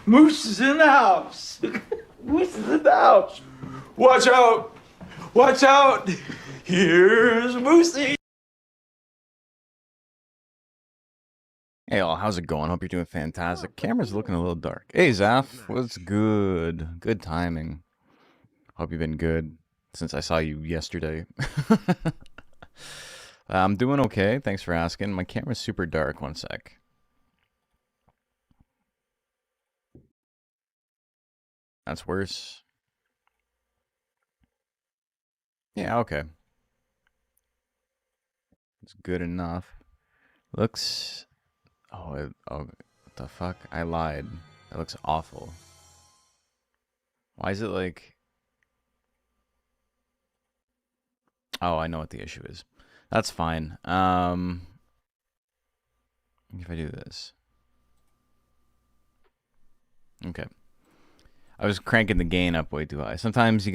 Moose is in the house. Moose is in the house. Watch out. Watch out. Here's Moosey. Hey all, how's it going? Hope you're doing fantastic. Camera's looking a little dark. Hey Zaf, what's good? Good timing. Hope you've been good since I saw you yesterday. I'm doing okay, thanks for asking. My camera's super dark, one sec. That's worse. Yeah, okay. It's good enough. Looks... Oh, what the fuck? I lied. That looks awful. Why is it like... Oh, I know what the issue is. That's fine. If I do this. Okay. I was cranking the gain up way too high. Sometimes you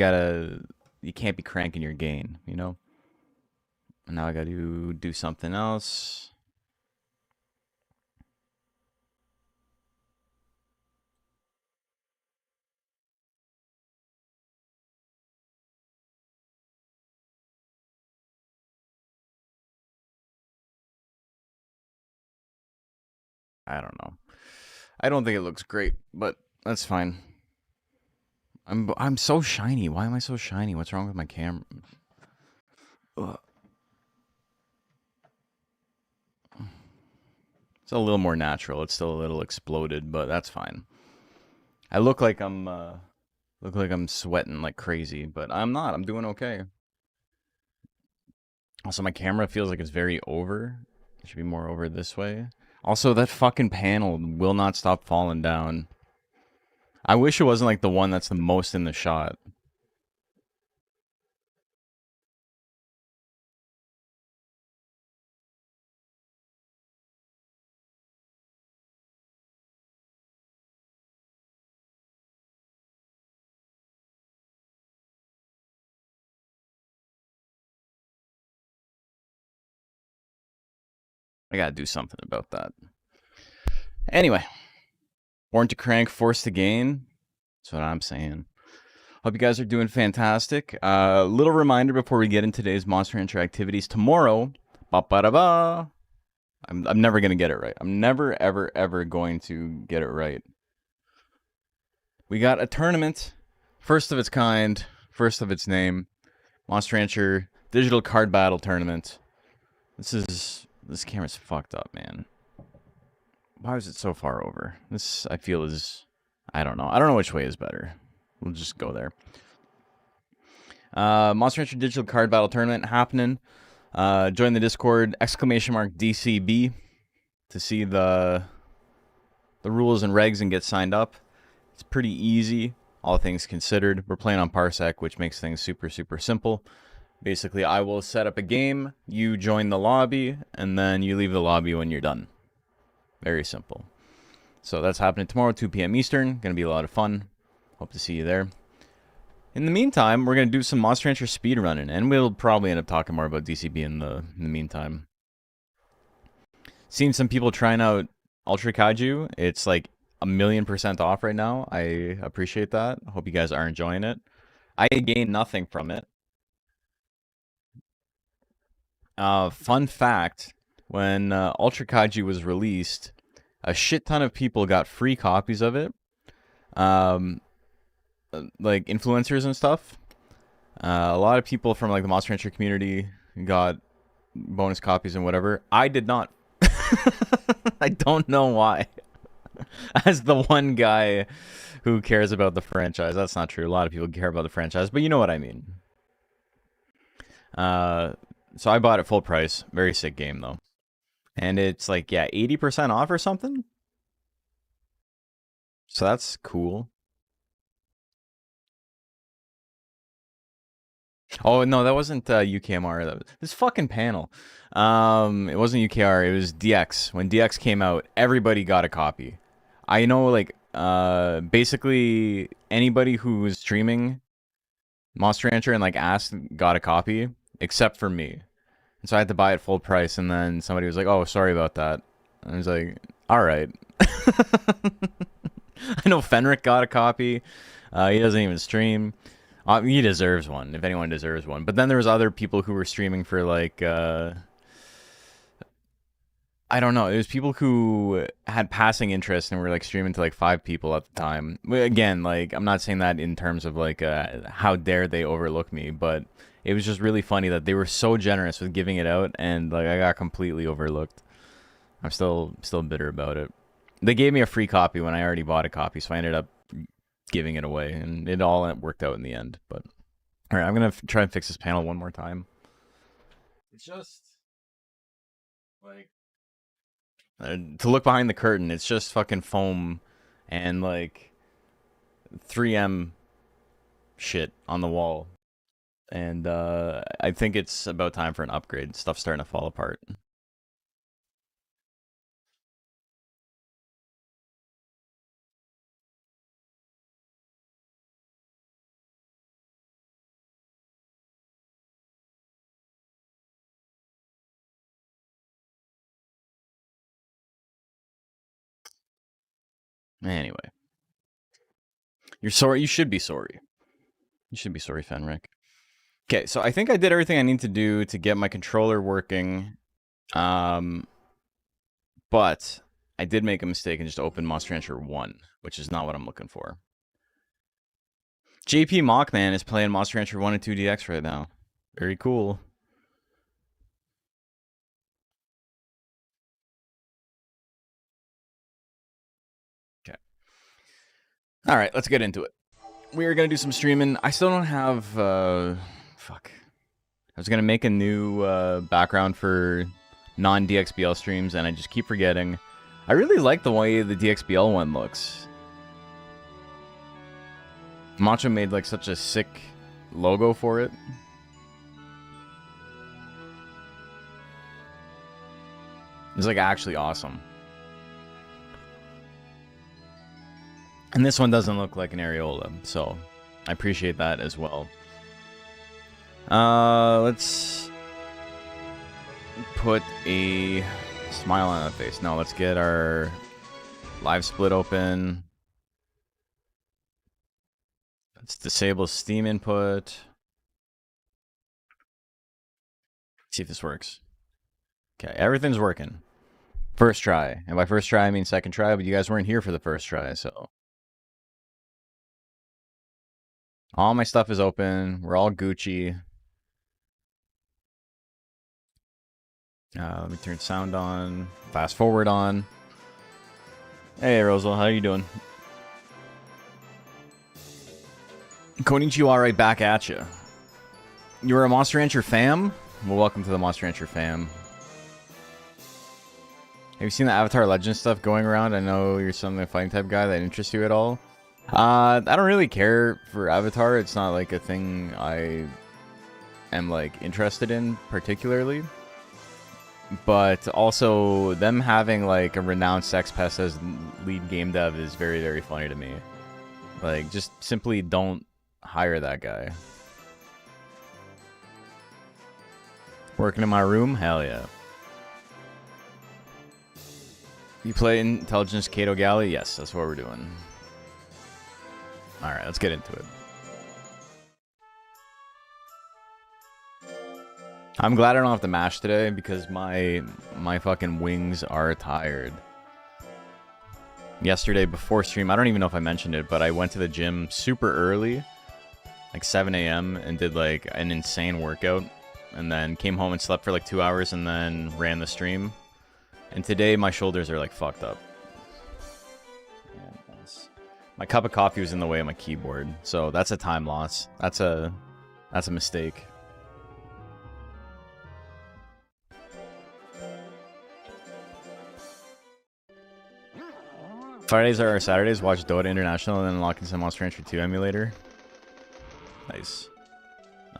can't be cranking your gain, you know? And now I gotta do something else. I don't know. I don't think it looks great, but that's fine. I'm so shiny. Why am I so shiny? What's wrong with my camera? Ugh. It's a little more natural. It's still a little exploded, but that's fine. I look like I'm sweating like crazy, but I'm not. I'm doing okay. Also, my camera feels like it's very over. It should be more over this way. Also, that fucking panel will not stop falling down. I wish it wasn't like the one that's the most in the shot. I gotta do something about that. Anyway, born to crank, forced to gain. That's what I'm saying. Hope you guys are doing fantastic. Little reminder before we get into today's Monster Hunter activities. Tomorrow, ba-ba-da-ba, I'm never going to get it right. I'm never, ever, ever going to get it right. We got a tournament, first of its kind, first of its name. Monster Hunter Digital Card Battle Tournament. This camera's fucked up, man. Why is it so far over? This, I feel, is... I don't know. I don't know which way is better. We'll just go there. Monster Hunter Digital Card Battle Tournament happening. Join the Discord, !DCB, to see the rules and regs and get signed up. It's pretty easy, all things considered. We're playing on Parsec, which makes things super, super simple. Basically, I will set up a game, you join the lobby, and then you leave the lobby when you're done. Very simple. So that's happening tomorrow, 2 p.m. Eastern. Going to be a lot of fun. Hope to see you there. In the meantime, we're going to do some Monster Hunter speedrunning, and we'll probably end up talking more about DCB in the meantime. Seen some people trying out Ultra Kaiju. It's like 1,000,000% off right now. I appreciate that. Hope you guys are enjoying it. I gained nothing from it. Fun fact, when Ultra Kaiju was released, a shit ton of people got free copies of it. Like influencers and stuff. A lot of people from like the Monster Hunter community got bonus copies and whatever. I did not. I don't know why. As the one guy who cares about the franchise. That's not true. A lot of people care about the franchise, but you know what I mean. So I bought it full price. Very sick game though. And it's like, yeah, 80% off or something. So that's cool. Oh, no, that wasn't UKMR. That was this fucking panel. It wasn't UKR. It was DX. When DX came out, everybody got a copy. I know, like, basically anybody who was streaming Monster Hunter and, like, asked got a copy, except for me. And so I had to buy it full price, and then somebody was like, oh, sorry about that. And I was like, all right. I know Fenric got a copy. He doesn't even stream. He deserves one, if anyone deserves one. But then there was other people who were streaming for, like, I don't know. It was people who had passing interest and were, like, streaming to, like, 5 people at the time. Again, like, I'm not saying that in terms of, like, how dare they overlook me, but it was just really funny that they were so generous with giving it out, and, like, I got completely overlooked. I'm still bitter about it. They gave me a free copy when I already bought a copy, so I ended up giving it away, and it all worked out in the end. But all right, I'm gonna try and fix this panel one more time. It's just like to look behind the curtain. It's just fucking foam and like 3M shit on the wall, and I think it's about time for an upgrade. Stuff's starting to fall apart. Anyway, you're sorry. You should be sorry. You should be sorry, Fenric. Okay, so I think I did everything I need to do to get my controller working. But I did make a mistake and just opened Monster Rancher 1, which is not what I'm looking for. JP Mockman is playing Monster Rancher 1 and 2DX right now. Very cool. Okay. All right, let's get into it. We are going to do some streaming. I still don't have... fuck. I was going to make a new background for non-DXBL streams, and I just keep forgetting. I really like the way the DXBL one looks. Macho made like such a sick logo for it. It's like actually awesome. And this one doesn't look like an areola, so I appreciate that as well. Let's put a smile on that face. No, let's get our live split open. Let's disable Steam input. See if this works. Okay, everything's working. First try. And by first try, I mean second try, but you guys weren't here for the first try, so. All my stuff is open. We're all Gucci. Let me turn sound on. Fast forward on. Hey, Rosal, how are you doing? Konnichiwa right back at you. You're a Monster Rancher fam? Well, welcome to the Monster Rancher fam. Have you seen the Avatar Legends stuff going around? I know you're some fighting type guy. That interests you at all? I don't really care for Avatar. It's not like a thing I am like interested in particularly. But also them having like a renowned sex pest as lead game dev is very, very funny to me. Like, just simply don't hire that guy. Working in my room? Hell yeah. You play Intelligence Kato Galley? Yes, that's what we're doing. Alright, let's get into it. I'm glad I don't have to mash today because my fucking wings are tired. Yesterday before stream, I don't even know if I mentioned it, but I went to the gym super early, like 7 a.m. and did like an insane workout, and then came home and slept for like 2 hours and then ran the stream. And today my shoulders are like fucked up. My cup of coffee was in the way of my keyboard, so that's a time loss. That's a mistake. Fridays are our Saturdays. Watch Dota International and then unlock some Monster Rancher 2 emulator. Nice.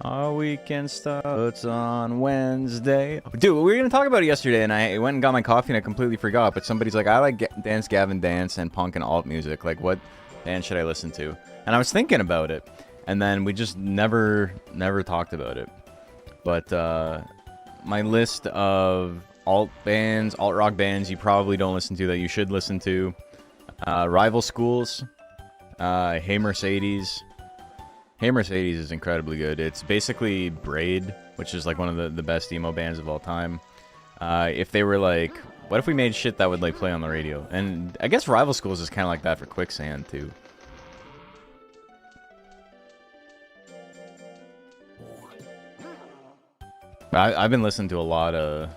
All weekend starts on Wednesday. Dude, we were going to talk about it yesterday, and I went and got my coffee, and I completely forgot. But somebody's like, I like Dance Gavin Dance and punk and alt music. Like, what band should I listen to? And I was thinking about it, and then we just never talked about it. But my list of alt bands, alt rock bands you probably don't listen to that you should listen to Rival Schools. Hey Mercedes. Hey Mercedes is incredibly good. It's basically Braid, which is like one of the best emo bands of all time. If they were like, what if we made shit that would like play on the radio? And I guess Rival Schools is kind of like that for Quicksand too. I've been listening to a lot of.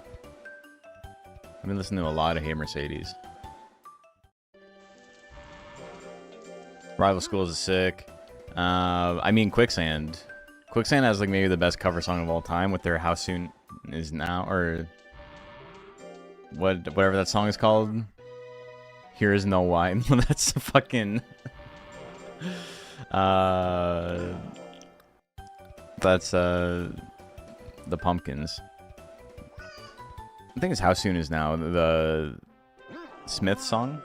I've been listening to a lot of Hey Mercedes. Rival Schools is sick. I mean, Quicksand. Quicksand has like maybe the best cover song of all time with their How Soon Is Now, or whatever that song is called. Here Is No Why. No, that's fucking. That's the Pumpkins. I think it's How Soon Is Now, the Smith song.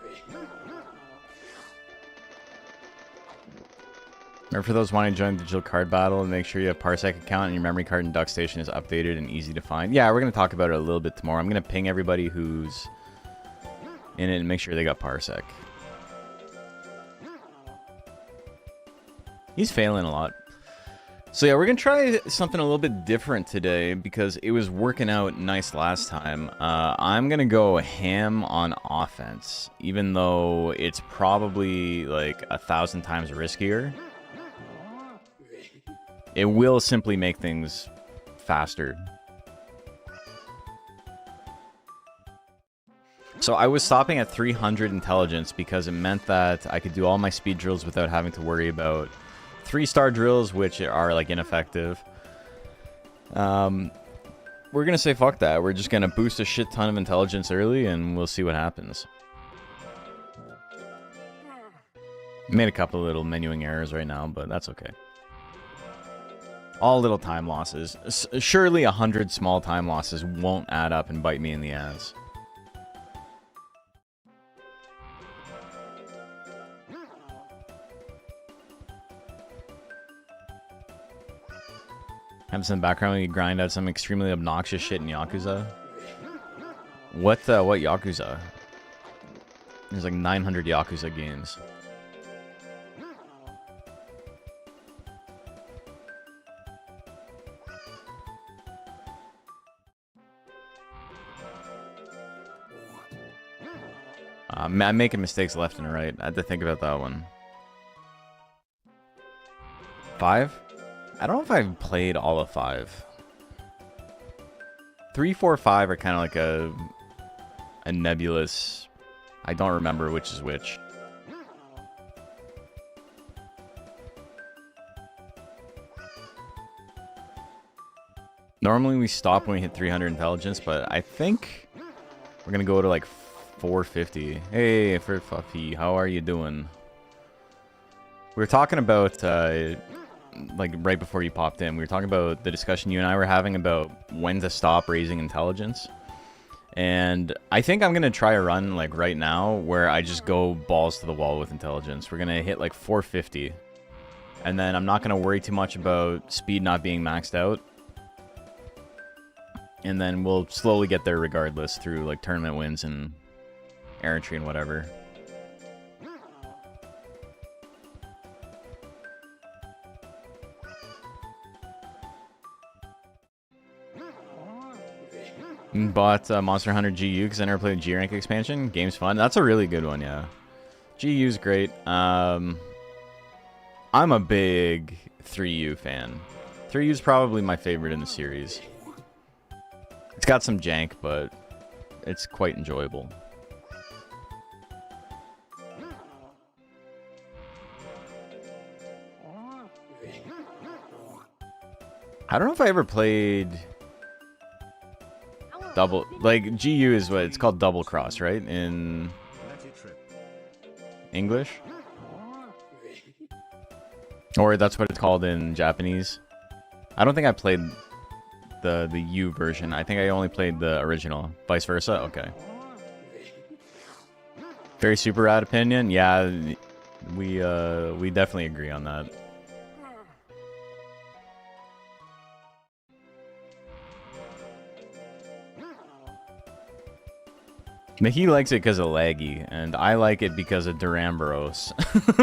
Remember, for those wanting to join the digital card battle, make sure you have Parsec account and your memory card in Duck Station is updated and easy to find. Yeah, we're going to talk about it a little bit tomorrow. I'm going to ping everybody who's in it and make sure they got Parsec. He's failing a lot. So yeah, we're going to try something a little bit different today because it was working out nice last time. I'm going to go ham on offense, even though it's probably like 1,000 times riskier. It will simply make things faster. So I was stopping at 300 intelligence because it meant that I could do all my speed drills without having to worry about 3-star drills, which are like ineffective. We're gonna say fuck that. We're just gonna boost a shit ton of intelligence early and we'll see what happens. Made a couple of little menuing errors right now, but that's okay. All little time losses. Surely 100 small time losses won't add up and bite me in the ass. Have some background when you grind out some extremely obnoxious shit in Yakuza. What Yakuza? There's like 900 Yakuza games. I'm making mistakes left and right. I had to think about that one. 5? I don't know if I've played all of 5. 3, 4, 5 are kind of like a nebulous. I don't remember which is which. Normally we stop when we hit 300 intelligence, but I think we're gonna go to like 450. Hey, for Fuffy, how are you doing? We were talking about like right before you popped in, we were talking about the discussion you and I were having about when to stop raising intelligence. And I think I'm going to try a run like right now where I just go balls to the wall with intelligence. We're going to hit like 450. And then I'm not going to worry too much about speed not being maxed out. And then we'll slowly get there regardless through like tournament wins and errantry and whatever. Bought Monster Hunter GU because I never played the G rank expansion. Game's fun. That's a really good one, yeah. GU's great. I'm a big 3U fan. 3U's probably my favorite in the series. It's got some jank, but it's quite enjoyable. I don't know if I ever played double, like GU is what it's called, double cross, right? In English? Or that's what it's called in Japanese. I don't think I played the U version. I think I only played the original. Vice versa? Okay. Very super rad opinion. Yeah, we definitely agree on that. But he likes it because of laggy, and I like it because of Duramboros.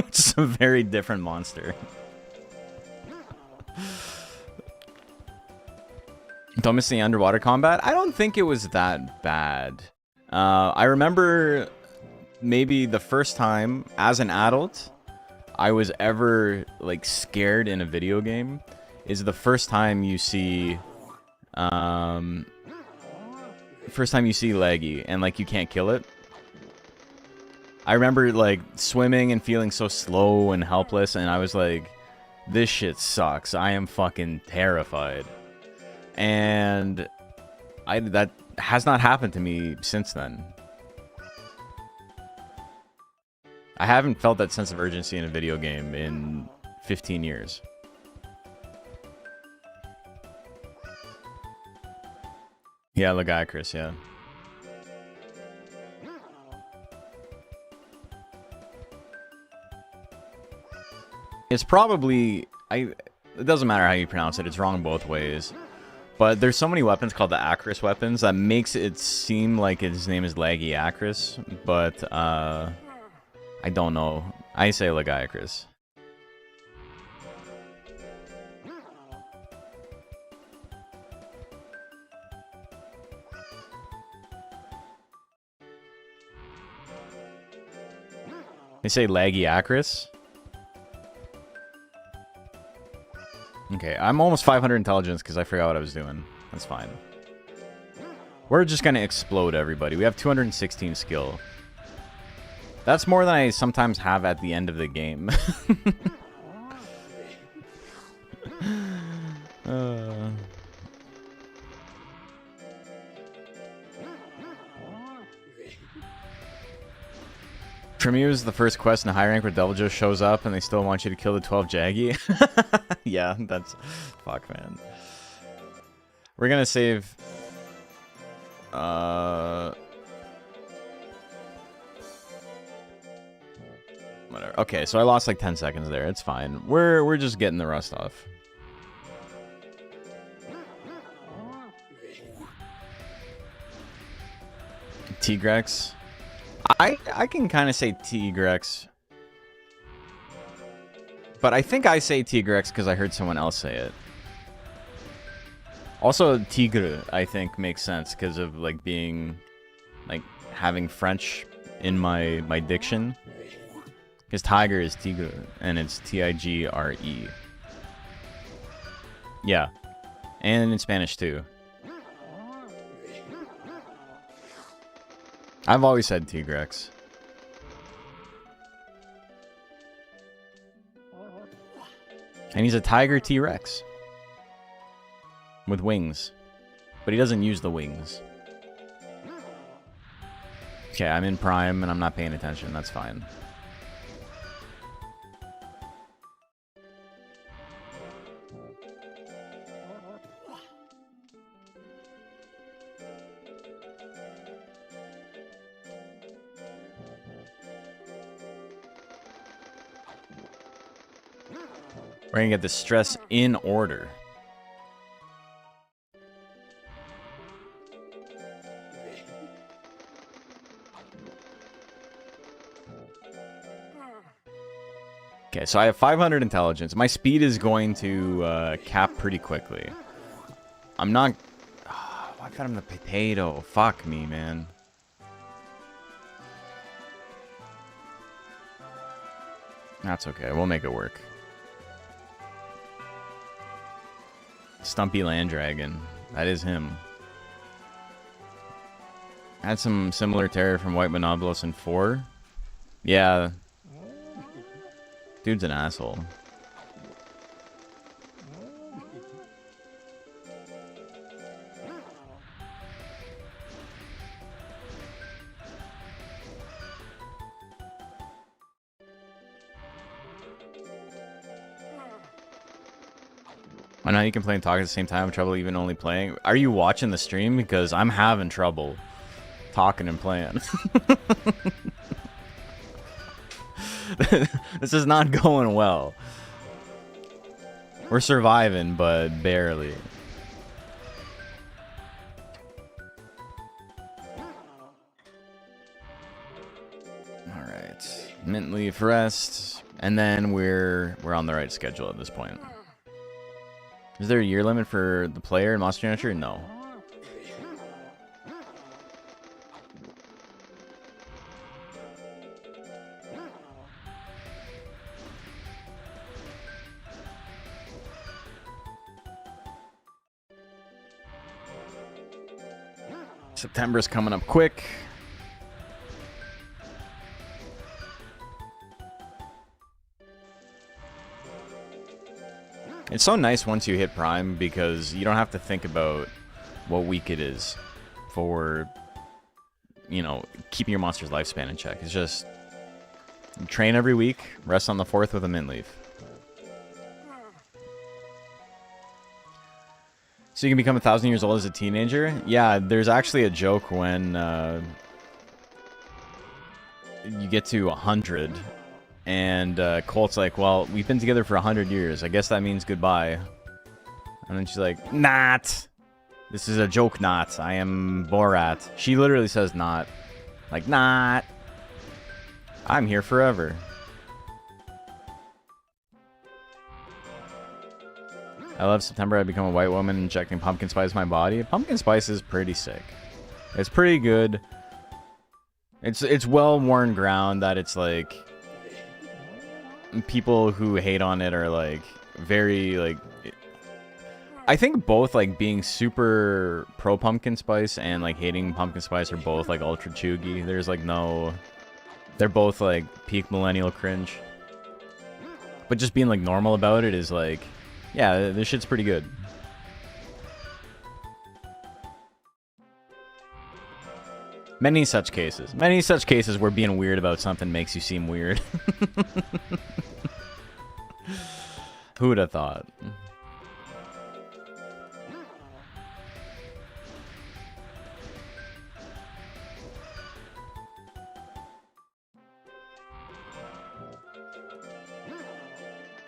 It's a very different monster. Don't miss the underwater combat? I don't think it was that bad. I remember maybe the first time as an adult I was ever like scared in a video game is the first time you see laggy and like you can't kill it. I remember like swimming and feeling so slow and helpless, and I was like, this shit sucks. I am fucking terrified. And that has not happened to me since then. I haven't felt that sense of urgency in a video game in 15 years. Yeah, Lagiacrus, yeah. It's probably... it doesn't matter how you pronounce it, it's wrong both ways. But there's so many weapons called the Acris weapons that makes it seem like his name is Lagiacrus, but I don't know. I say Lagiacrus. They say Lagiacrus? Okay, I'm almost 500 intelligence because I forgot what I was doing. That's fine. We're just gonna explode everybody. We have 216 skill. That's more than I sometimes have at the end of the game. Tremere is the first quest in a high rank where Devil Joe shows up and they still want you to kill the 12 Jaggy. Yeah, that's... Fuck, man. We're gonna save... Whatever. Okay, so I lost like 10 seconds there. It's fine. We're just getting the rust off. Tigrex. I can kind of say Tigrex. But I think I say Tigrex because I heard someone else say it. Also, Tigre, I think, makes sense because of, like, being... Like, having French in my diction. Because tiger is tigre, and it's Tigre. Yeah. And in Spanish, too. I've always said Tigrex. And he's a tiger T-Rex. With wings. But he doesn't use the wings. Okay, I'm in Prime and I'm not paying attention. That's fine. We're gonna get the stress in order. Okay, so I have 500 intelligence. My speed is going to cap pretty quickly. I'm not... Oh, I got him the potato. Fuck me, man. That's okay. We'll make it work. Stumpy Land Dragon. That is him. Had some similar terror from White Monobolos in 4. Yeah. Dude's an asshole. I know you can play and talk at the same time. I have trouble even only playing. Are you watching the stream? Because I'm having trouble talking and playing. This is not going well. We're surviving, but barely. rest, mint leaf rest, and then we're on the right schedule at this point. Is there a year limit for the player in Monster Hunter? No. September's coming up quick. It's so nice once you hit Prime because you don't have to think about what week it is for, you know, keeping your monster's lifespan in check. It's just train every week, rest on the 4th with a mint leaf. So you can become 1,000 years old as a teenager? Yeah, there's actually a joke when you get to 100. And Colt's like, well, we've been together for 100 years. I guess that means goodbye. And then she's like, not. This is a joke, not. I am Borat. She literally says not. Like, not. I'm here forever. I love September. I become a white woman injecting pumpkin spice in my body. Pumpkin spice is pretty sick. It's pretty good. It's well-worn ground that it's like... people who hate on it are like very like I think both like being super pro pumpkin spice and like hating pumpkin spice are both like ultra chuggy. There's like no, they're both like peak millennial cringe, but just being like normal about it is like, yeah, this shit's pretty good. Many such cases where being weird about something makes you seem weird. Who would have thought?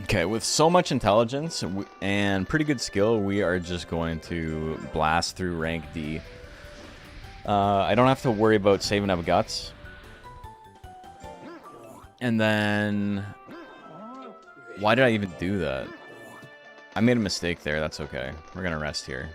Okay, with so much intelligence and pretty good skill, we are just going to blast through rank D. I don't have to worry about saving up guts. And then... why did I even do that? I made a mistake there. That's okay. We're gonna rest here.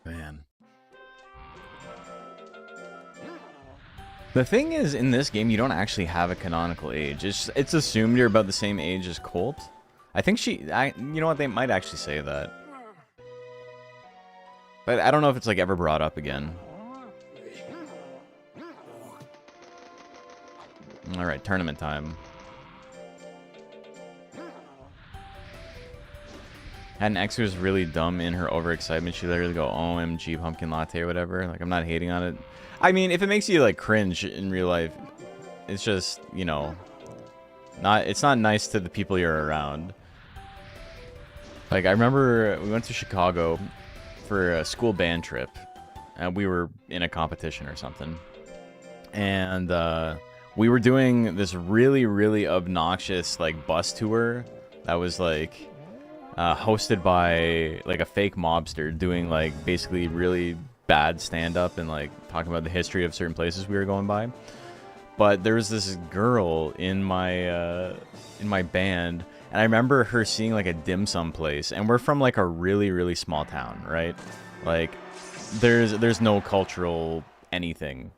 Man. The thing is, in this game, you don't actually have a canonical age. It's assumed you're about the same age as Colt. I think you know what, they might actually say that. But I don't know if it's like ever brought up again. Alright, tournament time. Had an ex who was really dumb in her overexcitement. She literally go, OMG, pumpkin latte or whatever. Like, I'm not hating on it. I mean, if it makes you, like, cringe in real life, it's just, you know, it's not nice to the people you're around. Like, I remember we went to Chicago for a school band trip, and we were in a competition or something. And we were doing this really, really obnoxious, like, bus tour that was, like... hosted by like a fake mobster doing like basically really bad stand-up and like talking about the history of certain places we were going by. But there was this girl in my band, and I remember her seeing like a dim sum place, and we're from like a really, really small town, right? Like there's no cultural anything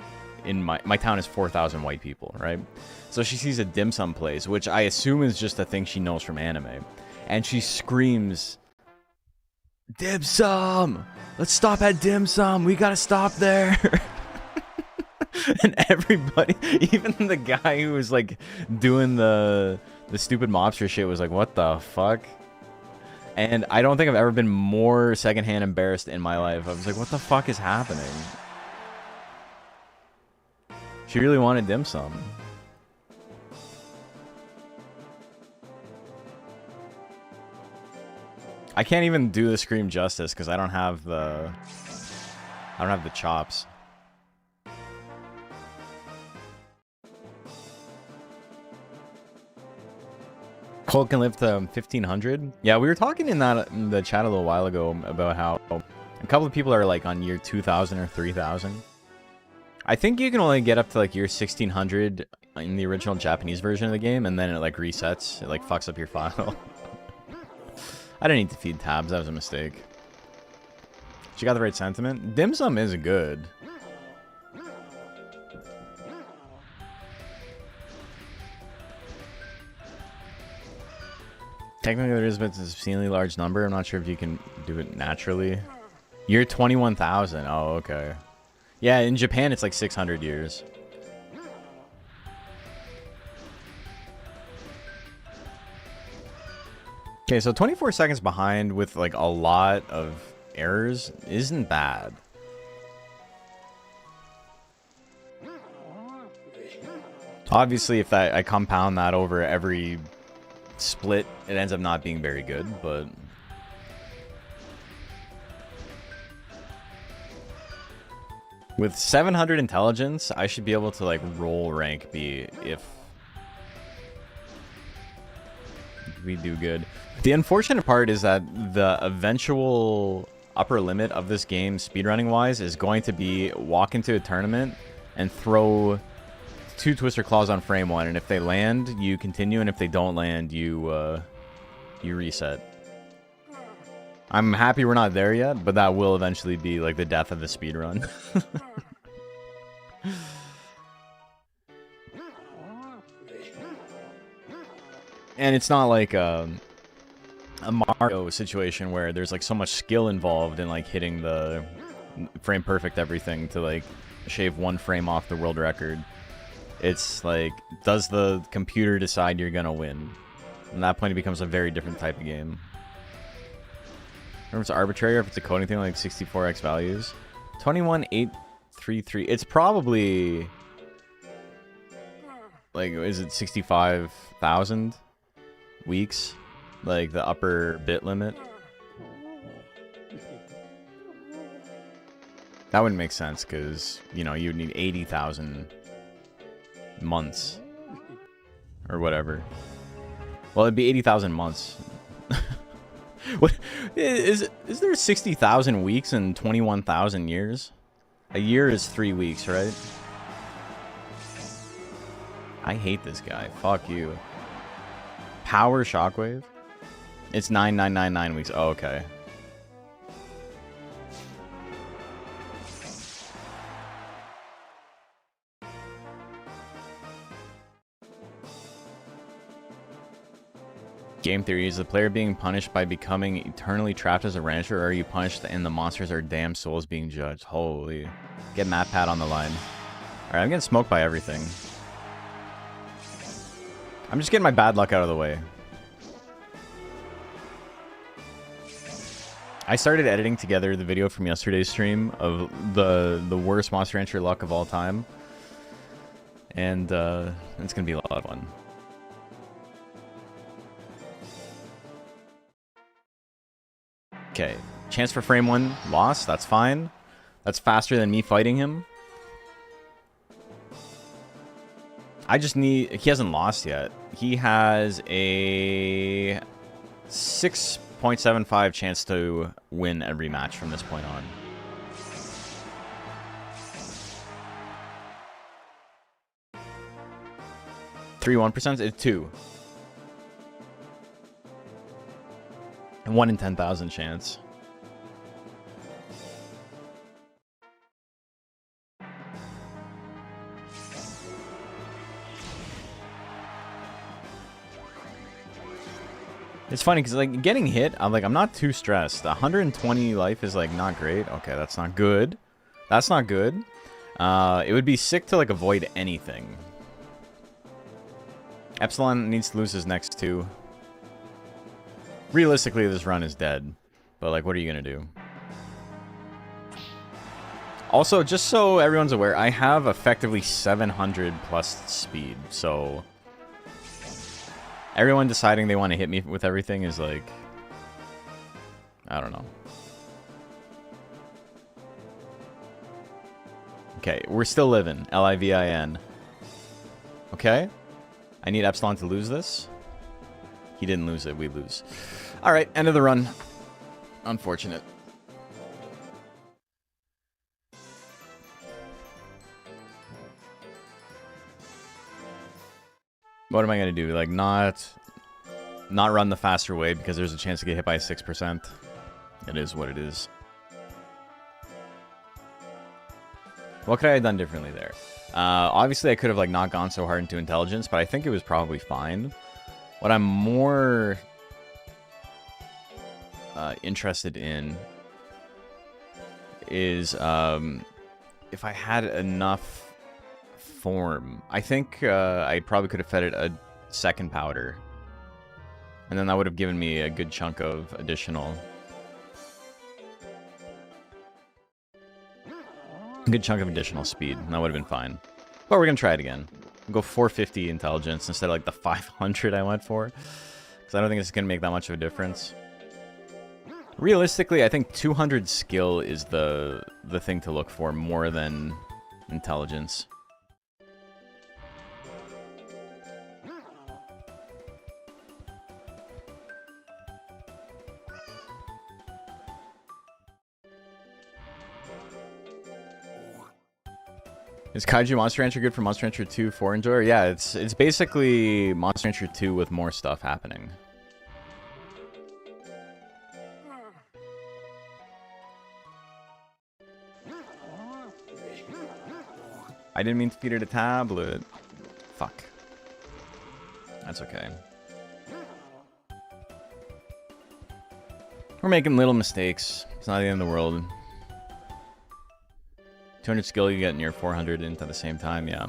in my town is 4,000 white people, right? So she sees a dim sum place, which I assume is just a thing she knows from anime. And she screams, "Dim sum! Let's stop at dim sum! We gotta stop there!" And everybody, even the guy who was like doing the stupid mobster shit was like, "What the fuck?" And I don't think I've ever been more secondhand embarrassed in my life. I was like, "What the fuck is happening?" She really wanted dim sum. I can't even do the scream justice because I don't have the chops. Cole can live to 1500. Yeah, we were talking in the chat a little while ago about how a couple of people are like on year 2000 or 3000. I think you can only get up to like year 1600 in the original Japanese version of the game, and then it like resets. It like fucks up your file. I didn't need to feed tabs. That was a mistake. She got the right sentiment. Dim sum is good. Technically, there is, but it's a obscenely large number. I'm not sure if you can do it naturally. Year 21,000. Oh, okay. Yeah, in Japan, it's like 600 years. Okay, so 24 seconds behind with like a lot of errors isn't bad. Obviously, if I compound that over every split, it ends up not being very good, but with 700 intelligence, I should be able to like roll rank B if we do good. The unfortunate part is that the eventual upper limit of this game, speedrunning wise, is going to be walk into a tournament and throw 2 Twister Claws on frame 1, and if they land, you continue, and if they don't land, you reset. I'm happy we're not there yet, but that will eventually be like the death of the speedrun. And it's not like a Mario situation where there's like so much skill involved in like hitting the frame perfect everything to like shave 1 frame off the world record. It's like, does the computer decide you're gonna win? From that point, it becomes a very different type of game. Remember, it's arbitrary, or if it's a coding thing like 64x values. 21,833. It's probably like, is it 65,000 weeks? Like the upper bit limit? That wouldn't make sense because, you know, you'd need 80,000 months or whatever. Well, it'd be 80,000 months. What is there 60,000 weeks and 21,000 years? A year is 3 weeks, right? I hate this guy. Fuck you. Power shockwave? It's 9999 weeks. Oh, okay. Game theory: is the player being punished by becoming eternally trapped as a rancher, or are you punished and the monsters are damn souls being judged? Holy. Get MatPat on the line. Alright, I'm getting smoked by everything. I'm just getting my bad luck out of the way. I started editing together the video from yesterday's stream of the worst Monster Rancher luck of all time. And it's going to be a lot of fun. Okay, chance for frame 1, loss, that's fine. That's faster than me fighting him. I just need, he hasn't lost yet. He has a 6.75 chance to win every match from this point on. Three 1%? It's 2. 1 in 10,000 chance. It's funny because like getting hit, I'm not too stressed. 120 life is like not great. Okay, that's not good. That's not good. It would be sick to like avoid anything. Epsilon needs to lose his next 2. Realistically, this run is dead. But like, what are you gonna do? Also, just so everyone's aware, I have effectively 700 plus speed, so everyone deciding they want to hit me with everything is like, I don't know. Okay, we're still living. L-I-V-I-N. Okay. I need Epsilon to lose this. He didn't lose it. We lose. All right, end of the run. Unfortunate. What am I going to do? Like, not run the faster way because there's a chance to get hit by 6%. It is what it is. What could I have done differently there? Obviously, I could have like not gone so hard into intelligence, but I think it was probably fine. What I'm more interested in is if I had enough form. I think I probably could have fed it a second powder. And then that would have given me a good chunk of additional... speed. And that would have been fine. But we're going to try it again. We'll go 450 intelligence instead of like the 500 I went for. Because I don't think it's going to make that much of a difference. Realistically, I think 200 skill is the thing to look for more than intelligence. Is Kaiju Monster Rancher good for Monster Rancher 2 for Enjoyer? Yeah, it's basically Monster Rancher 2 with more stuff happening. I didn't mean to feed it a tablet. Fuck. That's okay. We're making little mistakes. It's not the end of the world. 200 skill, you get near 400 into the same time, yeah.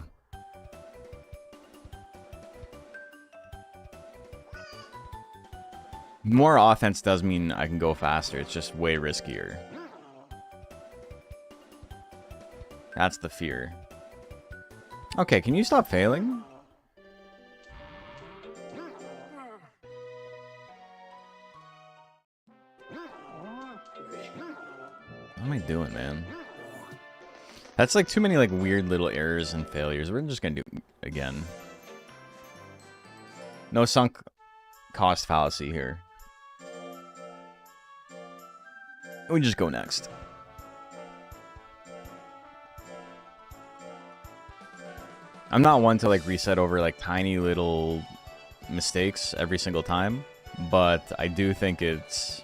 More offense does mean I can go faster. It's just way riskier. That's the fear. Okay, can you stop failing? What am I doing, man? That's like too many like weird little errors and failures. We're just gonna do it again. No sunk cost fallacy here. We just go next. I'm not one to like reset over like tiny little mistakes every single time, but I do think it's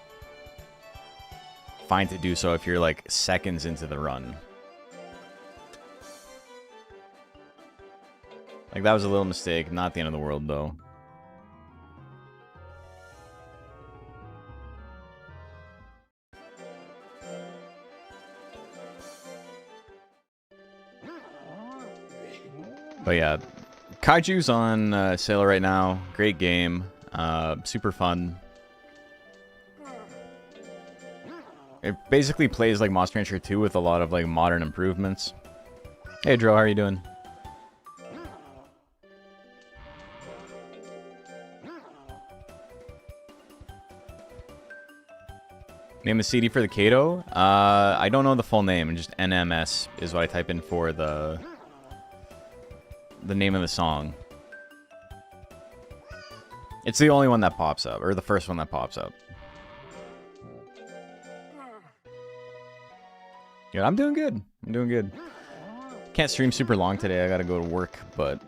fine to do so if you're like seconds into the run. Like, that was a little mistake. Not the end of the world, though. But yeah, Kaiju's on sale right now. Great game. Super fun. It basically plays like Monster Rancher 2 with a lot of like modern improvements. Hey, Dro, how are you doing? Name the CD for the Kato? I don't know the full name, and just NMS is what I type in for the name of the song. It's the only one that pops up, or the first one that pops up. Yeah, I'm doing good. I'm doing good. Can't stream super long today. I gotta go to work, but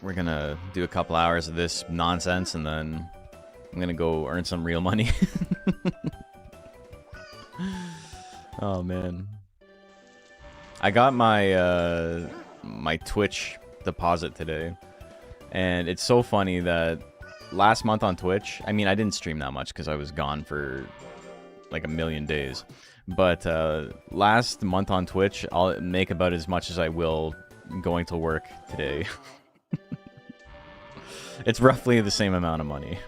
we're gonna do a couple hours of this nonsense, and then I'm gonna go earn some real money. Oh man, I got my my Twitch deposit today, and it's so funny that last month on Twitch, I mean, I didn't stream that much because I was gone for like a million days, but last month on Twitch, I'll make about as much as I will going to work today. It's roughly the same amount of money.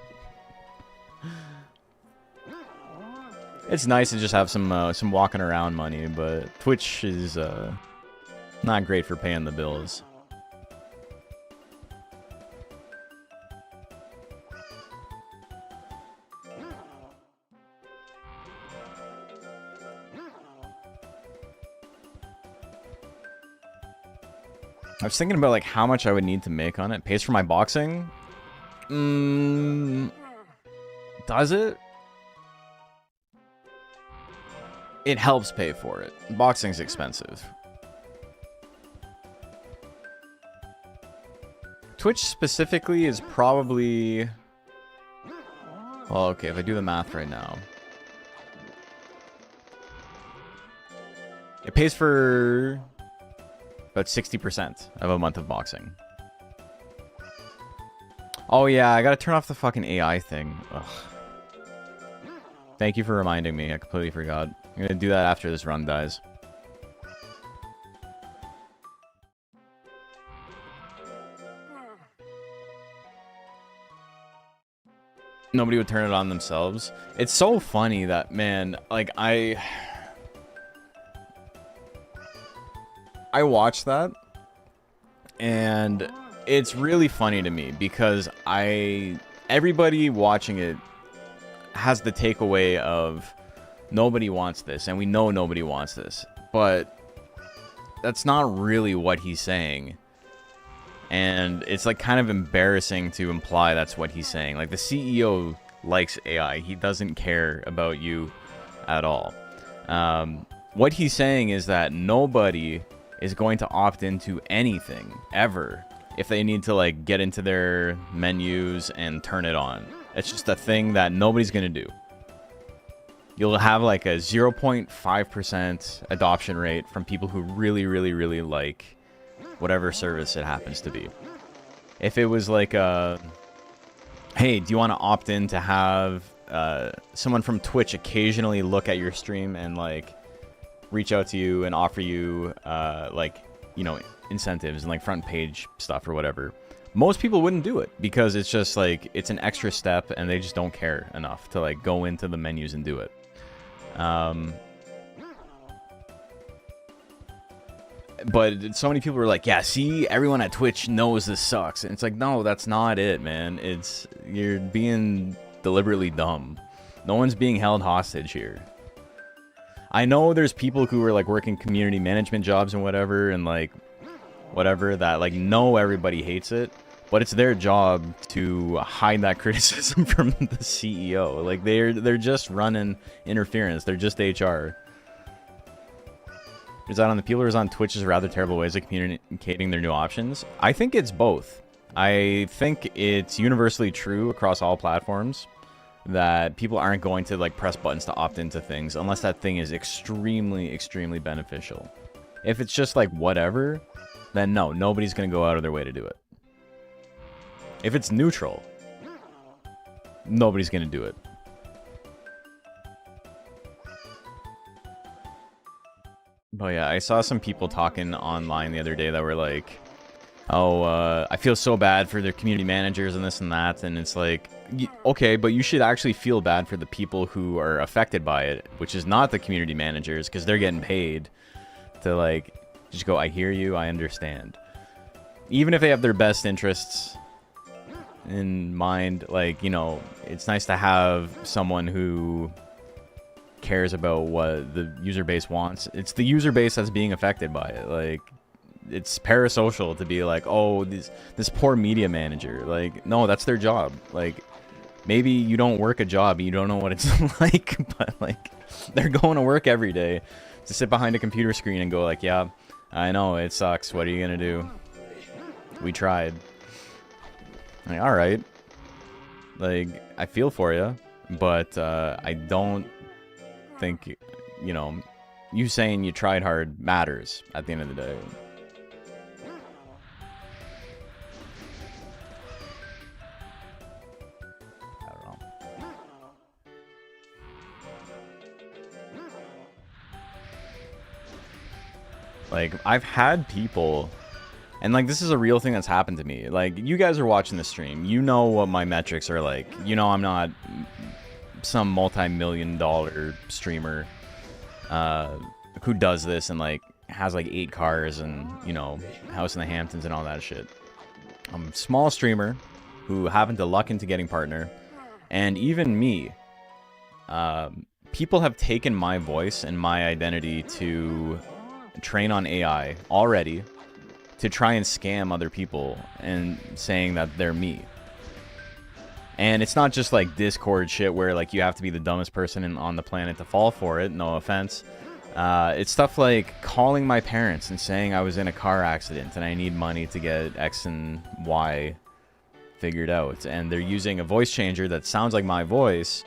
It's nice to just have some walking around money, but Twitch is not great for paying the bills. I was thinking about like how much I would need to make on it. Pays for my boxing. Does it? It helps pay for it. Boxing's expensive. Twitch specifically is probably... Well, okay, if I do the math right now. It pays for about 60% of a month of boxing. Oh yeah, I gotta turn off the fucking AI thing. Ugh. Thank you for reminding me. I completely forgot. I'm gonna do that after this run dies. Nobody would turn it on themselves. It's so funny that, man, like, I watch that, and it's really funny to me because everybody watching it has the takeaway of nobody wants this, and we know nobody wants this, but that's not really what he's saying. And it's like kind of embarrassing to imply that's what he's saying. Like, the CEO likes AI. He doesn't care about you at all. What he's saying is that nobody is going to opt into anything ever if they need to, like, get into their menus and turn it on. It's just a thing that nobody's going to do. You'll have like a 0.5% adoption rate from people who really, really, really like whatever service it happens to be. If it was like a, hey, do you want to opt in to have someone from Twitch occasionally look at your stream and like reach out to you and offer you like, you know, incentives and like front page stuff or whatever, most people wouldn't do it because it's just like, it's an extra step and they just don't care enough to like go into the menus and do it. But so many people were like, yeah, see, everyone at Twitch knows this sucks. And it's like, no, that's not it, man. It's, you're being deliberately dumb. No one's being held hostage here. I know there's people who are like working community management jobs and whatever, and like whatever, that like know everybody hates it, but it's their job to hide that criticism from the CEO. Like they're just running interference. They're just HR. Is that on the people or is on Twitch's rather terrible ways of communicating their new options? I think it's both. I think it's universally true across all platforms that people aren't going to like press buttons to opt into things unless that thing is extremely, extremely beneficial. If it's just like whatever, then no, nobody's going to go out of their way to do it. If it's neutral, nobody's going to do it. Oh yeah, I saw some people talking online the other day that were like, oh, I feel so bad for their community managers and this and that, and it's like, okay, but you should actually feel bad for the people who are affected by it, which is not the community managers, because they're getting paid to like, just go, I hear you, I understand. Even if they have their best interests in mind, like, you know, it's nice to have someone who cares about what the user base wants. It's the user base that's being affected by it. Like, it's parasocial to be like, oh, this poor media manager. Like, no, that's their job. Like, maybe you don't work a job and you don't know what it's like, but like, they're going to work every day to sit behind a computer screen and go like, yeah, I know it sucks. What are you gonna do? We tried. Like, all right. Like, I feel for you, but I don't think, you know, you saying you tried hard matters at the end of the day. I don't know. Like, I've had people, and like, this is a real thing that's happened to me. Like, you guys are watching the stream, you know what my metrics are like. You know I'm not some multi-million-dollar streamer who does this and like has like 8 cars and, you know, house in the Hamptons and all that shit. I'm a small streamer who happened to luck into getting partner, and even me, people have taken my voice and my identity to train on AI already to try and scam other people and saying that they're me. And it's not just like Discord shit where like you have to be the dumbest person on the planet to fall for it. No offense. It's stuff like calling my parents and saying I was in a car accident and I need money to get X and Y figured out. And they're using a voice changer that sounds like my voice.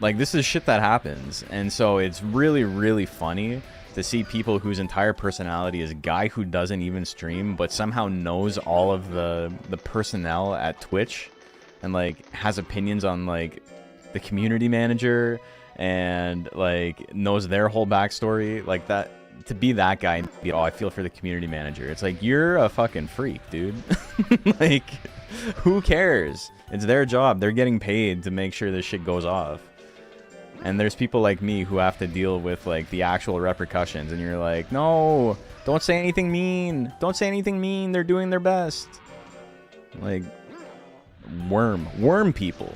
Like, this is shit that happens. And so it's really, really funny to see people whose entire personality is a guy who doesn't even stream, but somehow knows all of the personnel at Twitch and, like, has opinions on, like, the community manager and, like, knows their whole backstory. Like, that, to be that guy and be, oh, I feel for the community manager. It's like, you're a fucking freak, dude. Like, who cares? It's their job. They're getting paid to make sure this shit goes off. And there's people like me who have to deal with, like, the actual repercussions. And you're like, no, don't say anything mean. Don't say anything mean. They're doing their best. Like, worm people.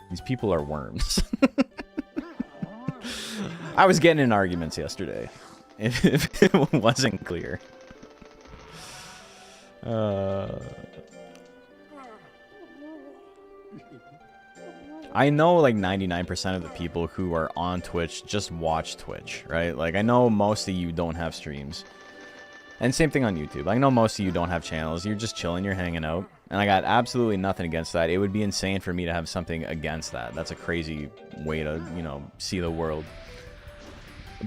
These people are worms. I was getting in arguments yesterday, if it wasn't clear. I know like 99% of the people who are on Twitch just watch Twitch, right? Like, I know most of you don't have streams. And same thing on YouTube. I know most of you don't have channels. You're just chilling, you're hanging out. And I got absolutely nothing against that. It would be insane for me to have something against that. That's a crazy way to, you know, see the world.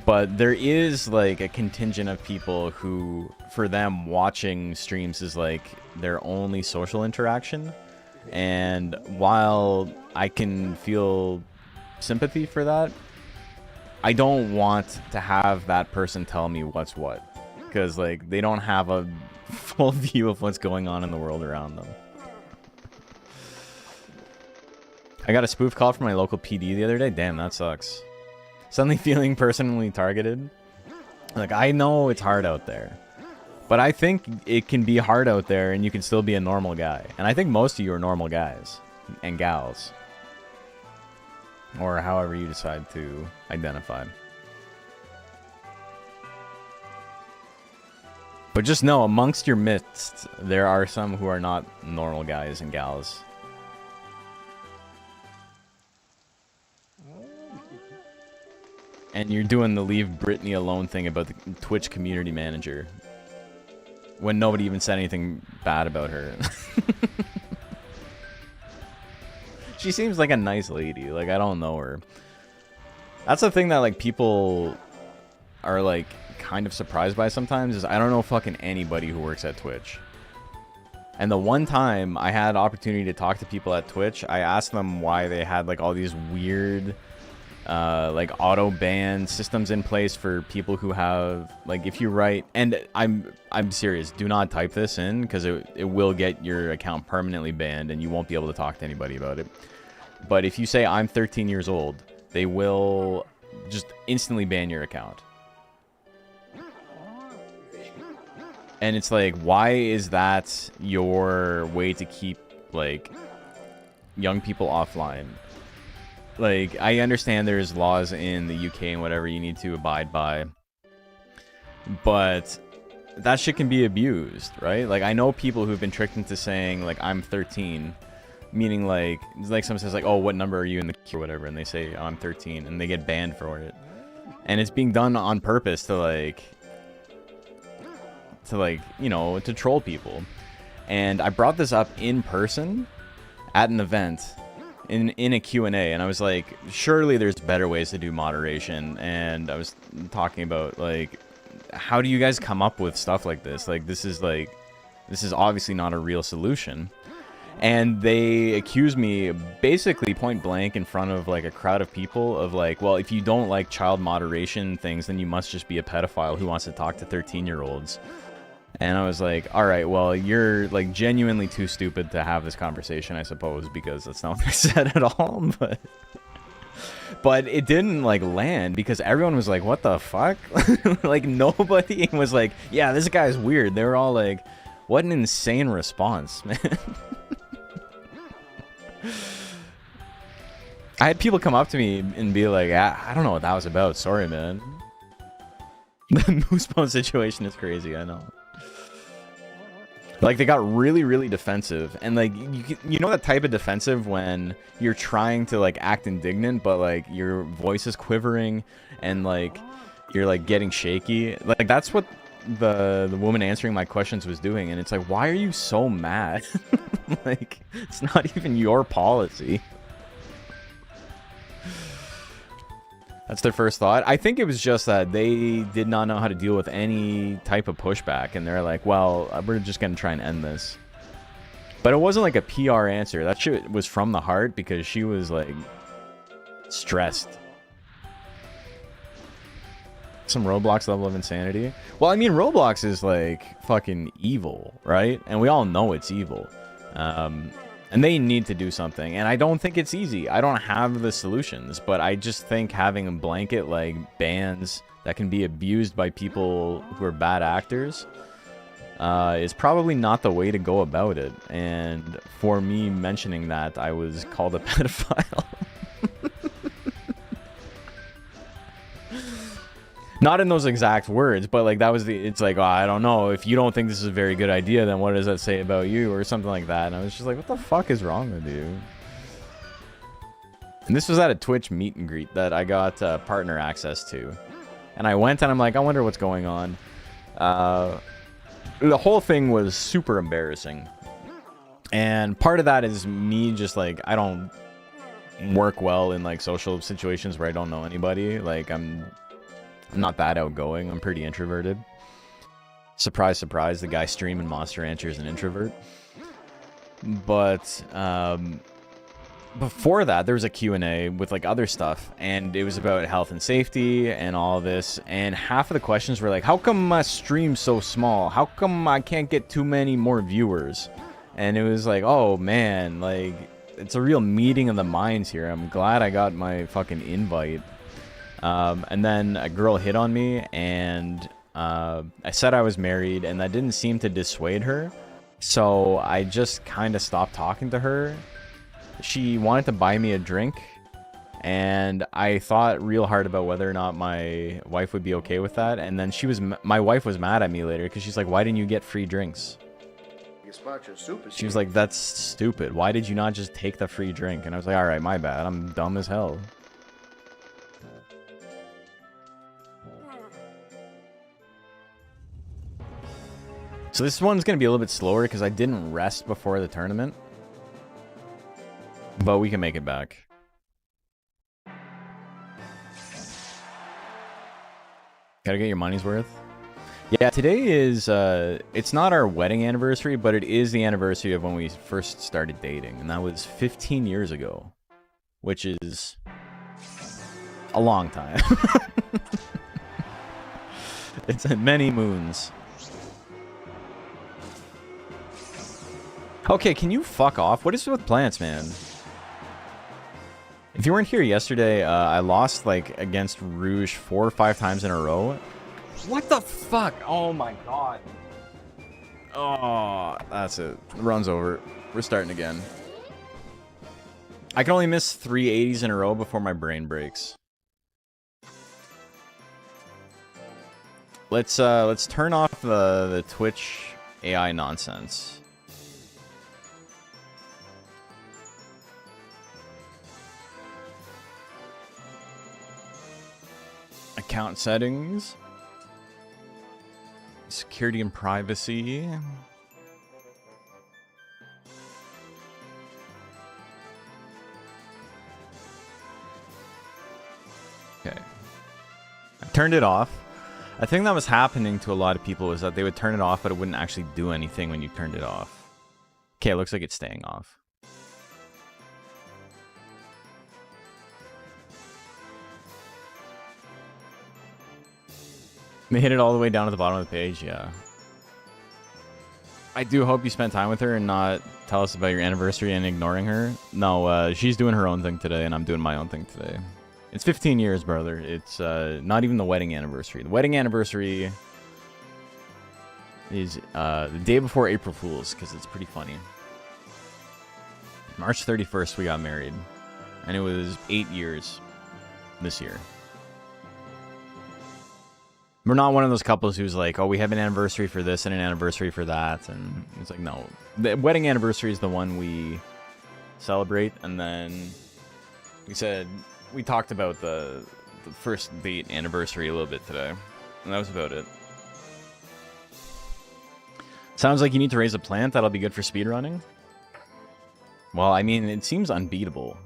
But there is, like, a contingent of people who, for them, watching streams is, like, their only social interaction. And while I can feel sympathy for that, I don't want to have that person tell me what's what. Because, like, they don't have a full view of what's going on in the world around them. I got a spoof call from my local PD the other day. Damn, that sucks. Suddenly feeling personally targeted. Like, I know it's hard out there. But I think it can be hard out there and you can still be a normal guy. And I think most of you are normal guys and gals. Or however you decide to identify. But just know, amongst your midst, there are some who are not normal guys and gals. And you're doing the leave Brittany alone thing about the Twitch community manager. When nobody even said anything bad about her. She seems like a nice lady. Like, I don't know her. That's the thing that, like, people are, like, kind of surprised by sometimes, is I don't know fucking anybody who works at Twitch. And the one time I had opportunity to talk to people at Twitch, I asked them why they had, like, all these weird like auto ban systems in place for people who have, like, if you write, and I'm serious, do not type this in because it will get your account permanently banned and you won't be able to talk to anybody about it. But if you say I'm 13 years old, they will just instantly ban your account. And it's like, why is that your way to keep, like, young people offline? Like, I understand there's laws in the UK and whatever you need to abide by. But that shit can be abused, right? Like, I know people who've been tricked into saying, like, I'm 13. Meaning, like someone says, like, oh, what number are you in the queue or whatever? And they say, oh, I'm 13. And they get banned for it. And it's being done on purpose to, like, you know, to troll people. And I brought this up in person at an event in a Q&A, and I was like, surely there's better ways to do moderation. And I was talking about, like, how do you guys come up with stuff like this? Like, this is obviously not a real solution. And they accused me basically point blank in front of, like, a crowd of people of, like, well, if you don't like child moderation things, then you must just be a pedophile who wants to talk to 13-year-olds. And I was like, all right, well, you're, like, genuinely too stupid to have this conversation, I suppose, because that's not what they said at all. But it didn't, like, land because everyone was like, what the fuck? Like, nobody was like, yeah, this guy's weird. They were all like, what an insane response, man. I had people come up to me and be like, I don't know what that was about. Sorry, man. The moose bone situation is crazy, I know. Like, they got really, really defensive. And, like, you know that type of defensive when you're trying to, like, act indignant, but, like, your voice is quivering and, like, you're, like, getting shaky? Like, that's what the woman answering my questions was doing. And it's like, why are you so mad? Like, it's not even your policy. That's their first thought. I think it was just that they did not know how to deal with any type of pushback. And they're like, well, we're just going to try and end this. But it wasn't like a PR answer. That shit was from the heart because she was like stressed. Some Roblox level of insanity. Well, I mean, Roblox is like fucking evil, right? And we all know it's evil. And they need to do something. And I don't think it's easy. I don't have the solutions. But I just think having a blanket, like, bans that can be abused by people who are bad actors is probably not the way to go about it. And for me mentioning that, I was called a pedophile. Not in those exact words, but like that was the, it's like, oh, I don't know, if you don't think this is a very good idea, then what does that say about you, or something like that. And I was just like, what the fuck is wrong with you? And this was at a Twitch meet and greet that I got partner access to. And I went and I'm like, I wonder what's going on. The whole thing was super embarrassing. And part of that is me just like, I don't work well in like social situations where I don't know anybody. Like I'm not that outgoing. I'm pretty introverted. Surprise, surprise, the guy streaming Monster Rancher is an introvert. But before that, there was a Q&A with like other stuff, and it was about health and safety and all this. And half of the questions were like, how come my stream's so small? How come I can't get too many more viewers? And it was like, oh man, like it's a real meeting of the minds here. I'm glad I got my fucking invite. And then a girl hit on me, and I said I was married, and that didn't seem to dissuade her. So I just kind of stopped talking to her. She wanted to buy me a drink, and I thought real hard about whether or not my wife would be okay with that. And then my wife was mad at me later because she's like, why didn't you get free drinks? She was like, that's stupid. Why did you not just take the free drink? And I was like, all right, my bad. I'm dumb as hell. So this one's going to be a little bit slower because I didn't rest before the tournament. But we can make it back. Gotta get your money's worth. Yeah, today is, it's not our wedding anniversary, but it is the anniversary of when we first started dating. And that was 15 years ago, which is a long time. It's many moons. Okay, can you fuck off? What is it with plants, man? If you weren't here yesterday, I lost, like, against Rouge 4 or 5 times in a row. What the fuck? Oh my god. Oh, that's it. The run's over. We're starting again. I can only miss 3 80s in a row before my brain breaks. Let's turn off the Twitch AI nonsense. Account settings. Security and privacy. Okay. I turned it off. I think that was happening to a lot of people, is that they would turn it off, but it wouldn't actually do anything when you turned it off. Okay, it looks like it's staying off. They hit it all the way down to the bottom of the page, yeah. I do hope you spent time with her and not tell us about your anniversary and ignoring her. No, she's doing her own thing today, and I'm doing my own thing today. It's 15 years, brother. It's not even the wedding anniversary. The wedding anniversary is the day before April Fool's, because it's pretty funny. March 31st, we got married. And it was 8 years this year. We're not one of those couples who's like, oh, we have an anniversary for this and an anniversary for that. And it's like, no. The wedding anniversary is the one we celebrate. And then we talked about the first date anniversary a little bit today. And that was about it. Sounds like you need to raise a plant. That'll be good for speedrunning. Well, I mean, it seems unbeatable.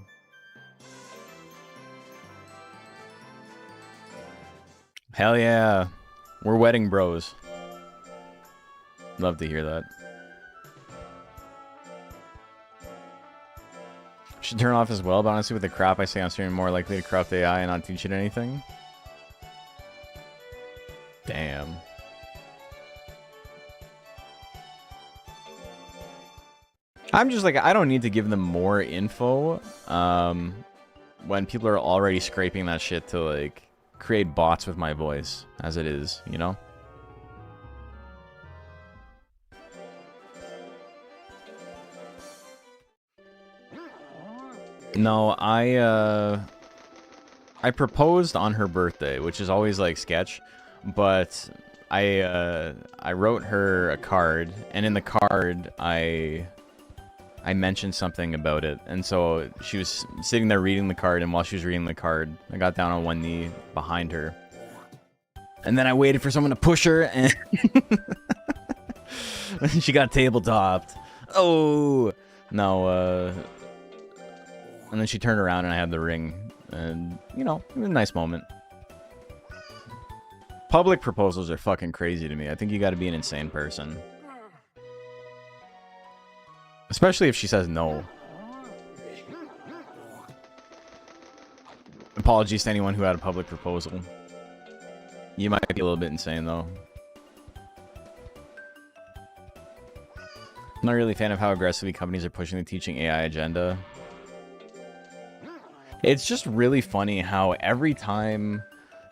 Hell yeah. We're wedding bros. Love to hear that. Should turn off as well, but honestly with the crap I say on stream, more likely to corrupt AI and not teach it anything. Damn. I'm just like, I don't need to give them more info when people are already scraping that shit to like create bots with my voice as it is, you know? No, I proposed on her birthday, which is always like sketch, but I wrote her a card, and in the card I mentioned something about it, and so she was sitting there reading the card, and while she was reading the card, I got down on one knee behind her. And then I waited for someone to push her, and she got table-topped. Oh! No, and then she turned around and I had the ring, and, you know, it was a nice moment. Public proposals are fucking crazy to me. I think you gotta be an insane person. Especially if she says no. Apologies to anyone who had a public proposal. You might be a little bit insane, though. I'm not really a fan of how aggressively companies are pushing the teaching AI agenda. It's just really funny how every time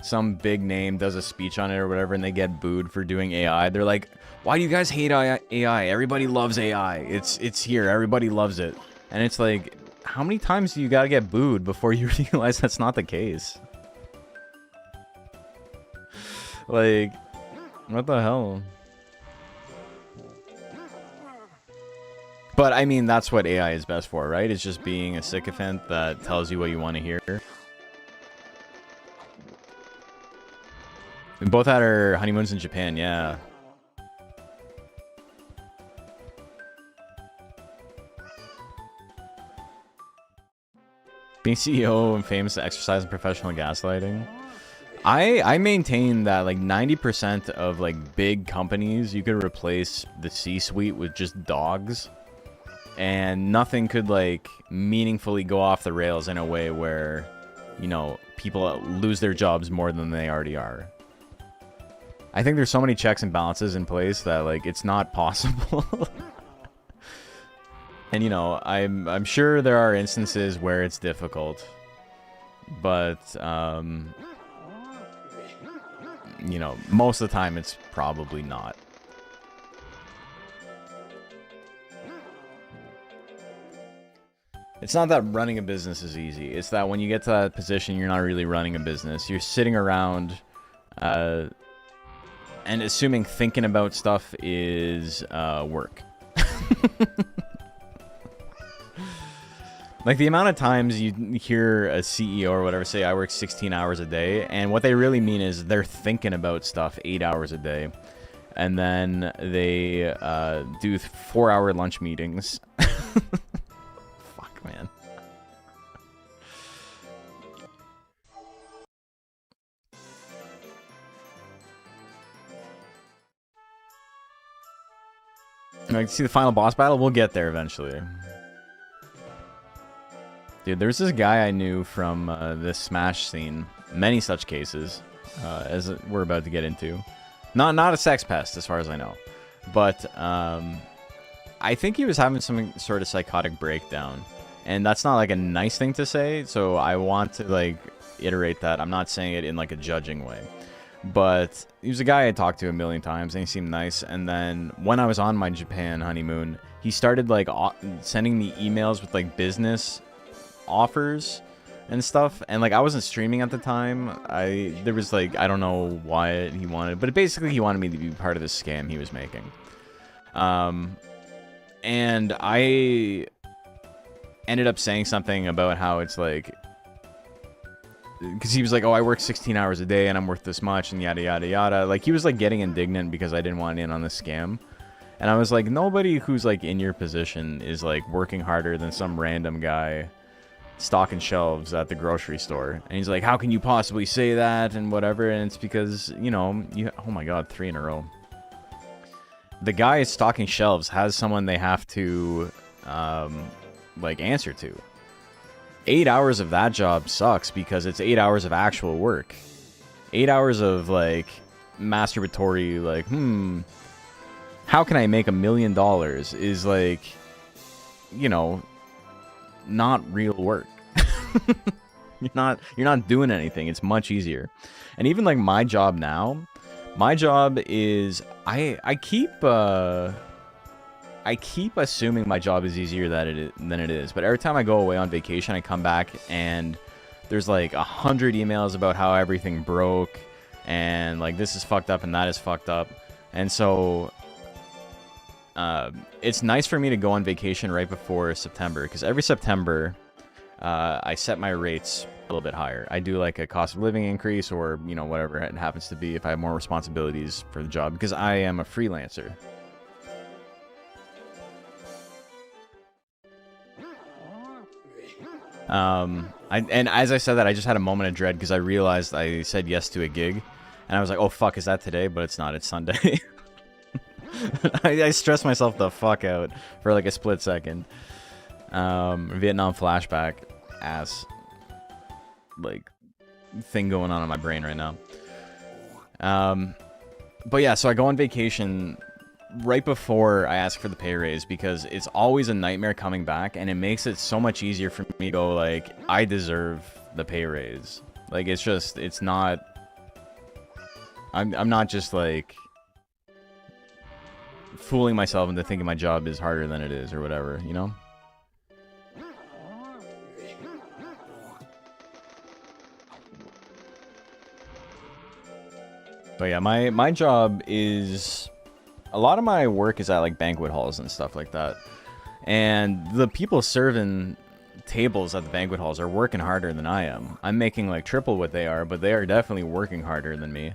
some big name does a speech on it or whatever and they get booed for doing AI, they're like, why do you guys hate AI? Everybody loves AI. It's here. Everybody loves it. And it's like, how many times do you gotta get booed before you realize that's not the case? Like, what the hell? But, I mean, that's what AI is best for, right? It's just being a sycophant that tells you what you want to hear. We both had our honeymoons in Japan, yeah. Being CEO and famous to exercise and professional gaslighting. I maintain that like 90% of like big companies, you could replace the C-suite with just dogs. And nothing could like meaningfully go off the rails in a way where, you know, people lose their jobs more than they already are. I think there's so many checks and balances in place that like it's not possible. And you know, I'm sure there are instances where it's difficult, but you know, most of the time it's probably not. It's not that running a business is easy. It's that when you get to that position, you're not really running a business. You're sitting around and assuming thinking about stuff is work. Like the amount of times you hear a CEO or whatever say, I work 16 hours a day, and what they really mean is they're thinking about stuff 8 hours a day. And then they do 4-hour lunch meetings. Fuck, man. Like, see the final boss battle? We'll get there eventually. Dude, there's this guy I knew from this Smash scene. Many such cases, as we're about to get into. Not a sex pest, as far as I know. But I think he was having some sort of psychotic breakdown. And that's not, like, a nice thing to say, so I want to, like, iterate that. I'm not saying it in, like, a judging way. But he was a guy I talked to a million times, and he seemed nice. And then when I was on my Japan honeymoon, he started, like, sending me emails with, like, business offers and stuff. And like I wasn't streaming at the time. There was like, I don't know why he wanted, but basically he wanted me to be part of this scam he was making. And I ended up saying something about how it's like, because he was like, oh, I work 16 hours a day and I'm worth this much and yada yada yada. Like he was like getting indignant because I didn't want in on the scam. And I was like, nobody who's like in your position is like working harder than some random guy stocking shelves at the grocery store. And he's like, how can you possibly say that and whatever? And it's because, you know, oh my god, 3 in a row. The guy stocking shelves has someone they have to like answer to. 8 hours of that job sucks because it's 8 hours of actual work. 8 hours of like masturbatory, like, how can I make $1 million is like, you know, not real work. You're not doing anything. It's much easier. And even like my job now, my job is I keep assuming my job is easier than it is. But every time I go away on vacation, I come back and there's like 100 emails about how everything broke and like this is fucked up and that is fucked up. And so it's nice for me to go on vacation right before September, because every September I set my rates a little bit higher. I do like a cost of living increase or, you know, whatever it happens to be if I have more responsibilities for the job, because I am a freelancer. And as I said that, I just had a moment of dread because I realized I said yes to a gig and I was like, oh fuck, is that today? But it's not, it's Sunday. I stressed myself the fuck out for like a split second. Vietnam flashback ass like thing going on in my brain right now. But yeah, so I go on vacation right before I ask for the pay raise because it's always a nightmare coming back, and it makes it so much easier for me to go like, I deserve the pay raise. Like it's not, I'm not just like fooling myself into thinking my job is harder than it is or whatever, you know? But yeah, my job is, a lot of my work is at like banquet halls and stuff like that. And the people serving tables at the banquet halls are working harder than I am. I'm making like triple what they are, but they are definitely working harder than me.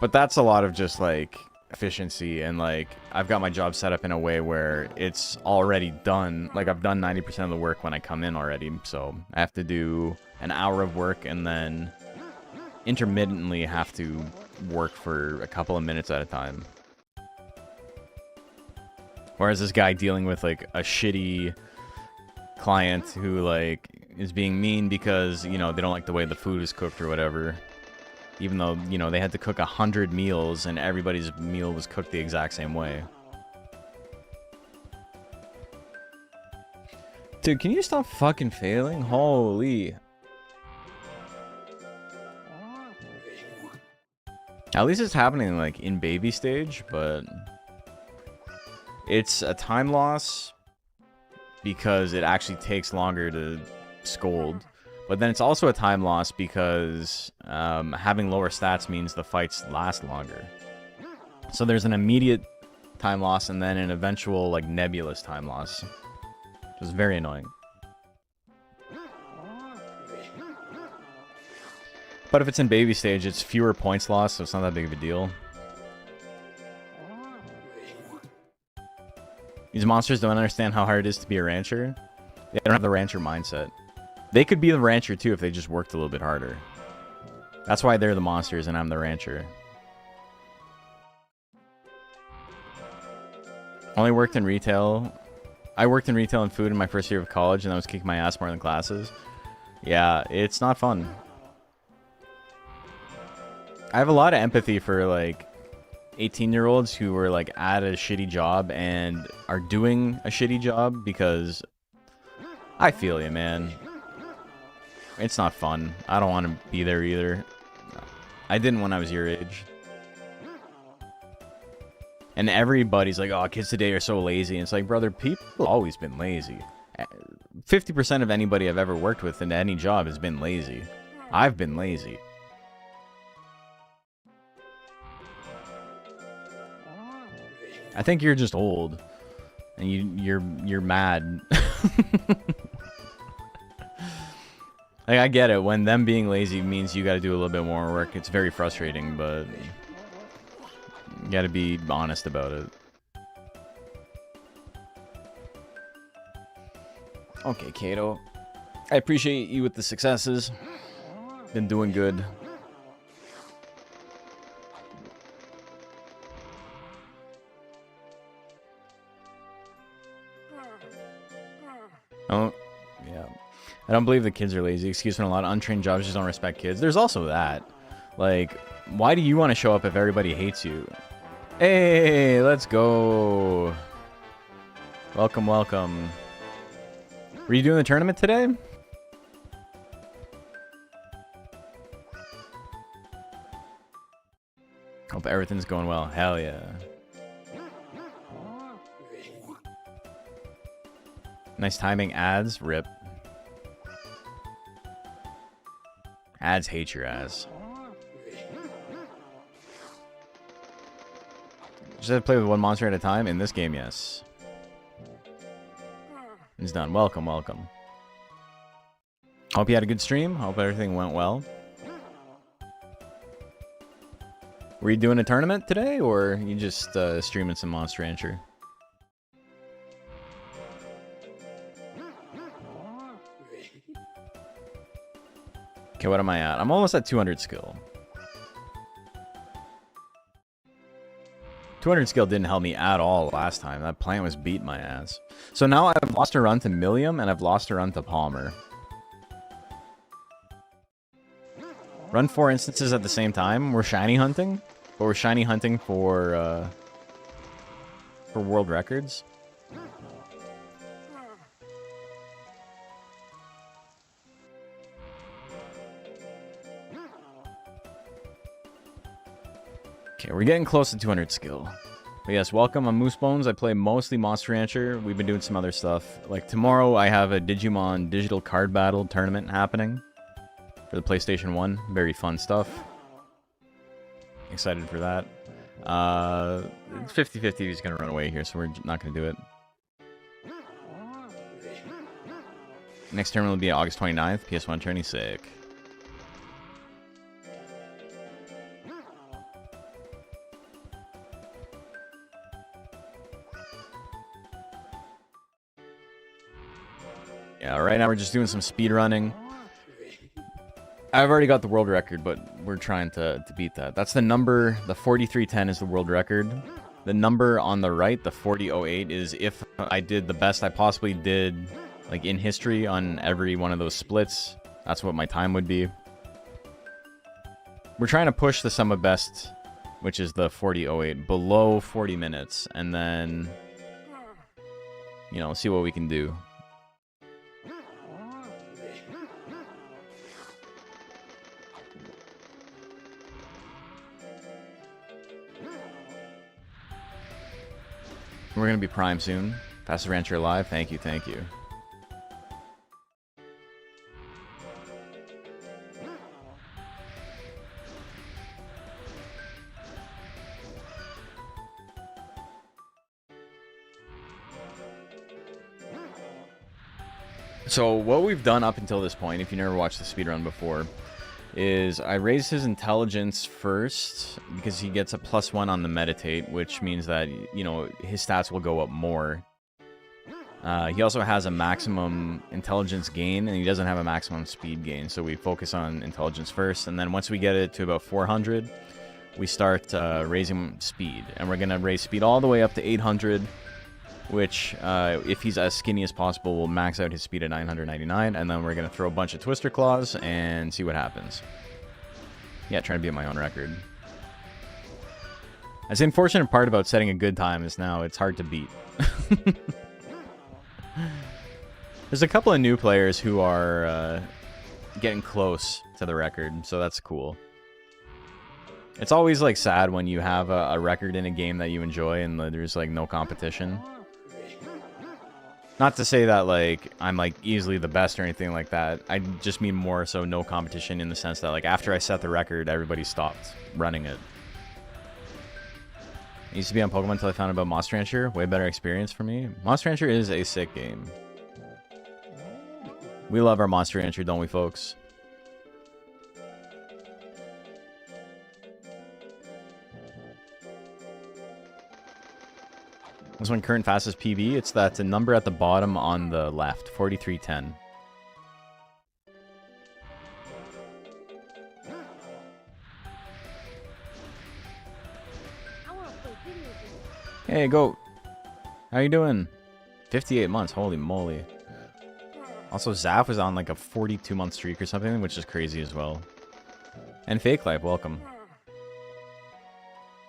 But that's a lot of just like efficiency, and like I've got my job set up in a way where it's already done. Like I've done 90% of the work when I come in already, so I have to do an hour of work and then intermittently have to work for a couple of minutes at a time. Whereas this guy dealing with like a shitty client who like is being mean because, you know, they don't like the way the food is cooked or whatever. Even though, you know, they had to cook 100 meals and everybody's meal was cooked the exact same way. Dude, can you stop fucking failing? Holy. At least it's happening like in baby stage, but it's a time loss because it actually takes longer to scold. But then it's also a time loss because having lower stats means the fights last longer. So there's an immediate time loss and then an eventual like nebulous time loss. It's very annoying. But if it's in baby stage, it's fewer points lost, so it's not that big of a deal. These monsters don't understand how hard it is to be a rancher. They don't have the rancher mindset. They could be the rancher too if they just worked a little bit harder. That's why they're the monsters and I'm the rancher. Only worked in retail. I worked in retail and food in my first year of college, and I was kicking my ass more than classes. Yeah, it's not fun. I have a lot of empathy for like 18-year-olds who are like at a shitty job and are doing a shitty job, because I feel you, man. It's not fun. I don't want to be there either. I didn't when I was your age. And everybody's like, oh, kids today are so lazy. And it's like, brother, people have always been lazy. 50% of anybody I've ever worked with in any job has been lazy. I've been lazy. I think you're just old, and you're mad. Like, I get it. When them being lazy means you got to do a little bit more work, it's very frustrating, but you got to be honest about it. Okay, Kato. I appreciate you with the successes. Been doing good. Oh, yeah. I don't believe the kids are lazy. Excuse me, a lot of untrained jobs just don't respect kids. There's also that. Like, why do you want to show up if everybody hates you? Hey, let's go. Welcome, welcome. Were you doing the tournament today? Hope everything's going well. Hell yeah. Nice timing. Ads. Rip. Ads hate your ass. Just have to play with one monster at a time? In this game, yes. It's done. Welcome, welcome. Hope you had a good stream. Hope everything went well. Were you doing a tournament today, or you just streaming some Monster Rancher? Okay, what am I at? I'm almost at 200 skill. 200 skill didn't help me at all last time. That plant was beating my ass. So now I've lost a run to Millium, and I've lost a run to Palmer. Run 4 instances at the same time. We're shiny hunting, but we're shiny hunting for world records. Okay, we're getting close to 200 skill. But yes, welcome. I'm Moosebones. I play mostly Monster Rancher. We've been doing some other stuff. Like tomorrow, I have a Digimon digital card battle tournament happening for the PlayStation 1. Very fun stuff. Excited for that. It's 50-50 he's going to run away here, so we're not going to do it. Next tournament will be August 29th. PS1 tourney. Sick. Yeah, right now we're just doing some speed running. I've already got the world record, but we're trying to beat that. That's the number. The 4310 is the world record. The number on the right, the 4008, is if I did the best I possibly did, like in history on every one of those splits. That's what my time would be. We're trying to push the sum of best, which is the 4008, below 40 minutes, and then, you know, see what we can do. We're going to be prime soon. Fastest Rancher alive. Thank you, thank you. So what we've done up until this point, if you never watched the speedrun before, is I raised his intelligence first because he gets a +1 on the meditate, which means that, you know, his stats will go up more. He also has a maximum intelligence gain, and he doesn't have a maximum speed gain, so we focus on intelligence first, and then once we get it to about 400, we start raising speed, and we're going to raise speed all the way up to 800, which, if he's as skinny as possible, will max out his speed at 999, and then we're going to throw a bunch of Twister Claws and see what happens. Yeah, trying to beat my own record. That's the unfortunate part about setting a good time is now it's hard to beat. There's a couple of new players who are getting close to the record, so that's cool. It's always, like, sad when you have a record in a game that you enjoy and there's, like, no competition. Not to say that, like, I'm, like, easily the best or anything like that. I just mean more so no competition in the sense that, like, after I set the record, everybody stopped running it. I used to be on Pokemon until I found out about Monster Rancher. Way better experience for me. Monster Rancher is a sick game. We love our Monster Rancher, don't we, folks? This one, current fastest PB. It's that number at the bottom on the left, 4310. Hey, goat. How you doing? 58 months. Holy moly. Also, Zaf was on like a 42-month streak or something, which is crazy as well. And Fake Life, welcome.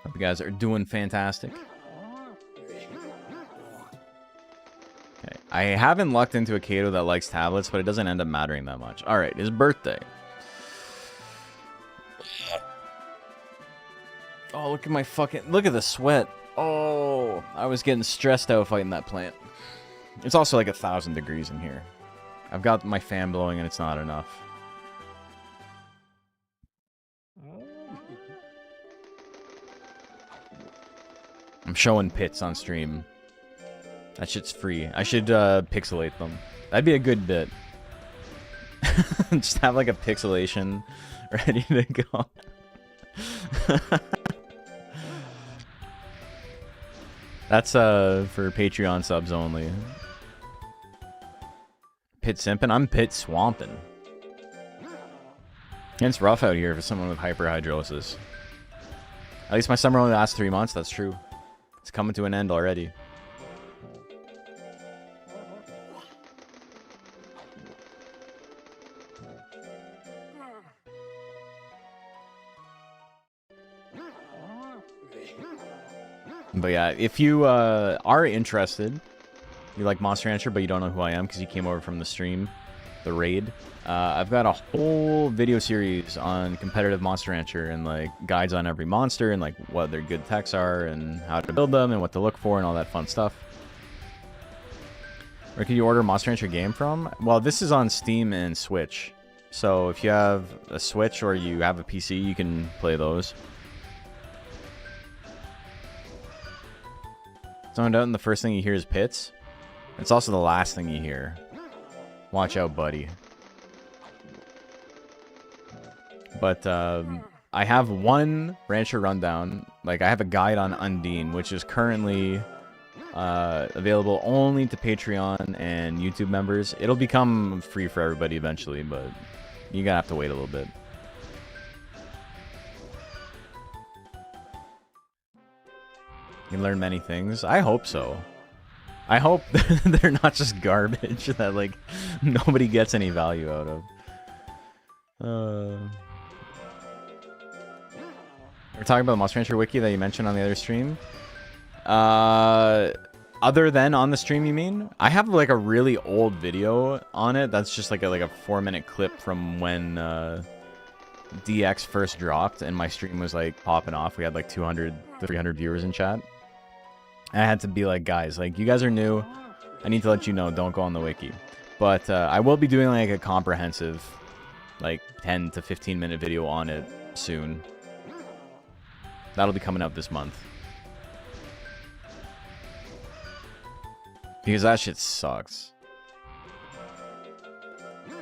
Hope you guys are doing fantastic. Okay. I haven't lucked into a Kato that likes tablets, but it doesn't end up mattering that much. Alright, his birthday. Oh, look at my fucking... Look at the sweat. Oh, I was getting stressed out fighting that plant. It's also like 1,000 degrees in here. I've got my fan blowing and it's not enough. I'm showing pits on stream. That shit's free. I should pixelate them. That'd be a good bit. Just have like a pixelation ready to go. That's for Patreon subs only. Pit simping? I'm pit swamping. It's rough out here for someone with hyperhidrosis. At least my summer only lasts 3 months, that's true. It's coming to an end already. But yeah, if you are interested, you like Monster Rancher, but you don't know who I am because you came over from the stream, the raid, I've got a whole video series on competitive Monster Rancher and like guides on every monster and like what their good techs are and how to build them and what to look for and all that fun stuff. Where can you order Monster Rancher game from? Well, this is on Steam and Switch. So if you have a Switch or you have a PC, you can play those. Zoned out and the first thing you hear is pits. It's also the last thing you hear. Watch out, buddy. But I have one Rancher rundown. Like, I have a guide on Undine, which is currently available only to Patreon and YouTube members. It'll become free for everybody eventually, but you're gonna have to wait a little bit. You can learn many things. I hope so. I hope they're not just garbage that, like, nobody gets any value out of. We're talking about the Monster Rancher wiki that you mentioned on the other stream. Other than on the stream, you mean? I have, like, a really old video on it. That's just, like a 4-minute clip from when DX first dropped and my stream was, like, popping off. We had, like, 200 to 300 viewers in chat. I had to be like, guys, like, you guys are new. I need to let you know, don't go on the wiki. But I will be doing, like, a comprehensive, like, 10 to 15-minute video on it soon. That'll be coming out this month. Because that shit sucks. You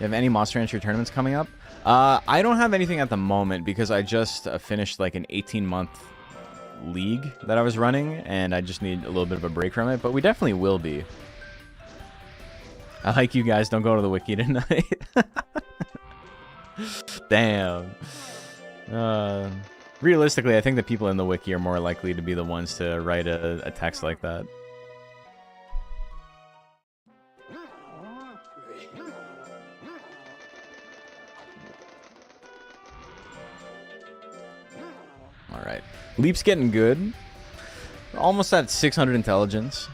have any Monster Rancher tournaments coming up? I don't have anything at the moment because I just finished, like, an 18-month league that I was running, and I just need a little bit of a break from it, but we definitely will be. I like you guys, don't go to the wiki tonight. Damn. Realistically, I think the people in the wiki are more likely to be the ones to write a text like that. Alright. Leap's getting good. Almost at 600 intelligence.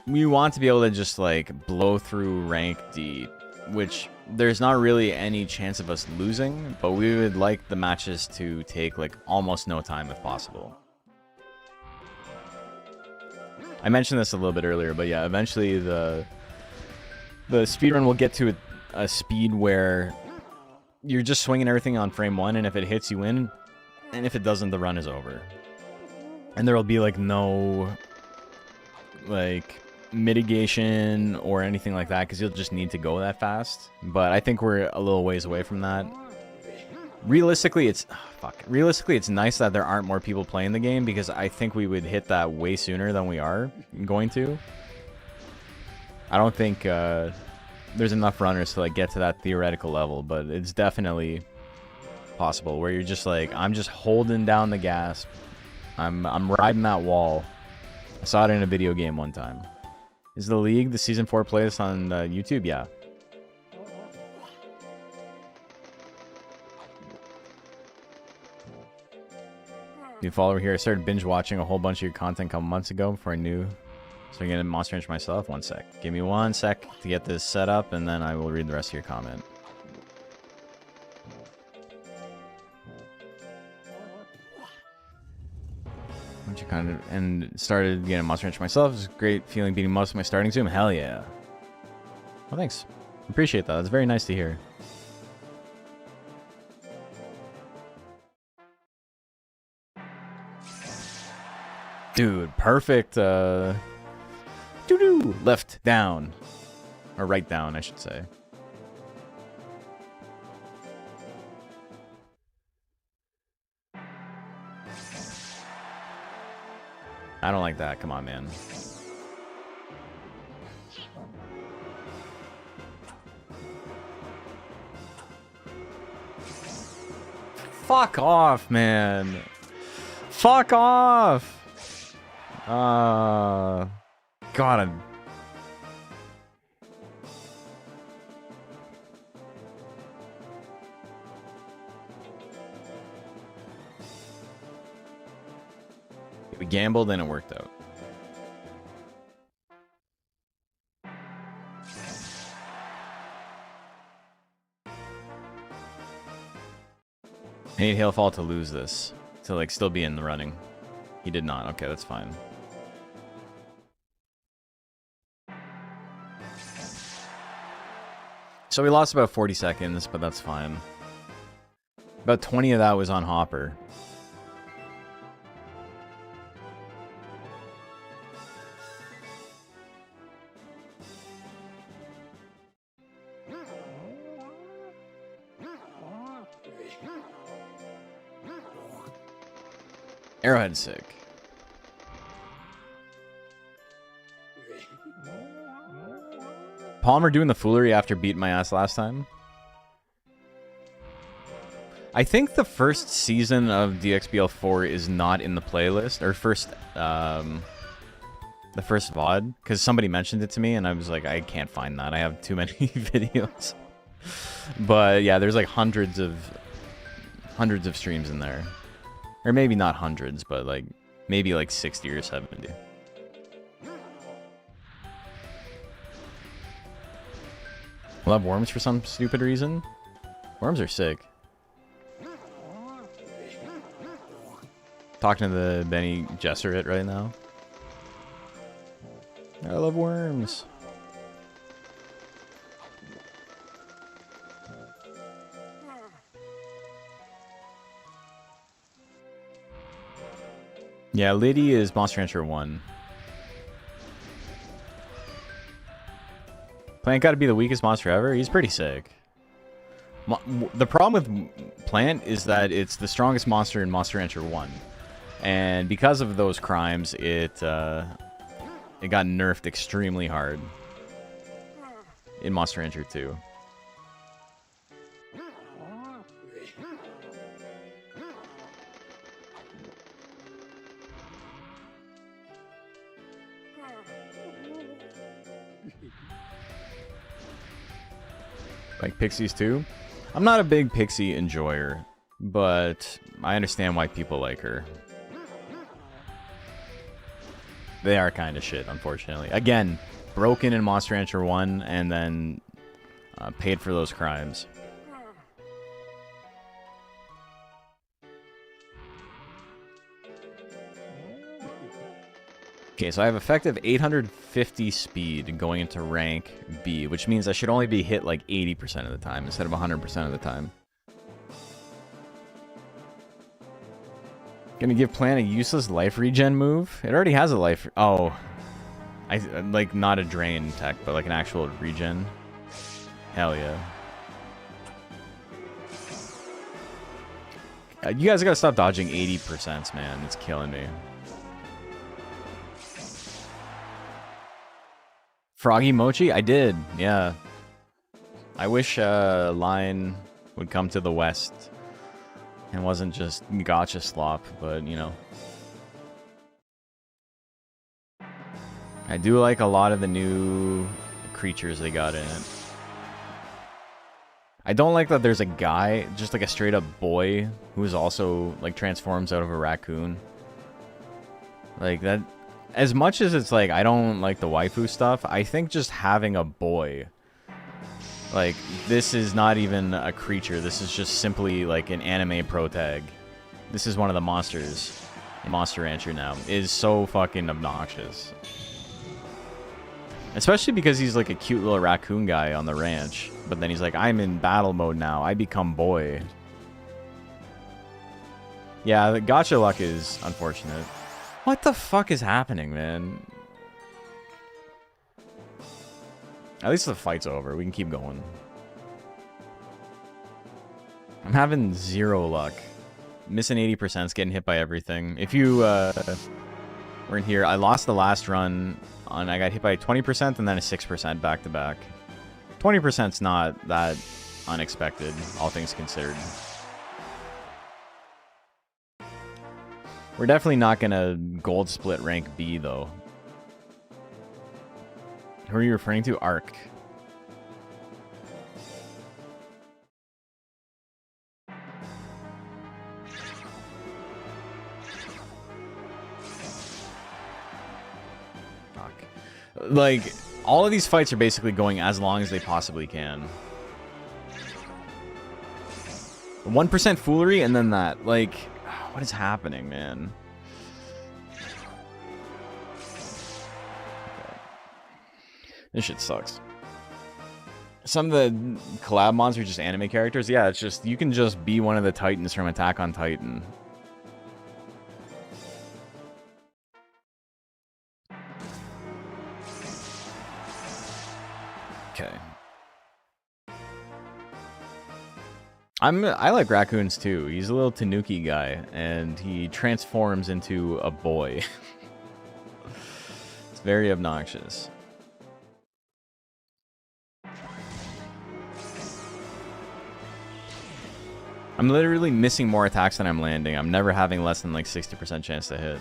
We want to be able to just, like, blow through rank D, which there's not really any chance of us losing, but we would like the matches to take, like, almost no time if possible. I mentioned this a little bit earlier, but yeah, eventually the speedrun will get to a speed where you're just swinging everything on frame 1, and if it hits, you win, and if it doesn't, the run is over. And there will be like no like mitigation or anything like that, because you'll just need to go that fast. But I think we're a little ways away from that. Realistically, it's nice that there aren't more people playing the game, because I think we would hit that way sooner than we are going to. I don't think there's enough runners to like get to that theoretical level, but it's definitely possible where you're just like, I'm just holding down the gas, I'm riding that wall. I saw it in a video game one time. Is the League the season 4 playlist on YouTube? Yeah. New follower here. I started binge watching a whole bunch of your content a couple months ago before I knew. So I'm gonna Monster Ranch myself. 1 sec. Give me 1 sec to get this set up, and then I will read the rest of your comment. You kind of and started getting Monster Ranch myself. It's a great feeling beating most of my starting zoom. Hell yeah. Well, thanks. Appreciate that. That's very nice to hear. Dude, perfect. Doo-doo. Left down. Or right down, I should say. I don't like that. Come on, man. Fuck off, man. Fuck off. God, I'm... We gambled and it worked out. I need Hailfall to lose this, to like still be in the running. He did not. Okay, that's fine. So we lost about 40 seconds, but that's fine. About 20 of that was on Hopper. Arrowhead's sick. Palmer doing the foolery after beating my ass last time. I think the first season of DXBL 4 is not in the playlist, or the first VOD, because somebody mentioned it to me, and I was like, I can't find that. I have too many videos. But yeah, there's like hundreds of streams in there. Or maybe not hundreds, but like maybe like 60 or 70. We'll have worms for some stupid reason. Worms are sick. Talking to the Benny Gesserit right now. I love worms. Yeah, Liddy is Monster Rancher 1. Plant gotta be the weakest monster ever? He's pretty sick. The problem with Plant is that it's the strongest monster in Monster Rancher 1. And because of those crimes, it got nerfed extremely hard in Monster Rancher 2. Like Pixies too? I'm not a big Pixie enjoyer, but I understand why people like her. They are kind of shit, unfortunately. Again, broken in Monster Rancher 1 and then paid for those crimes. Okay, so I have effective 850 speed going into rank B, which means I should only be hit like 80% of the time instead of 100% of the time. Gonna give Plan a useless life regen move? It already has a life... Oh. Like, not a drain tech, but like an actual regen. Hell yeah. You guys gotta stop dodging 80%, man. It's killing me. Froggy Mochi? I did, yeah. I wish Line would come to the west and wasn't just gotcha slop, but you know. I do like a lot of the new creatures they got in it. I don't like that there's a guy, just like a straight up boy, who's also like transforms out of a raccoon. Like that. As much as it's like, I don't like the waifu stuff, I think just having a boy, like, this is not even a creature, this is just simply like an anime protag. This is one of the monsters in Monster Rancher now, is so fucking obnoxious. Especially because he's like a cute little raccoon guy on the ranch, but then he's like, I'm in battle mode now, I become boy. Yeah, the gacha luck is unfortunate. What the fuck is happening, man? At least the fight's over. We can keep going. I'm having zero luck. Missing 80%, getting hit by everything. If you were in here, I lost the last run on... I got hit by 20% and then a 6% back-to-back. 20%'s not that unexpected, all things considered. We're definitely not gonna gold split rank B, though. Who are you referring to? Arc. Fuck. Like, all of these fights are basically going as long as they possibly can. 1% foolery and then that. Like... What is happening, man? This shit sucks. Some of the collab mods are just anime characters. Yeah, it's just, you can just be one of the Titans from Attack on Titan. Okay. I like raccoons too. He's a little tanuki guy, and he transforms into a boy. It's very obnoxious. I'm literally missing more attacks than I'm landing. I'm never having less than like 60% chance to hit.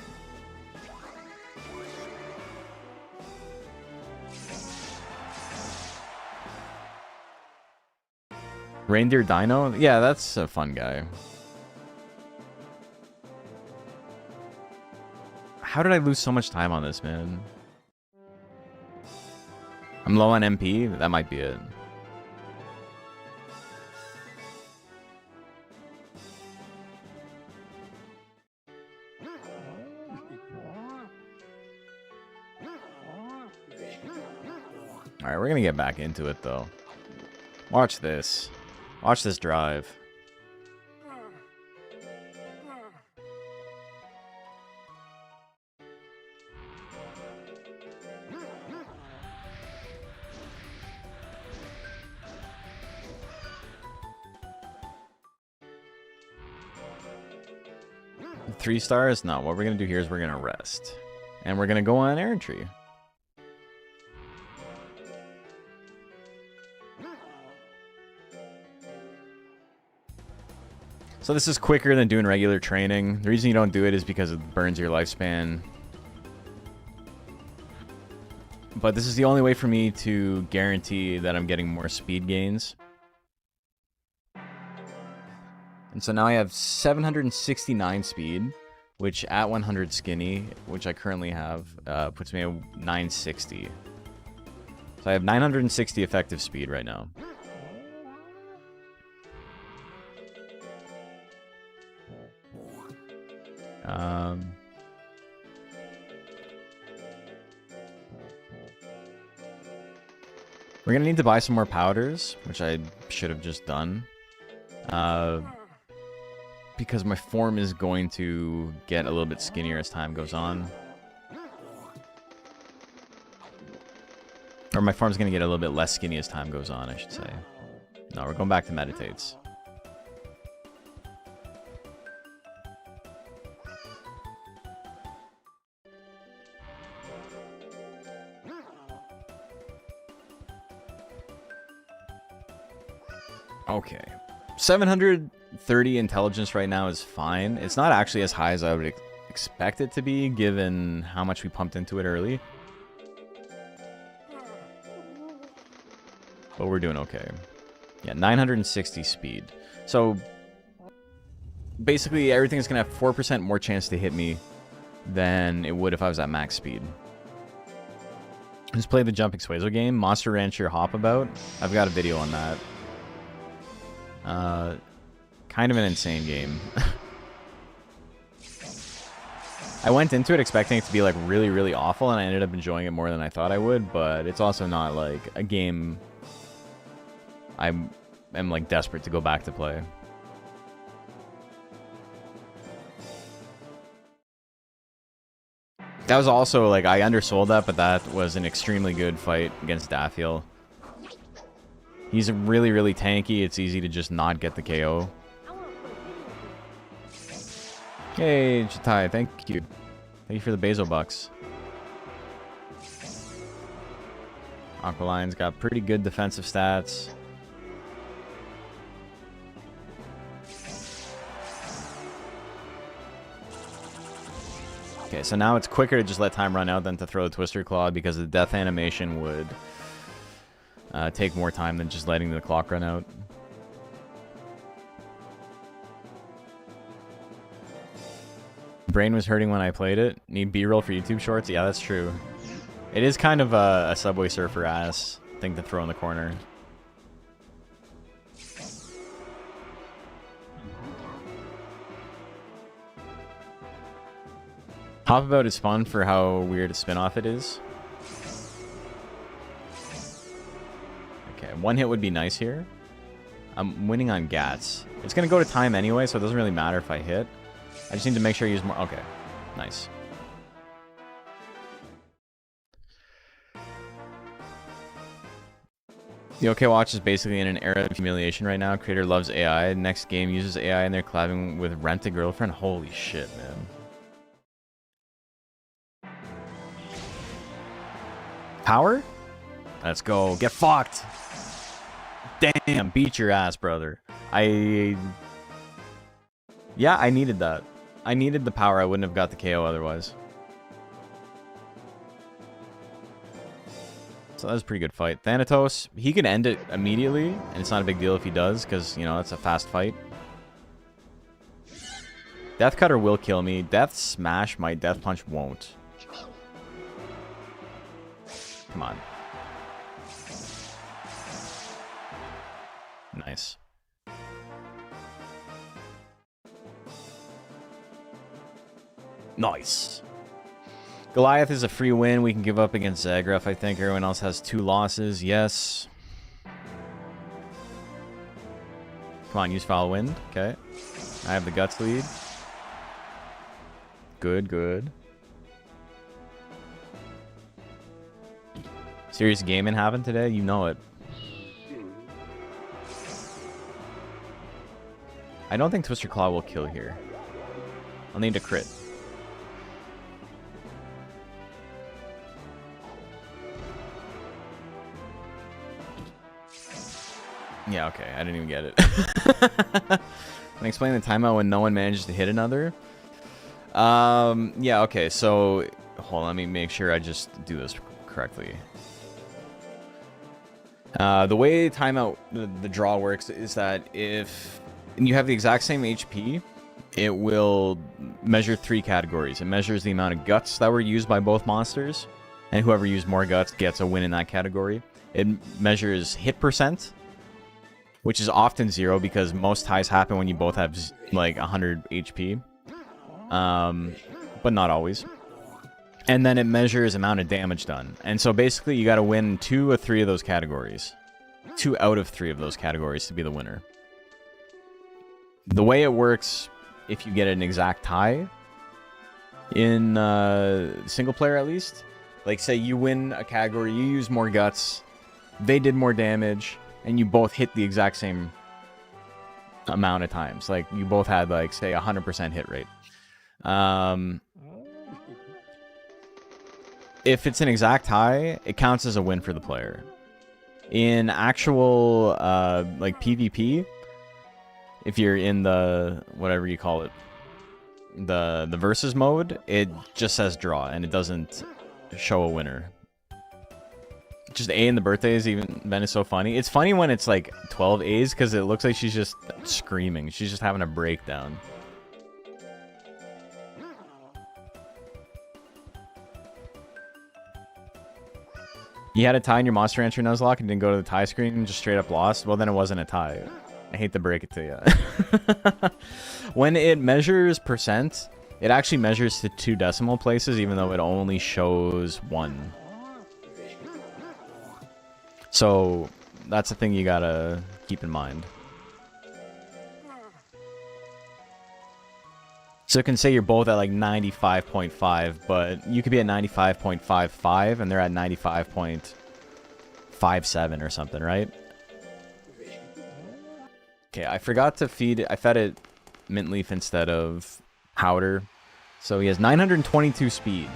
Reindeer Dino? Yeah, that's a fun guy. How did I lose so much time on this, man? I'm low on MP? That might be it. Alright, we're gonna get back into it, though. Watch this. Watch this drive. Three stars? No, what we're gonna do here is we're gonna rest. And we're gonna go on errantry. So this is quicker than doing regular training. The reason you don't do it is because it burns your lifespan. But this is the only way for me to guarantee that I'm getting more speed gains. And so now I have 769 speed, which at 100 skinny, which I currently have, puts me at 960. So I have 960 effective speed right now. We're gonna need to buy some more powders, which I should have just done. Because my form is going to get a little bit skinnier as time goes on. Or my form's gonna get a little bit less skinny as time goes on, I should say. No, we're going back to meditates. Okay. 730 intelligence right now is fine. It's not actually as high as I would expect it to be, given how much we pumped into it early. But we're doing okay. Yeah, 960 speed. So, basically, everything's going to have 4% more chance to hit me than it would if I was at max speed. Just play the Jumping Suezo game, Monster Rancher Hop About. I've got a video on that. Kind of an insane game. I went into it expecting it to be like really, really awful, and I ended up enjoying it more than I thought I would, but it's also not like a game I am like desperate to go back to play. That was also like, I undersold that, but that was an extremely good fight against Daffiel. He's really, really tanky. It's easy to just not get the KO. Hey, Chitai, thank you. Thank you for the Basil bucks. Aqualion's got pretty good defensive stats. Okay, so now it's quicker to just let time run out than to throw the Twister Claw, because the death animation would take more time than just letting the clock run out. Brain was hurting when I played it. Need B-roll for YouTube shorts? Yeah, that's true. It is kind of a Subway Surfer ass thing to throw in the corner. Hop About is fun for how weird a spin-off it is. Okay, one hit would be nice here. I'm winning on Gats. It's going to go to time anyway, so it doesn't really matter if I hit. I just need to make sure I use more. Okay, nice. The OK Watch is basically in an era of humiliation right now. Creator loves AI. Next game uses AI and they're collabing with Rent a Girlfriend. Holy shit, man. Power? Let's go. Get fucked. Damn, beat your ass, brother. Yeah, I needed that. I needed the power. I wouldn't have got the KO otherwise. So that was a pretty good fight. Thanatos, he can end it immediately, and it's not a big deal if he does, because, you know, it's a fast fight. Death Cutter will kill me. Death Smash might. Death Punch won't. Come on. Nice. Nice. Goliath is a free win. We can give up against Zagraf, I think. Everyone else has 2 losses. Yes. Come on, use Foul Wind. Okay. I have the Guts lead. Good, good. Serious gaming happened today? You know it. I don't think Twister Claw will kill here. I'll need a crit. Yeah, okay. I didn't even get it. Can I explain the timeout when no one manages to hit another? Yeah, okay. So, hold on. Let me make sure I just do this correctly. The way timeout, the draw works is that if you have the exact same HP, it will measure 3 categories. It measures the amount of guts that were used by both monsters, and whoever used more guts gets a win in that category. It measures hit percent, which is often 0 because most ties happen when you both have like 100 HP. But not always. And then it measures amount of damage done. And so basically you got to win 2 or 3 of those categories. 2 out of 3 of those categories to be the winner. The way it works, if you get an exact tie, in single player at least, like say you win a category, you use more guts, they did more damage, and you both hit the exact same amount of times. Like you both had like say 100% hit rate. If it's an exact tie, it counts as a win for the player. In actual like PvP, if you're in the whatever you call it, the versus mode, it just says draw and it doesn't show a winner. Just A in the birthdays even then is so funny. It's funny when it's like 12 A's because it looks like she's just screaming. She's just having a breakdown. You had a tie in your Monster Rancher Nuzlocke and didn't go to the tie screen and just straight up lost? Well, then it wasn't a tie. I hate to break it to you. When it measures percent, it actually measures to 2 decimal places, even though it only shows 1. So that's the thing you gotta keep in mind. So it can say you're both at like 95.5, but you could be at 95.55 and they're at 95.57 or something, right? Okay, I forgot to feed it. I fed it mint leaf instead of powder. So he has 922 speed.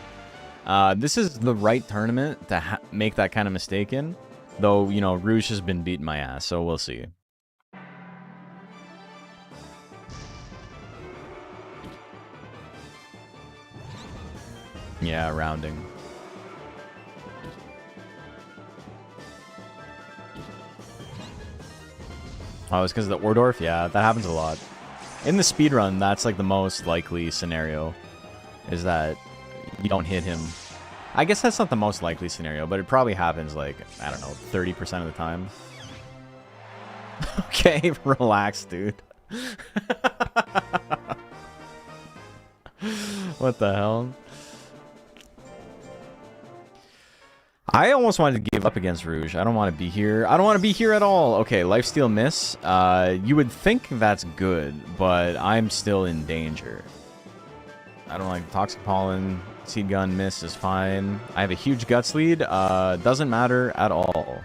This is the right tournament to make that kind of mistake in. Though, you know, Rouge has been beating my ass, so we'll see. Yeah, rounding. Oh, it's because of the Ordorf? Yeah, that happens a lot. In the speedrun, that's like the most likely scenario, is that you don't hit him. I guess that's not the most likely scenario, but it probably happens like, I don't know, 30% of the time. Okay, relax, dude. What the hell? I almost wanted to give up against Rouge. I don't want to be here. I don't want to be here at all. Okay, lifesteal miss. You would think that's good, but I'm still in danger. I don't like toxic pollen. Seed gun miss is fine. I have a huge guts lead. Doesn't matter at all.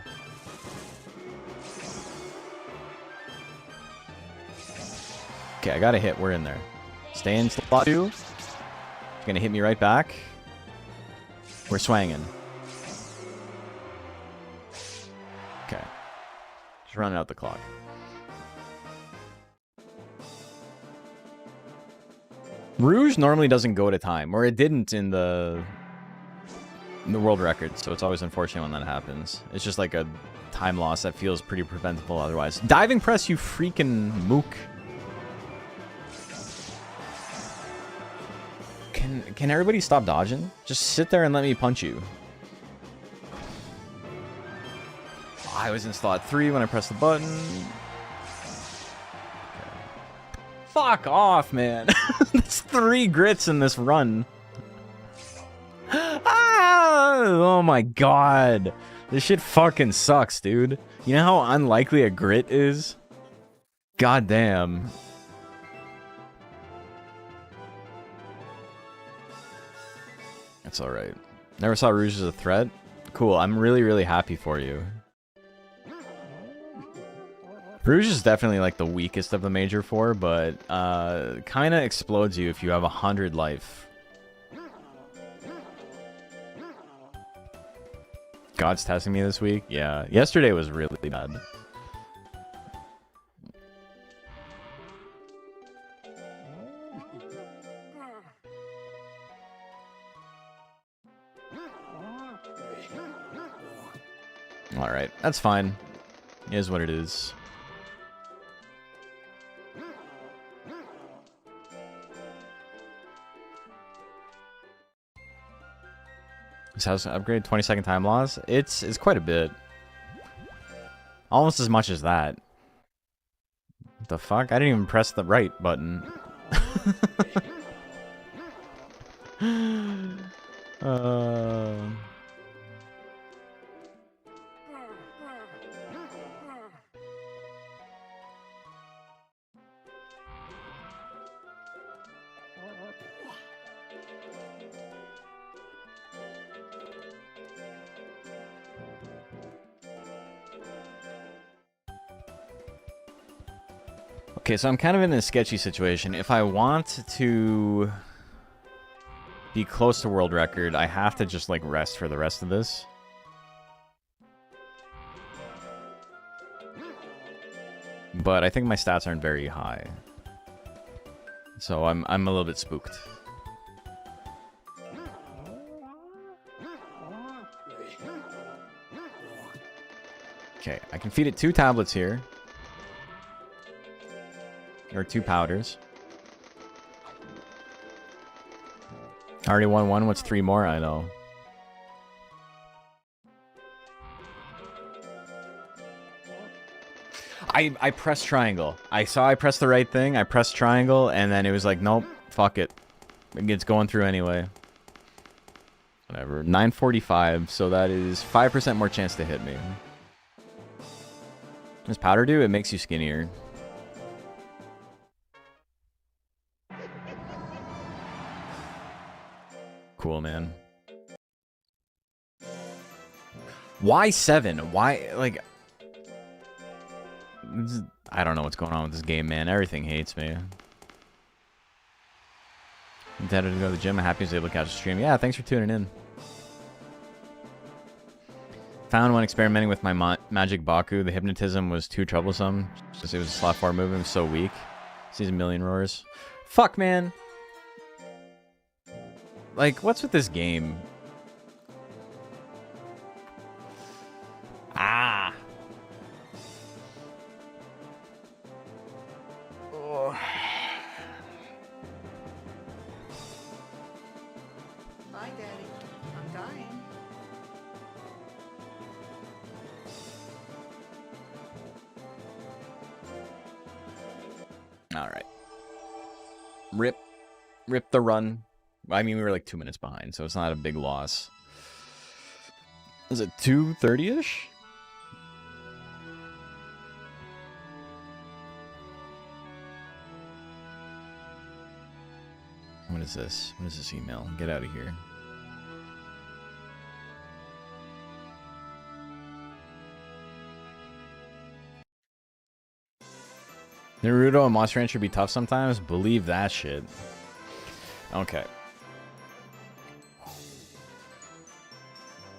Okay, I got a hit. We're in there. Stay in slot 2. It's gonna hit me right back. We're swanging. Okay. Just running out the clock. Rouge normally doesn't go to time, or it didn't in the world record, so it's always unfortunate when that happens. It's just like a time loss that feels pretty preventable otherwise. Diving press, you freaking mook. Can everybody stop dodging? Just sit there and let me punch you. Oh, I was in slot 3 when I pressed the button. Fuck off, man. There's 3 grits in this run. Ah! Oh my god. This shit fucking sucks, dude. You know how unlikely a grit is? God damn. That's alright. Never saw Rouge as a threat? Cool, I'm really, really happy for you. Rouge is definitely like the weakest of the major 4, but kind of explodes you if you have 100 life. God's testing me this week? Yeah, yesterday was really bad. Alright, that's fine. It is what it is. This house upgrade, 20-second time loss. It's quite a bit. Almost as much as that. What the fuck? I didn't even press the right button. Okay, so I'm kind of in a sketchy situation. If I want to be close to world record, I have to just, like, rest for the rest of this. But I think my stats aren't very high. So I'm a little bit spooked. Okay, I can feed it 2 tablets here. Or 2 powders. I already won 1. What's 3 more? I know. I pressed triangle. I saw I pressed the right thing. I pressed triangle, and then it was like, nope, fuck it. It's going through anyway. Whatever. 945, so that is 5% more chance to hit me. What does powder do? It makes you skinnier. Cool, man. Why 7? Why, like... I don't know what's going on with this game, man. Everything hates me. Intended to go to the gym. I'm happy I was able to catch a stream. Yeah, thanks for tuning in. Found when experimenting with my magic Baku, the hypnotism was too troublesome. Just it was a slot 4 move. It was so weak. Sees a million roars. Fuck, man. Like, what's with this game? Ah. Oh. Bye, Daddy. I'm dying. All right. Rip the run. I mean, we were like 2 minutes behind, so it's not a big loss. Is it 2:30-ish? What is this? What is this email? Get out of here. Naruto and Monster Rancher be tough sometimes? Believe that shit. Okay.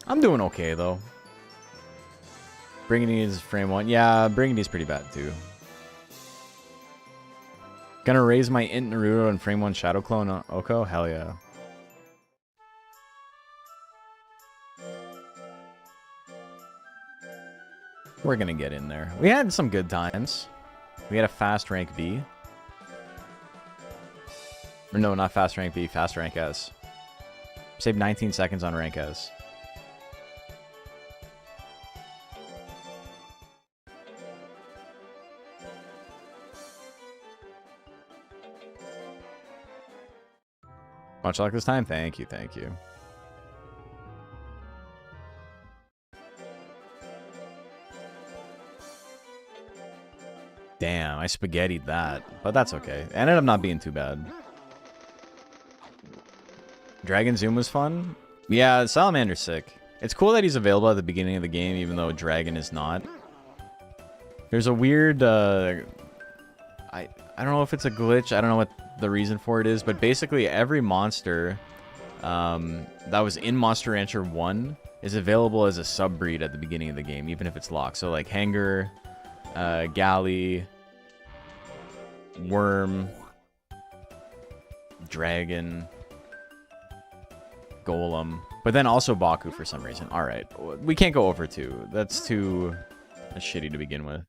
I'm doing okay, though. Bringy is frame 1. Yeah, Bringy is pretty bad, too. Gonna raise my int Naruto and frame 1 Shadow Clone Oko? Hell yeah. We're gonna get in there. We had some good times. We had a fast rank B. Or no, not fast rank B, fast rank S. Saved 19 seconds on rank S. Much luck this time. Thank you, thank you. Damn, I spaghettied that. But that's okay. It ended up not being too bad. Dragon Zoom was fun. Yeah, Salamander's sick. It's cool that he's available at the beginning of the game, even though Dragon is not. There's a weird... I don't know if it's a glitch. I don't know what the reason for it is, but basically every monster that was in Monster Rancher 1 is available as a sub-breed at the beginning of the game, even if it's locked. So like Hanger, Galley, Worm, Dragon, Golem, but then also Baku for some reason. Alright, we can't go over 2. That's shitty to begin with.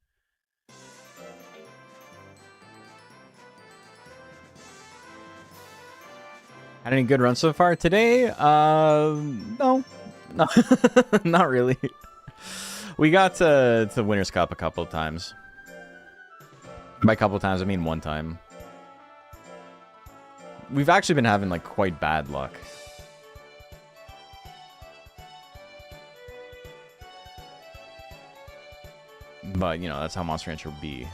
Had any good runs so far today? No, not really. We got to Winners Cup a couple of times. By a couple of times, I mean 1 time. We've actually been having like quite bad luck. But, you know, that's how Monster Rancher would be.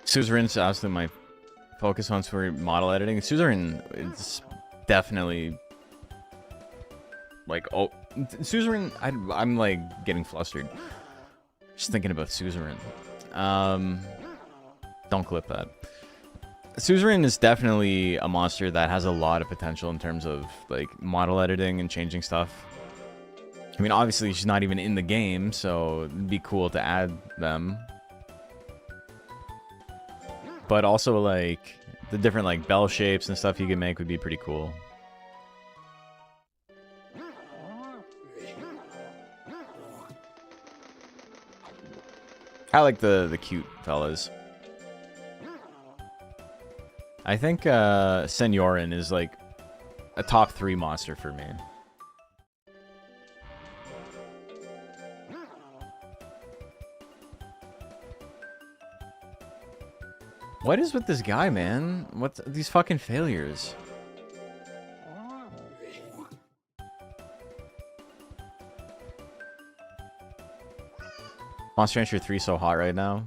Suzerain's absolutely my focus on for model editing. Suzerain is definitely like, oh, Suzerain, I'm like getting flustered just thinking about Suzerain. Don't clip that. Suzerain is definitely a monster that has a lot of potential in terms of like model editing and changing stuff. I mean, obviously she's not even in the game, so it'd be cool to add them. But also, like, the different, like, bell shapes and stuff you can make would be pretty cool. I like the cute fellas. I think Senyorin is, like, a top 3 monster for me. What is with this guy, man? What's these fucking failures? Monster Rancher 3 so hot right now.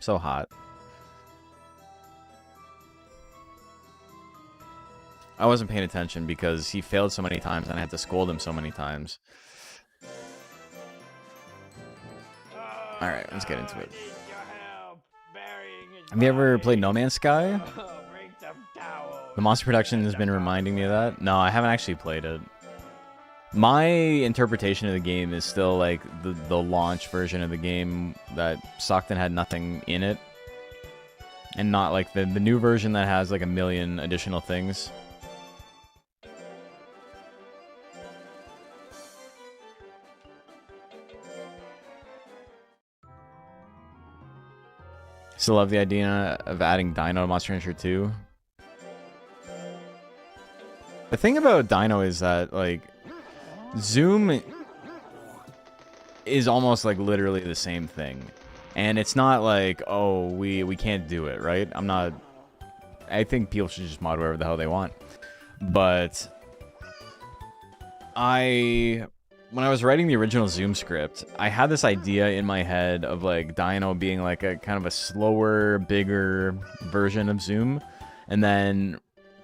So hot. I wasn't paying attention because he failed so many times and I had to scold him so many times. Alright, let's get into it. Have you ever played No Man's Sky? The monster production has been reminding me of that. No, I haven't actually played it. My interpretation of the game is still like the launch version of the game that sucked and had nothing in it. And not like the new version that has like a million additional things. Still love the idea of adding Dino to Monster Rancher 2. The thing about Dino is that, like, Zoom is almost, like, literally the same thing. And it's not like, oh, we can't do it, right? I think people should just mod whatever the hell they want. But when I was writing the original Zoom script, I had this idea in my head of like Dino being like a kind of a slower, bigger version of Zoom, and then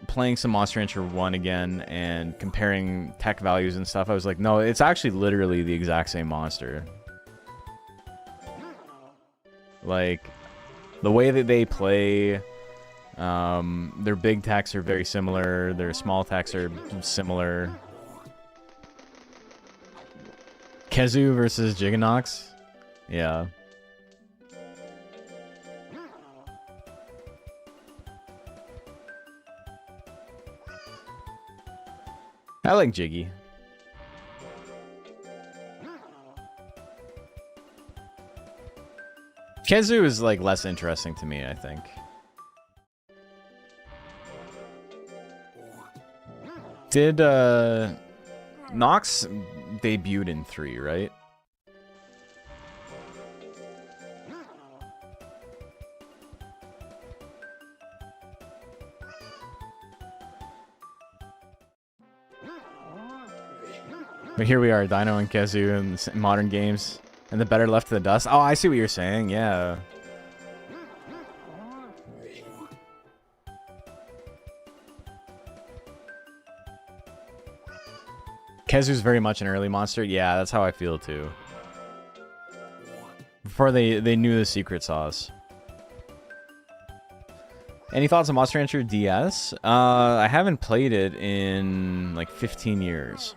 playing some Monster Rancher 1 again and comparing tech values and stuff, I was like, no, it's actually literally the exact same monster. Like, the way that they play, their big techs are very similar, their small techs are similar. Kezu versus Giganox? Yeah. I like Jiggy. Kezu is like less interesting to me, I think. Did Nox debuted in 3, right? But here we are, Dino and Kezu in modern games. And the better left to the dust. Oh, I see what you're saying, yeah. Kezu's very much an early monster. Yeah, that's how I feel too. Before they knew the secret sauce. Any thoughts on Monster Rancher DS? I haven't played it in like 15 years.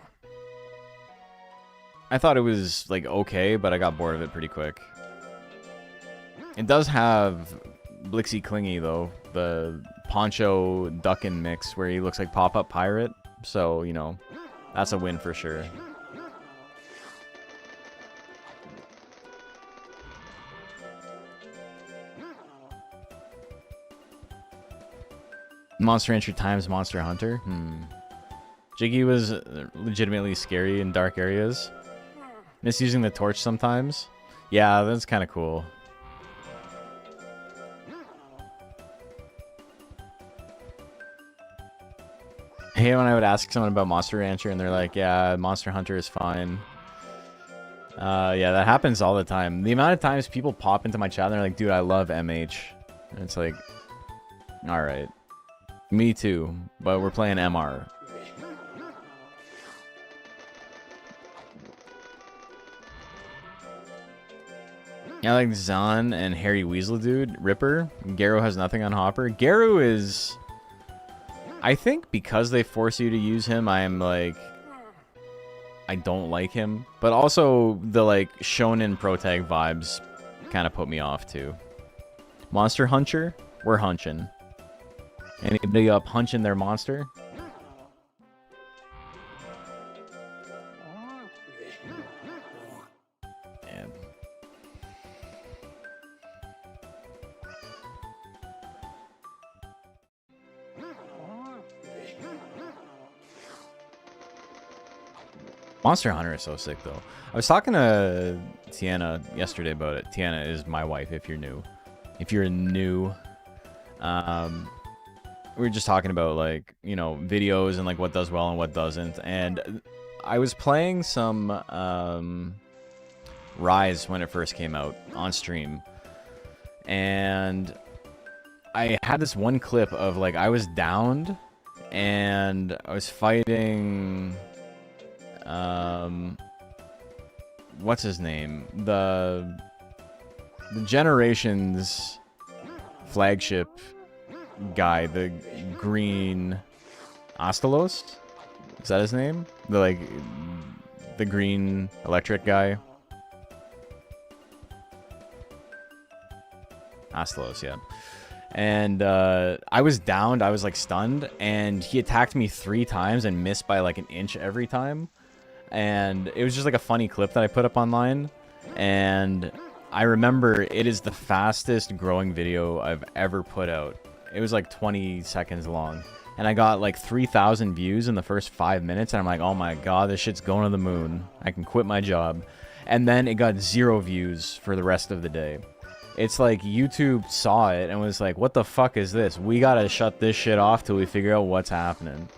I thought it was like okay, but I got bored of it pretty quick. It does have Blixie Clingy though, the Poncho Duckin mix where he looks like Pop-Up Pirate. So, you know, that's a win for sure. Monster Rancher times Monster Hunter? Jiggy was legitimately scary in dark areas. Miss using the torch sometimes. Yeah, that's kind of cool. I hate when I would ask someone about Monster Rancher and they're like, yeah, Monster Hunter is fine. Yeah, that happens all the time. The amount of times people pop into my chat and they're like, dude, I love MH. And it's like, alright. Me too, but we're playing MR. Yeah, like Zahn and Harry Weasel, dude. Ripper. Garrow has nothing on Hopper. Garrow is... I think because they force you to use him, I'm like... I don't like him. But also, the like shonen protag vibes kind of put me off too. Monster Hunter? We're hunching. Anybody up hunching their monster? Man. Monster Hunter is so sick, though. I was talking to Tiana yesterday about it. Tiana is my wife, if you're new. If you're new, we were just talking about, like, you know, videos and, like, what does well and what doesn't. And I was playing some Rise when it first came out on stream. And I had this one clip of, like, I was downed and I was fighting... what's his name? The Generations flagship guy, the green Astalos? Is that his name? The green electric guy? Astalos, yeah. And I was downed, I was like stunned, and he attacked me 3 times and missed by like an inch every time. And it was just like a funny clip that I put up online. And I remember it is the fastest growing video I've ever put out. It was like 20 seconds long. And I got like 3,000 views in the first 5 minutes. And I'm like, oh my god, this shit's going to the moon. I can quit my job. And then it got 0 views for the rest of the day. It's like YouTube saw it and was like, what the fuck is this? We gotta shut this shit off till we figure out what's happening.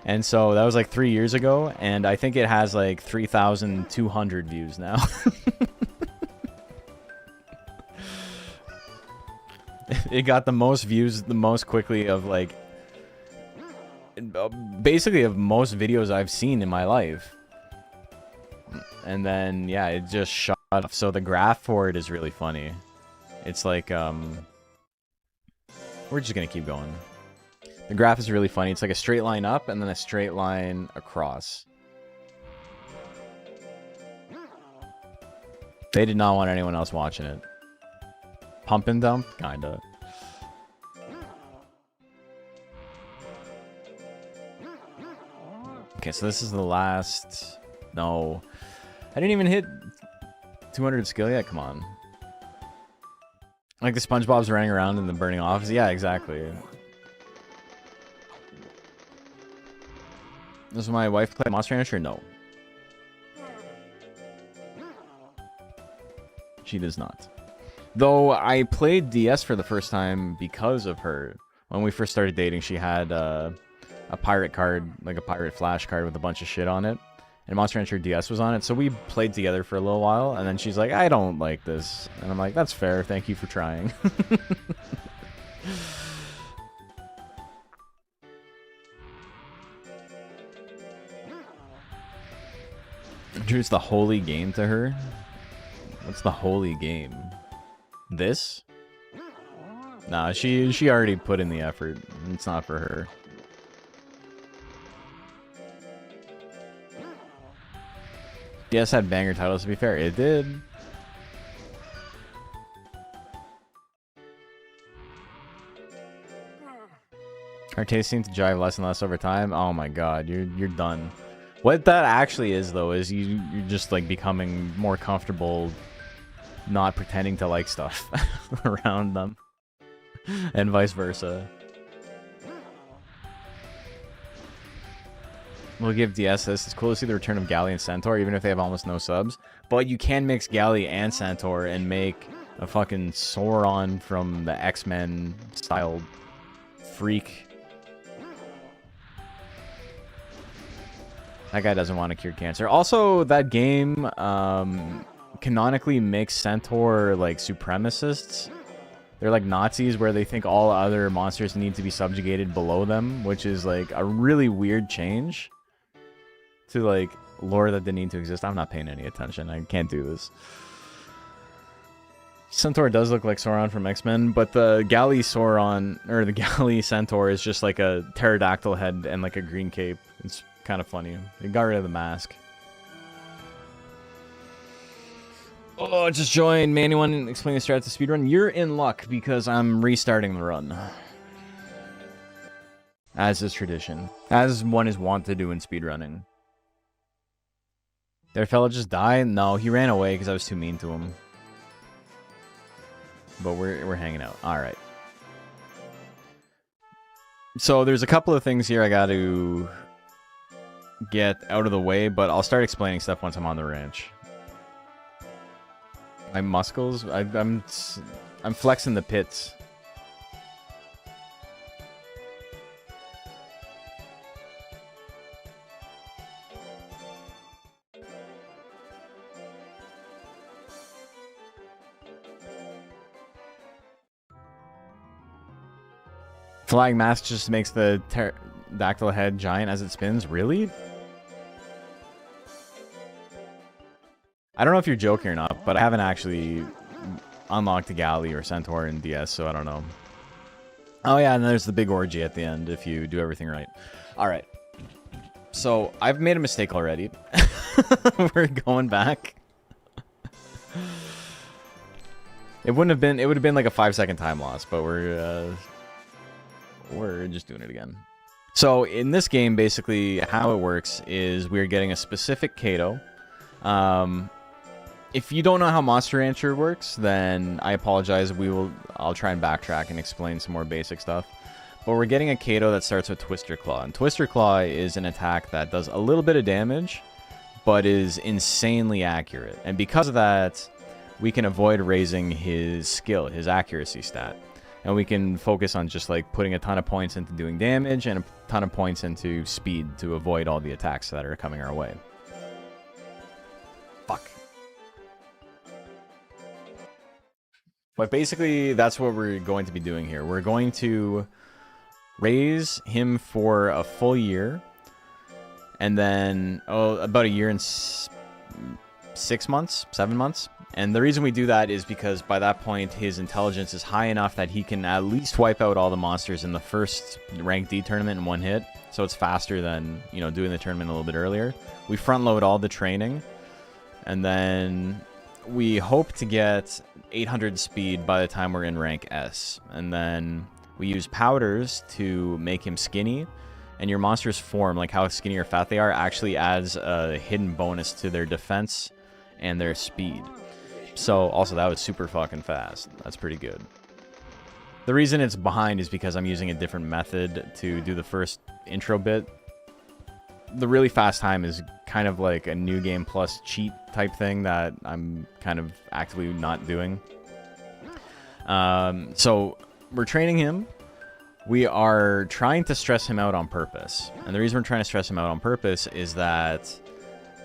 And so that was like 3 years ago, and I think it has like 3,200 views now. It got the most views the most quickly of like... basically of most videos I've seen in my life. And then, yeah, it just shot off. So the graph for it is really funny. It's like, we're just gonna keep going. The graph is really funny. It's like a straight line up and then a straight line across. They did not want anyone else watching it. Pump and dump? Kinda. Okay, so this is the last... No. I didn't even hit 200 skill yet. Come on. Like the SpongeBob's running around in the burning office. Yeah, exactly. Does my wife play Monster Rancher? No. She does not. Though I played DS for the first time because of her. When we first started dating, she had a pirate card, like a pirate flash card with a bunch of shit on it. And Monster Rancher DS was on it, so we played together for a little while, and then she's like, I don't like this. And I'm like, that's fair, thank you for trying. Introduce the holy game to her? What's the holy game? This? Nah, she already put in the effort. It's not for her. DS had banger titles, to be fair. It did. Our tastes seem to jive less and less over time. Oh my god, you're done. What that actually is, though, is you're just like becoming more comfortable not pretending to like stuff around them. And vice versa. We'll give DS this. It's cool to see the return of Galley and Centaur, even if they have almost no subs. But you can mix Galley and Centaur and make a fucking Sauron from the X-Men style freak. That guy doesn't want to cure cancer. Also, that game canonically makes Centaur like supremacists. They're like Nazis where they think all other monsters need to be subjugated below them, which is like a really weird change to like lore that didn't need to exist. I'm not paying any attention. I can't do this. Centaur does look like Sauron from X-Men, but the Galley Sauron, or the Galley Centaur, is just like a pterodactyl head and like a green cape. It's kind of funny. They got rid of the mask. Oh, just joined. Man, anyone explain the strat to speedrun? You're in luck because I'm restarting the run. As is tradition. As one is wont to do in speedrunning. Did our fella just die? No, he ran away because I was too mean to him. But we're hanging out. Alright. So there's a couple of things here I got to get out of the way, but I'll start explaining stuff once I'm on the ranch. My muscles, I'm flexing the pits. Flying mask just makes the pterodactyl head giant as it spins. Really? I don't know if you're joking or not, but I haven't actually unlocked a Galley or Centaur in DS, so I don't know. Oh yeah, and there's the big orgy at the end if you do everything right. Alright. So, I've made a mistake already. We're going back. It would have been like a 5-second time loss, but we're just doing it again. So, in this game, basically, how it works is we're getting a specific Kato. If you don't know how Monster Rancher works, then I apologize. I'll try and backtrack and explain some more basic stuff. But we're getting a Kato that starts with Twister Claw. And Twister Claw is an attack that does a little bit of damage, but is insanely accurate. And because of that, we can avoid raising his skill, his accuracy stat. And we can focus on just like putting a ton of points into doing damage and a ton of points into speed to avoid all the attacks that are coming our way. Fuck. But basically, that's what we're going to be doing here. We're going to raise him for a full year. And then, about a year and 6 months, 7 months. And the reason we do that is because by that point, his intelligence is high enough that he can at least wipe out all the monsters in the first Rank D tournament in one hit. So it's faster than, you know, doing the tournament a little bit earlier. We front load all the training. And then we hope to get 800 speed by the time we're in rank S. And then we use powders to make him skinny. And your monster's form, like how skinny or fat they are, actually adds a hidden bonus to their defense and their speed. So also that was super fucking fast. That's pretty good. The reason it's behind is because I'm using a different method to do the first intro bit. The really fast time is kind of like a new game plus cheat type thing that I'm kind of actively not doing. So we're training him. We are trying to stress him out on purpose. And the reason we're trying to stress him out on purpose is that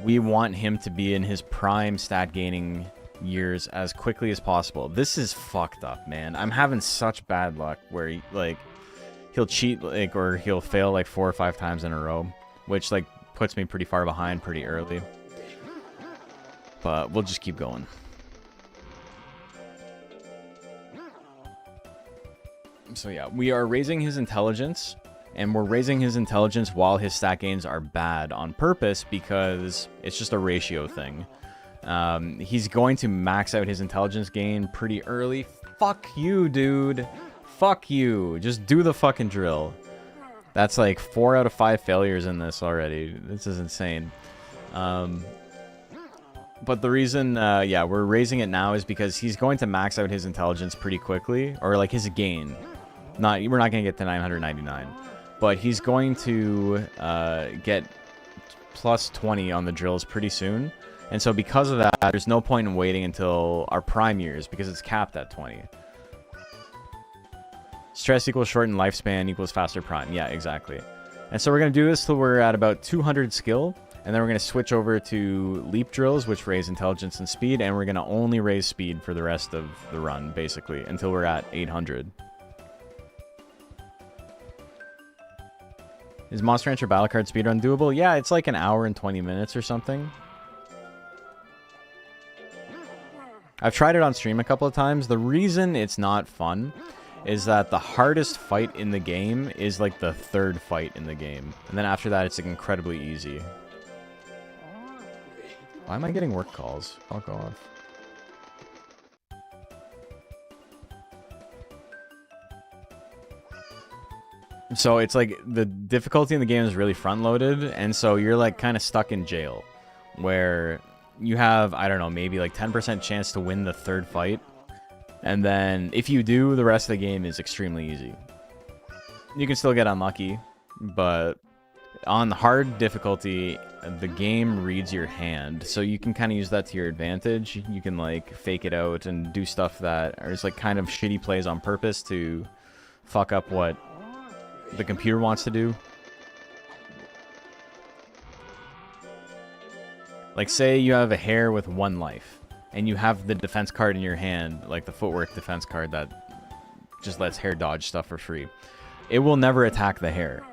we want him to be in his prime stat gaining years as quickly as possible. This is fucked up, man. I'm having such bad luck where he'll cheat or he'll fail like 4 or 5 times in a row, which like puts me pretty far behind pretty early. But we'll just keep going. So yeah, we are raising his intelligence, and we're raising his intelligence while his stat gains are bad on purpose because it's just a ratio thing. He's going to max out his intelligence gain pretty early. Fuck you, dude. Fuck you. Just do the fucking drill. That's like 4 out of 5 failures in this already. This is insane. But the reason, yeah, we're raising it now is because he's going to max out his intelligence pretty quickly, or like his gain. We're not going to get to 999, but he's going to get plus 20 on the drills pretty soon. And so because of that, there's no point in waiting until our prime years because it's capped at 20. Stress equals shortened lifespan equals faster prime. Yeah, exactly. And so we're going to do this till we're at about 200 skill. And then we're going to switch over to leap drills, which raise intelligence and speed. And we're going to only raise speed for the rest of the run, basically, until we're at 800. Is Monster Rancher Battle Card speedrun doable? Yeah, it's like an hour and 20 minutes or something. I've tried it on stream a couple of times. The reason it's not fun is that the hardest fight in the game is like the third fight in the game. And then after that, it's like incredibly easy. Why am I getting work calls? I'll go off. So it's like the difficulty in the game is really front loaded. And so you're like kind of stuck in jail where you have, I don't know, maybe like 10% chance to win the third fight. And then if you do, the rest of the game is extremely easy. You can still get unlucky, but on hard difficulty, the game reads your hand. So you can kind of use that to your advantage. You can like fake it out and do stuff that is like kind of shitty plays on purpose to fuck up what the computer wants to do. Like say you have a hare with 1 life and you have the defense card in your hand, like the footwork defense card that just lets hare dodge stuff for free. It will never attack the hare.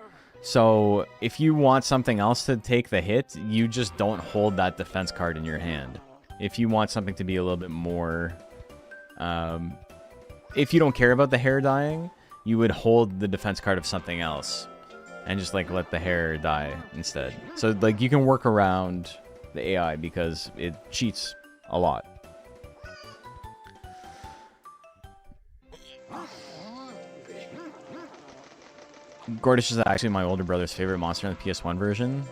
So if you want something else to take the hit, you just don't hold that defense card in your hand. If you want something to be a little bit more, if you don't care about the hare dying, you would hold the defense card of something else and just like let the hare die instead. So like you can work around the AI because it cheats a lot. Gordish is actually my older brother's favorite monster in the PS1 version.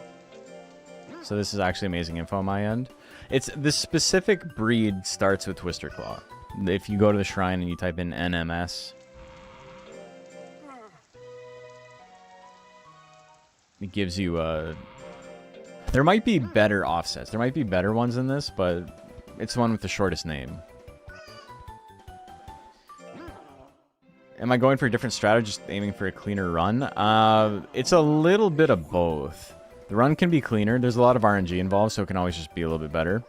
So this is actually amazing info on my end. It's this specific breed starts with Twister Claw. If you go to the shrine and you type in NMS, it gives you a... There might be better offsets. There might be better ones in this, but it's the one with the shortest name. Am I going for a different strategy, just aiming for a cleaner run? It's a little bit of both. The run can be cleaner. There's a lot of RNG involved, so it can always just be a little bit better.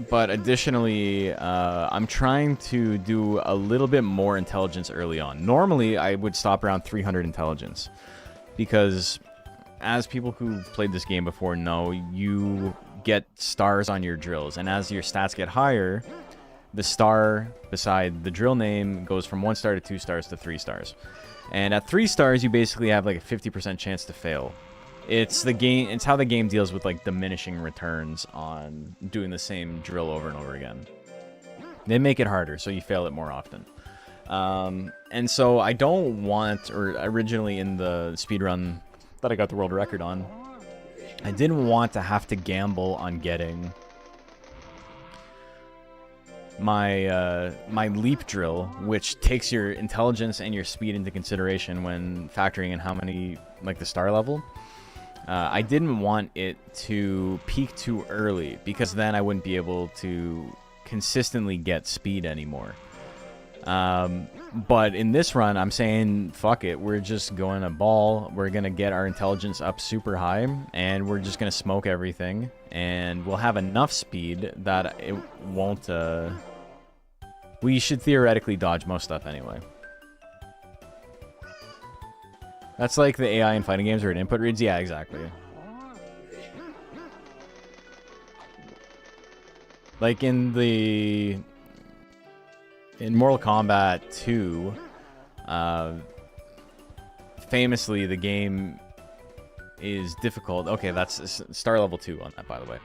But additionally, I'm trying to do a little bit more intelligence early on. Normally, I would stop around 300 intelligence. Because, as people who've played this game before know, you get stars on your drills. And as your stats get higher, the star beside the drill name goes from 1 star to 2 stars to 3 stars. And at 3 stars, you basically have like a 50% chance to fail. It's the game. It's how the game deals with like diminishing returns on doing the same drill over and over again. They make it harder, so you fail it more often. And so I don't want, or originally in the speedrun that I got the world record on, I didn't want to have to gamble on getting my my leap drill, which takes your intelligence and your speed into consideration when factoring in how many, like the star level. I didn't want it to peak too early because then I wouldn't be able to consistently get speed anymore. But in this run, I'm saying, fuck it. We're just going to ball. We're going to get our intelligence up super high, and we're just going to smoke everything. And we'll have enough speed that it won't... we should theoretically dodge most stuff anyway. That's like the AI in fighting games where it input reads? Yeah, exactly. Like in Mortal Kombat 2, famously the game is difficult. Okay, that's star level 2 on that, by the way.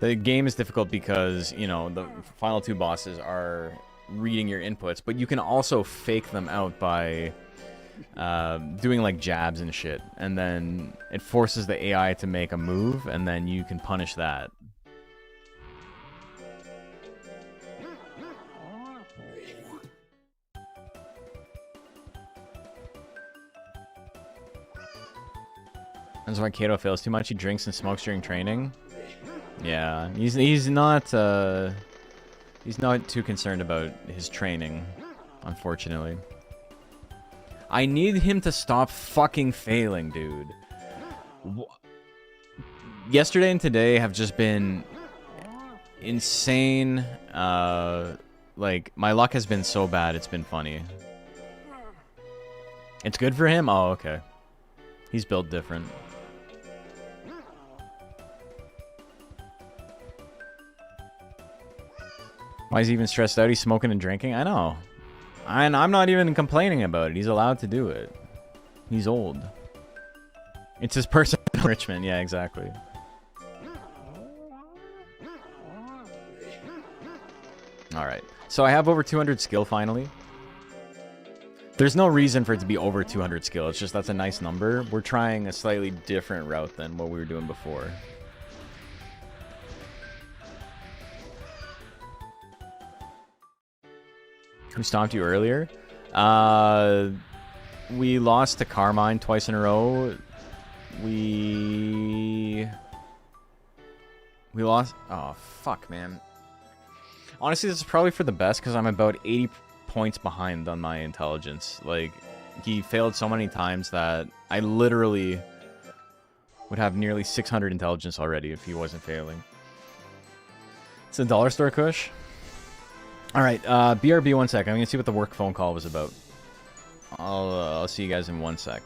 The game is difficult because, you know, the final 2 bosses are reading your inputs, but you can also fake them out by doing like jabs and shit, and then it forces the AI to make a move, and then you can punish that. That's why Kato fails too much. He drinks and smokes during training. Yeah, he's not too concerned about his training, unfortunately. I need him to stop fucking failing, dude. Yesterday and today have just been insane. Like, my luck has been so bad, it's been funny. It's good for him? Oh, okay. He's built different. Why is he even stressed out? He's smoking and drinking? I know. And I'm not even complaining about it. He's allowed to do it. He's old. It's his personal enrichment. Yeah, exactly. Alright. So I have over 200 skill finally. There's no reason for it to be over 200 skill. It's just that's a nice number. We're trying a slightly different route than what we were doing before. Who stomped you earlier? We lost to Carmine twice in a row. We lost. Oh, fuck, man. Honestly, this is probably for the best because I'm about 80 points behind on my intelligence. Like, he failed so many times that I literally would have nearly 600 intelligence already if he wasn't failing. It's a dollar store kush. Alright, BRB 1 sec. I'm gonna see what the work phone call was about. I'll see you guys in 1 sec.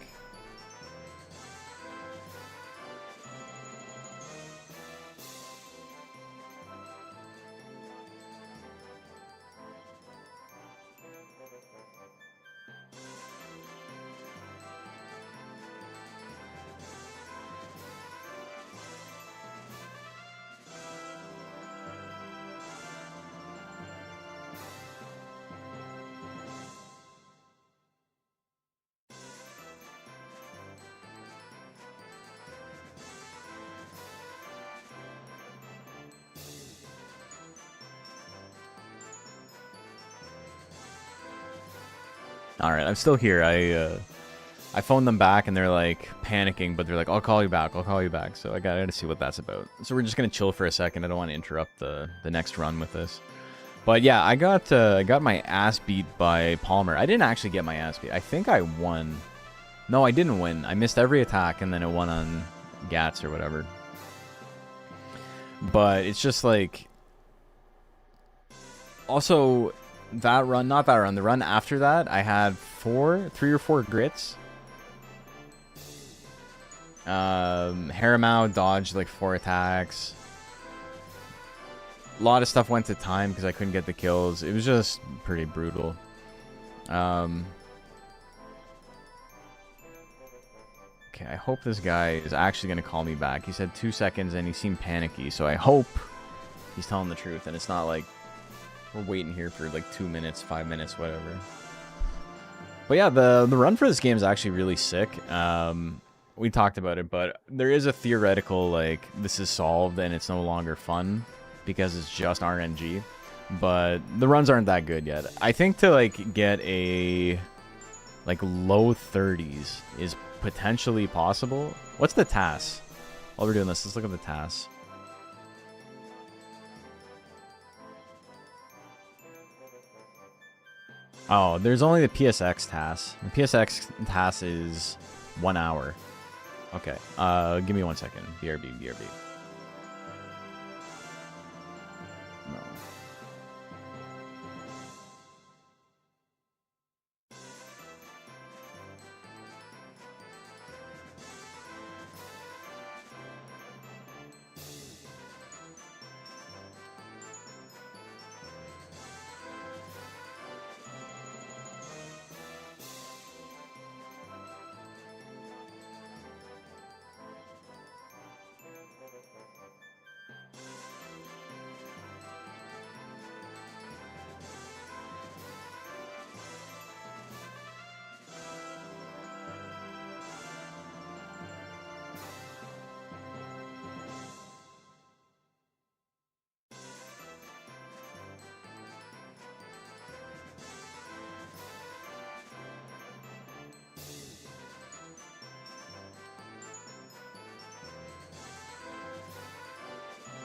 Alright, I'm still here. I phoned them back and they're like panicking, but they're like, I'll call you back, I'll call you back. So I gotta see what that's about. So we're just gonna chill for a second. I don't want to interrupt the next run with this. But yeah, I got my ass beat by Palmer. I didn't actually get my ass beat. I think I won. No, I didn't win. I missed every attack and then it won on Gats or whatever. But it's just like... Also... That run, not that run, the run after that, I had 3 or 4 grits. Haramau dodged like 4 attacks. A lot of stuff went to time because I couldn't get the kills. It was just pretty brutal. Okay, I hope this guy is actually going to call me back. He said 2 seconds and he seemed panicky, so I hope he's telling the truth and it's not like we're waiting here for like 2 minutes, 5 minutes, whatever. But yeah, the run for this game is actually really sick. We talked about it, but there is a theoretical, like, this is solved and it's no longer fun because it's just RNG. But the runs aren't that good yet. I think to, like, get a, like, low 30s is potentially possible. What's the TAS? While we're doing this, let's look at the TAS. Oh, there's only the PSX TAS. The PSX TAS is 1 hour. Okay, give me 1 second. BRB. No.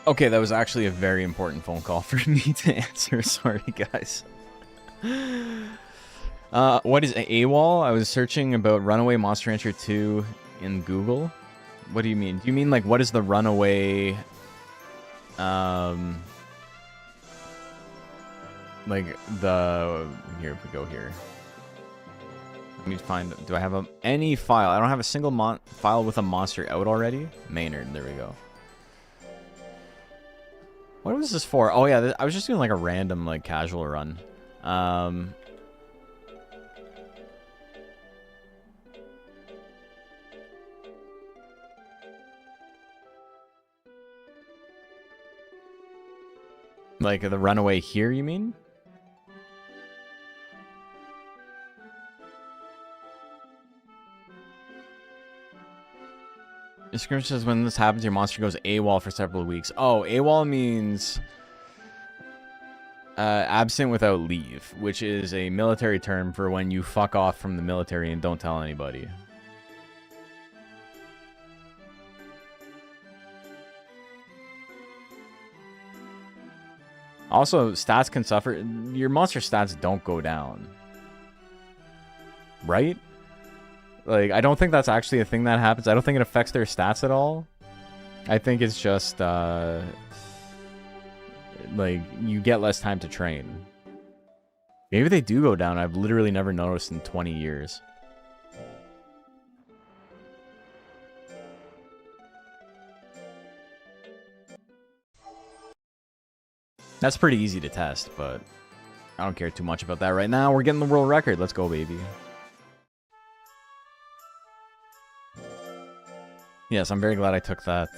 Okay, that was actually a very important phone call for me to answer. Sorry, guys. What is AWOL? I was searching about Runaway Monster Rancher 2 in Google. What do you mean? Do you mean, like, what is the runaway... like, the... Here, if we go here. Let me find... Do I have any file? I don't have a single file with a monster out already. Maynard, there we go. What was this for? Oh, yeah, I was just doing, like, a random, like, casual run. Like, the runaway here, you mean? The description says when this happens, your monster goes AWOL for several weeks. Oh, AWOL means absent without leave, which is a military term for when you fuck off from the military and don't tell anybody. Also, stats can suffer. Your monster stats don't go down. Right? Like, I don't think that's actually a thing that happens. I don't think it affects their stats at all. I think it's just, like, you get less time to train. Maybe they do go down. I've literally never noticed in 20 years. That's pretty easy to test, but I don't care too much about that right now. We're getting the world record. Let's go, baby. Yes, I'm very glad I took that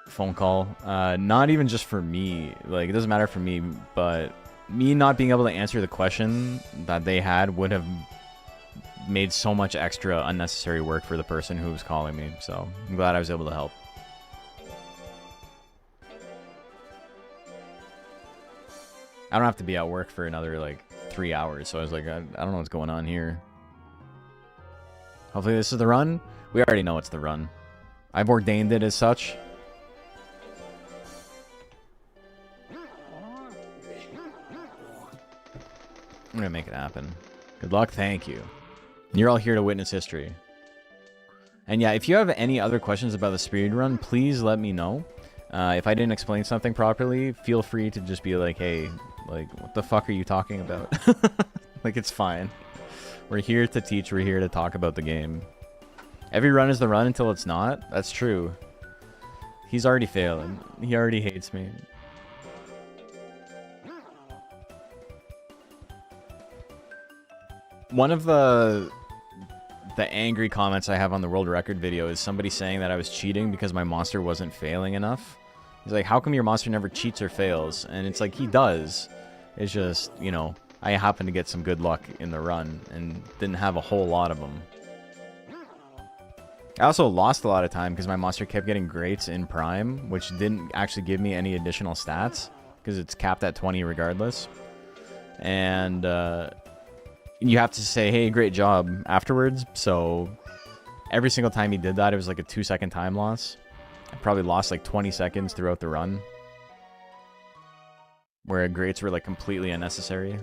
phone call. Not even just for me. Like, it doesn't matter for me, but me not being able to answer the question that they had would have made so much extra unnecessary work for the person who was calling me. So I'm glad I was able to help. I don't have to be at work for another, like, 3 hours. So I was like, I don't know what's going on here. Hopefully this is the run. We already know it's the run. I've ordained it as such. I'm gonna make it happen. Good luck, thank you. You're all here to witness history. And yeah, if you have any other questions about the speedrun, please let me know. If I didn't explain something properly, feel free to just be like, hey, like, what the fuck are you talking about? Like, it's fine. We're here to teach, we're here to talk about the game. Every run is the run until it's not. That's true. He's already failing. He already hates me. One of the angry comments I have on the world record video is somebody saying that I was cheating because my monster wasn't failing enough. He's like, how come your monster never cheats or fails? And it's like, he does. It's just, you know, I happen to get some good luck in the run and didn't have a whole lot of them. I also lost a lot of time because my monster kept getting greats in Prime, which didn't actually give me any additional stats because it's capped at 20 regardless. And you have to say, hey, great job afterwards. So every single time he did that, it was like a 2-second time loss. I probably lost like 20 seconds throughout the run, where greats were like completely unnecessary.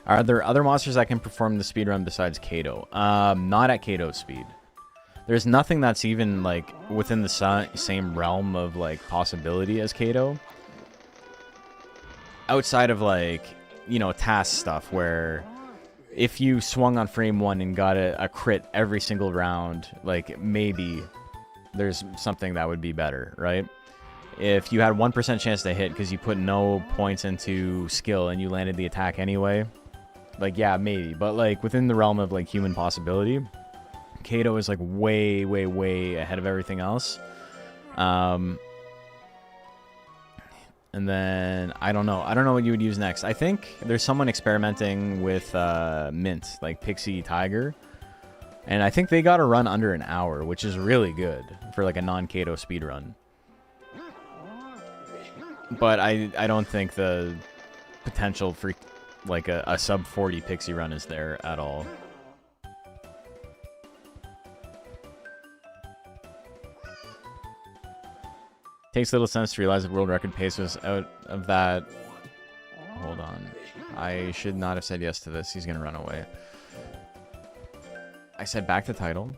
Are there other monsters that can perform the speedrun besides Kato? Not at Kato's speed. There's nothing that's even, like, within the same realm of, like, possibility as Kato. Outside of, like, you know, task stuff where if you swung on frame 1 and got a crit every single round, like, maybe there's something that would be better, right? If you had 1% chance to hit because you put no points into skill and you landed the attack anyway, like, yeah, maybe. But, like, within the realm of, like, human possibility, Kato is, like, way, way, way ahead of everything else. And then, I don't know. I don't know what you would use next. I think there's someone experimenting with Mint, like Pixie Tiger. And I think they got a run under an hour, which is really good for, like, a non-Kato speedrun. But I don't think the potential for, like, a sub 40 Pixie run is there at all. Takes little sense to realize that world record pace was out of that. Hold on. I should not have said yes to this. He's gonna run away. I said back to title.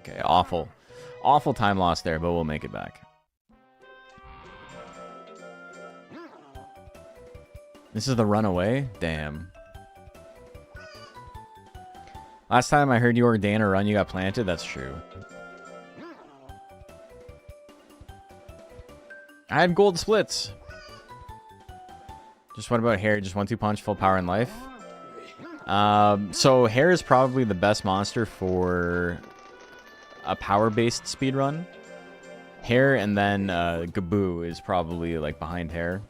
Okay, awful. Awful time lost there, but we'll make it back. This is the runaway? Damn. Last time I heard you ordain a run, you got planted. That's true. I had gold splits. Just what about hair? Just 1-2 punch, full power in life. So hair is probably the best monster for a power-based speedrun. Hair and then Gaboo is probably like behind hair,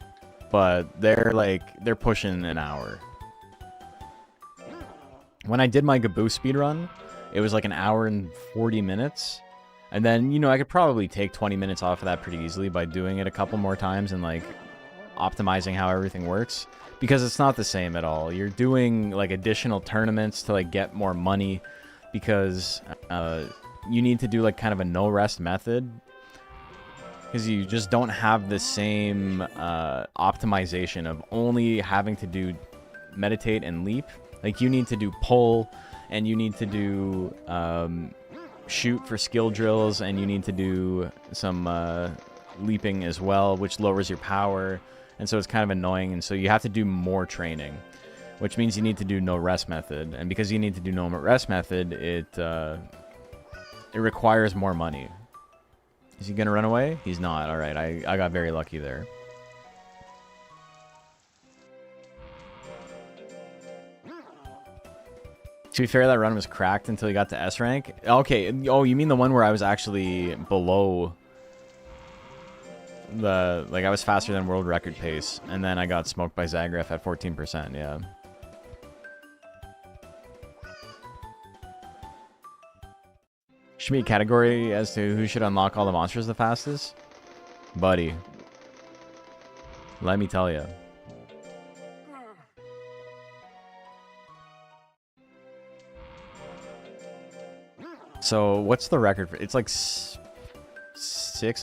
but they're pushing an hour. When I did my Gaboo speedrun, it was like an hour and 40 minutes. And then, you know, I could probably take 20 minutes off of that pretty easily by doing it a couple more times and like optimizing how everything works, because it's not the same at all. You're doing like additional tournaments to like get more money, because you need to do like kind of a no rest method, because you just don't have the same optimization of only having to do meditate and leap. Like you need to do pull, and you need to do shoot for skill drills, and you need to do some leaping as well, which lowers your power, and so it's kind of annoying. And so you have to do more training, which means you need to do no rest method, and because you need to do no rest method, it requires more money. Is he gonna run away? He's not. All right, I got very lucky there. To be fair, that run was cracked until you got to S rank. Okay, oh, you mean the one where I was actually below the... Like, I was faster than world record pace, and then I got smoked by Zagref at 14%, yeah. Should be a category as to who should unlock all the monsters the fastest? Buddy. Let me tell you. So, what's the record for? It's like 6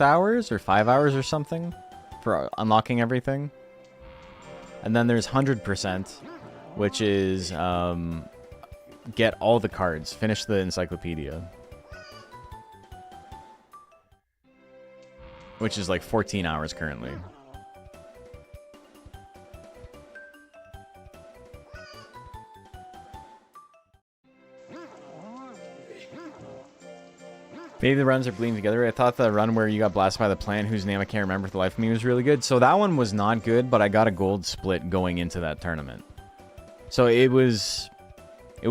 hours or 5 hours or something for unlocking everything. And then there's 100%, which is get all the cards, finish the encyclopedia. Which is like 14 hours currently. Maybe the runs are bleeding together. I thought the run where you got blasted by the plant, whose name I can't remember for the life of me, was really good. So that one was not good, but I got a gold split going into that tournament. So it was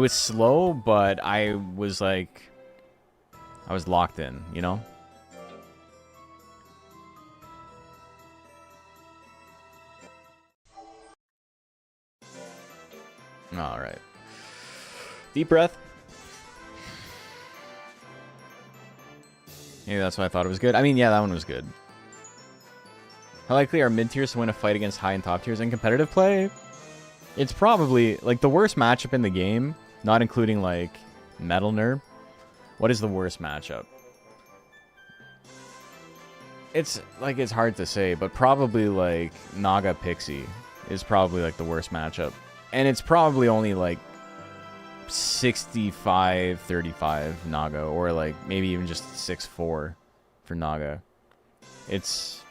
slow, but I was like, I was locked in, you know? All right. Deep breath. Maybe that's why I thought it was good. I mean, yeah, that one was good. How likely are mid-tiers to win a fight against high and top tiers in competitive play? It's probably, like, the worst matchup in the game, not including, like, Metal Nerve. What is the worst matchup? It's, like, it's hard to say, but probably, like, Naga Pixie is probably, like, the worst matchup. And it's probably only, like, 65-35 Naga, or like maybe even just 6-4 for Naga. It's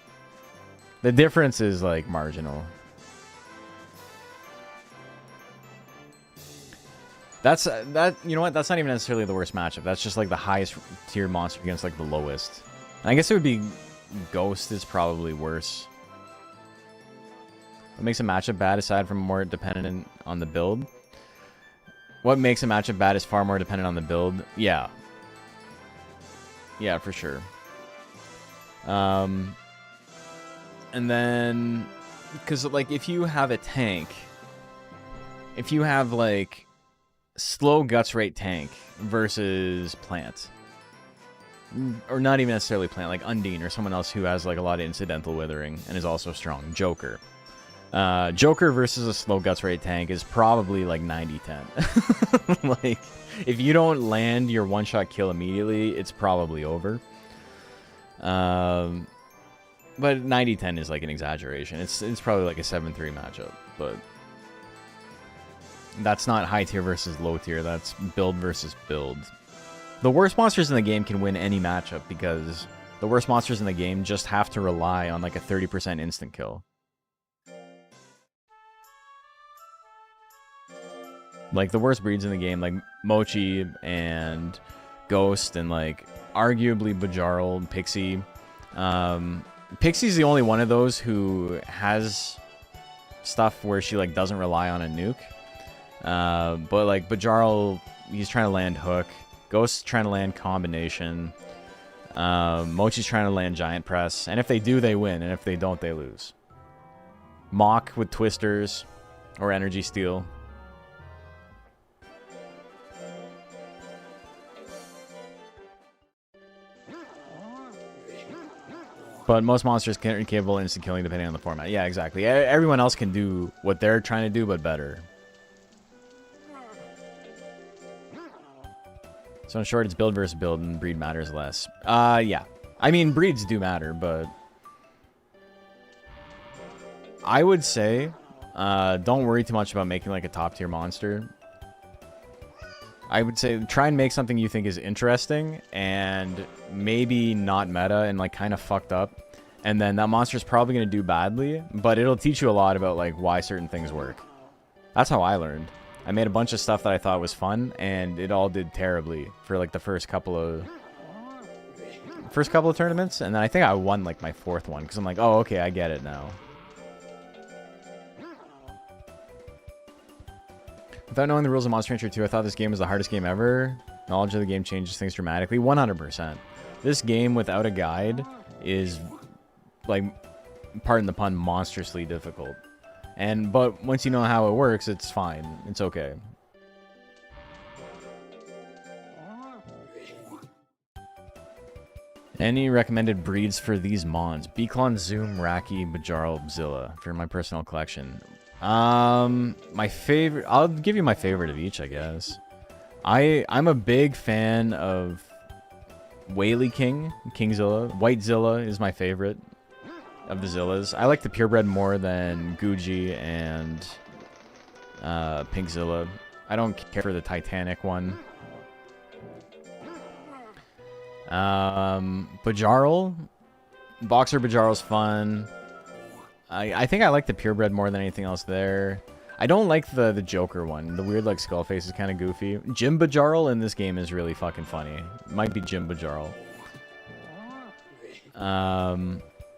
the difference is like marginal. That's that, you know what, that's not even necessarily the worst matchup. That's just like the highest tier monster against like the lowest. And I guess it would be Ghost is probably worse. What makes a matchup bad aside from more dependent on the build? What makes a matchup bad is far more dependent on the build. Yeah. Yeah, for sure. And then, because like if you have a tank, if you have like slow guts rate tank versus plant, or not even necessarily plant, like Undine or someone else who has like a lot of incidental withering and is also strong, Joker. Joker versus a slow guts rate tank is probably like 90-10. Like, if you don't land your one-shot kill immediately, it's probably over. But 90-10 is like an exaggeration. It's probably like a 7-3 matchup, but that's not high tier versus low tier. That's build versus build. The worst monsters in the game can win any matchup because the worst monsters in the game just have to rely on like a 30% instant kill. Like, the worst breeds in the game, like Mochi and Ghost and, like, arguably Bajarl, Pixie. Pixie's the only one of those who has stuff where she, like, doesn't rely on a nuke. But, like, Bajarl, he's trying to land hook. Ghost's trying to land combination. Mochi's trying to land giant press. And if they do, they win. And if they don't, they lose. Mock with twisters or energy steal. But most monsters are capable of instant killing depending on the format. Yeah, exactly. Everyone else can do what they're trying to do, but better. So in short, it's build versus build, and breed matters less. Yeah. I mean, breeds do matter, but I would say don't worry too much about making like a top tier monster. I would say try and make something you think is interesting and maybe not meta and like kind of fucked up. And then that monster is probably going to do badly, but it'll teach you a lot about like why certain things work. That's how I learned. I made a bunch of stuff that I thought was fun and it all did terribly for like the first couple of tournaments. And then I think I won like my 4th one because I'm like, oh, okay, I get it now. Without knowing the rules of Monster Rancher 2, I thought this game was the hardest game ever. Knowledge of the game changes things dramatically. 100%. This game without a guide is, like, pardon the pun, monstrously difficult. But once you know how it works, it's fine. It's okay. Any recommended breeds for these mons? Beaklon, Zoom, Raki, Bajarl, Zilla for my personal collection. My favorite, I'll give you my favorite of each, I guess. I'm a big fan of Whaley Kingzilla. Whitezilla is my favorite of the Zillas. I like the purebred more than Guji and Pinkzilla. I don't care for the Titanic one. Bajarl. Boxer Bajarl's fun. I think I like the purebred more than anything else there. I don't like the Joker one. The weird like skull face is kind of goofy. Jim Bajarl in this game is really fucking funny. Might be Jim Bajarl.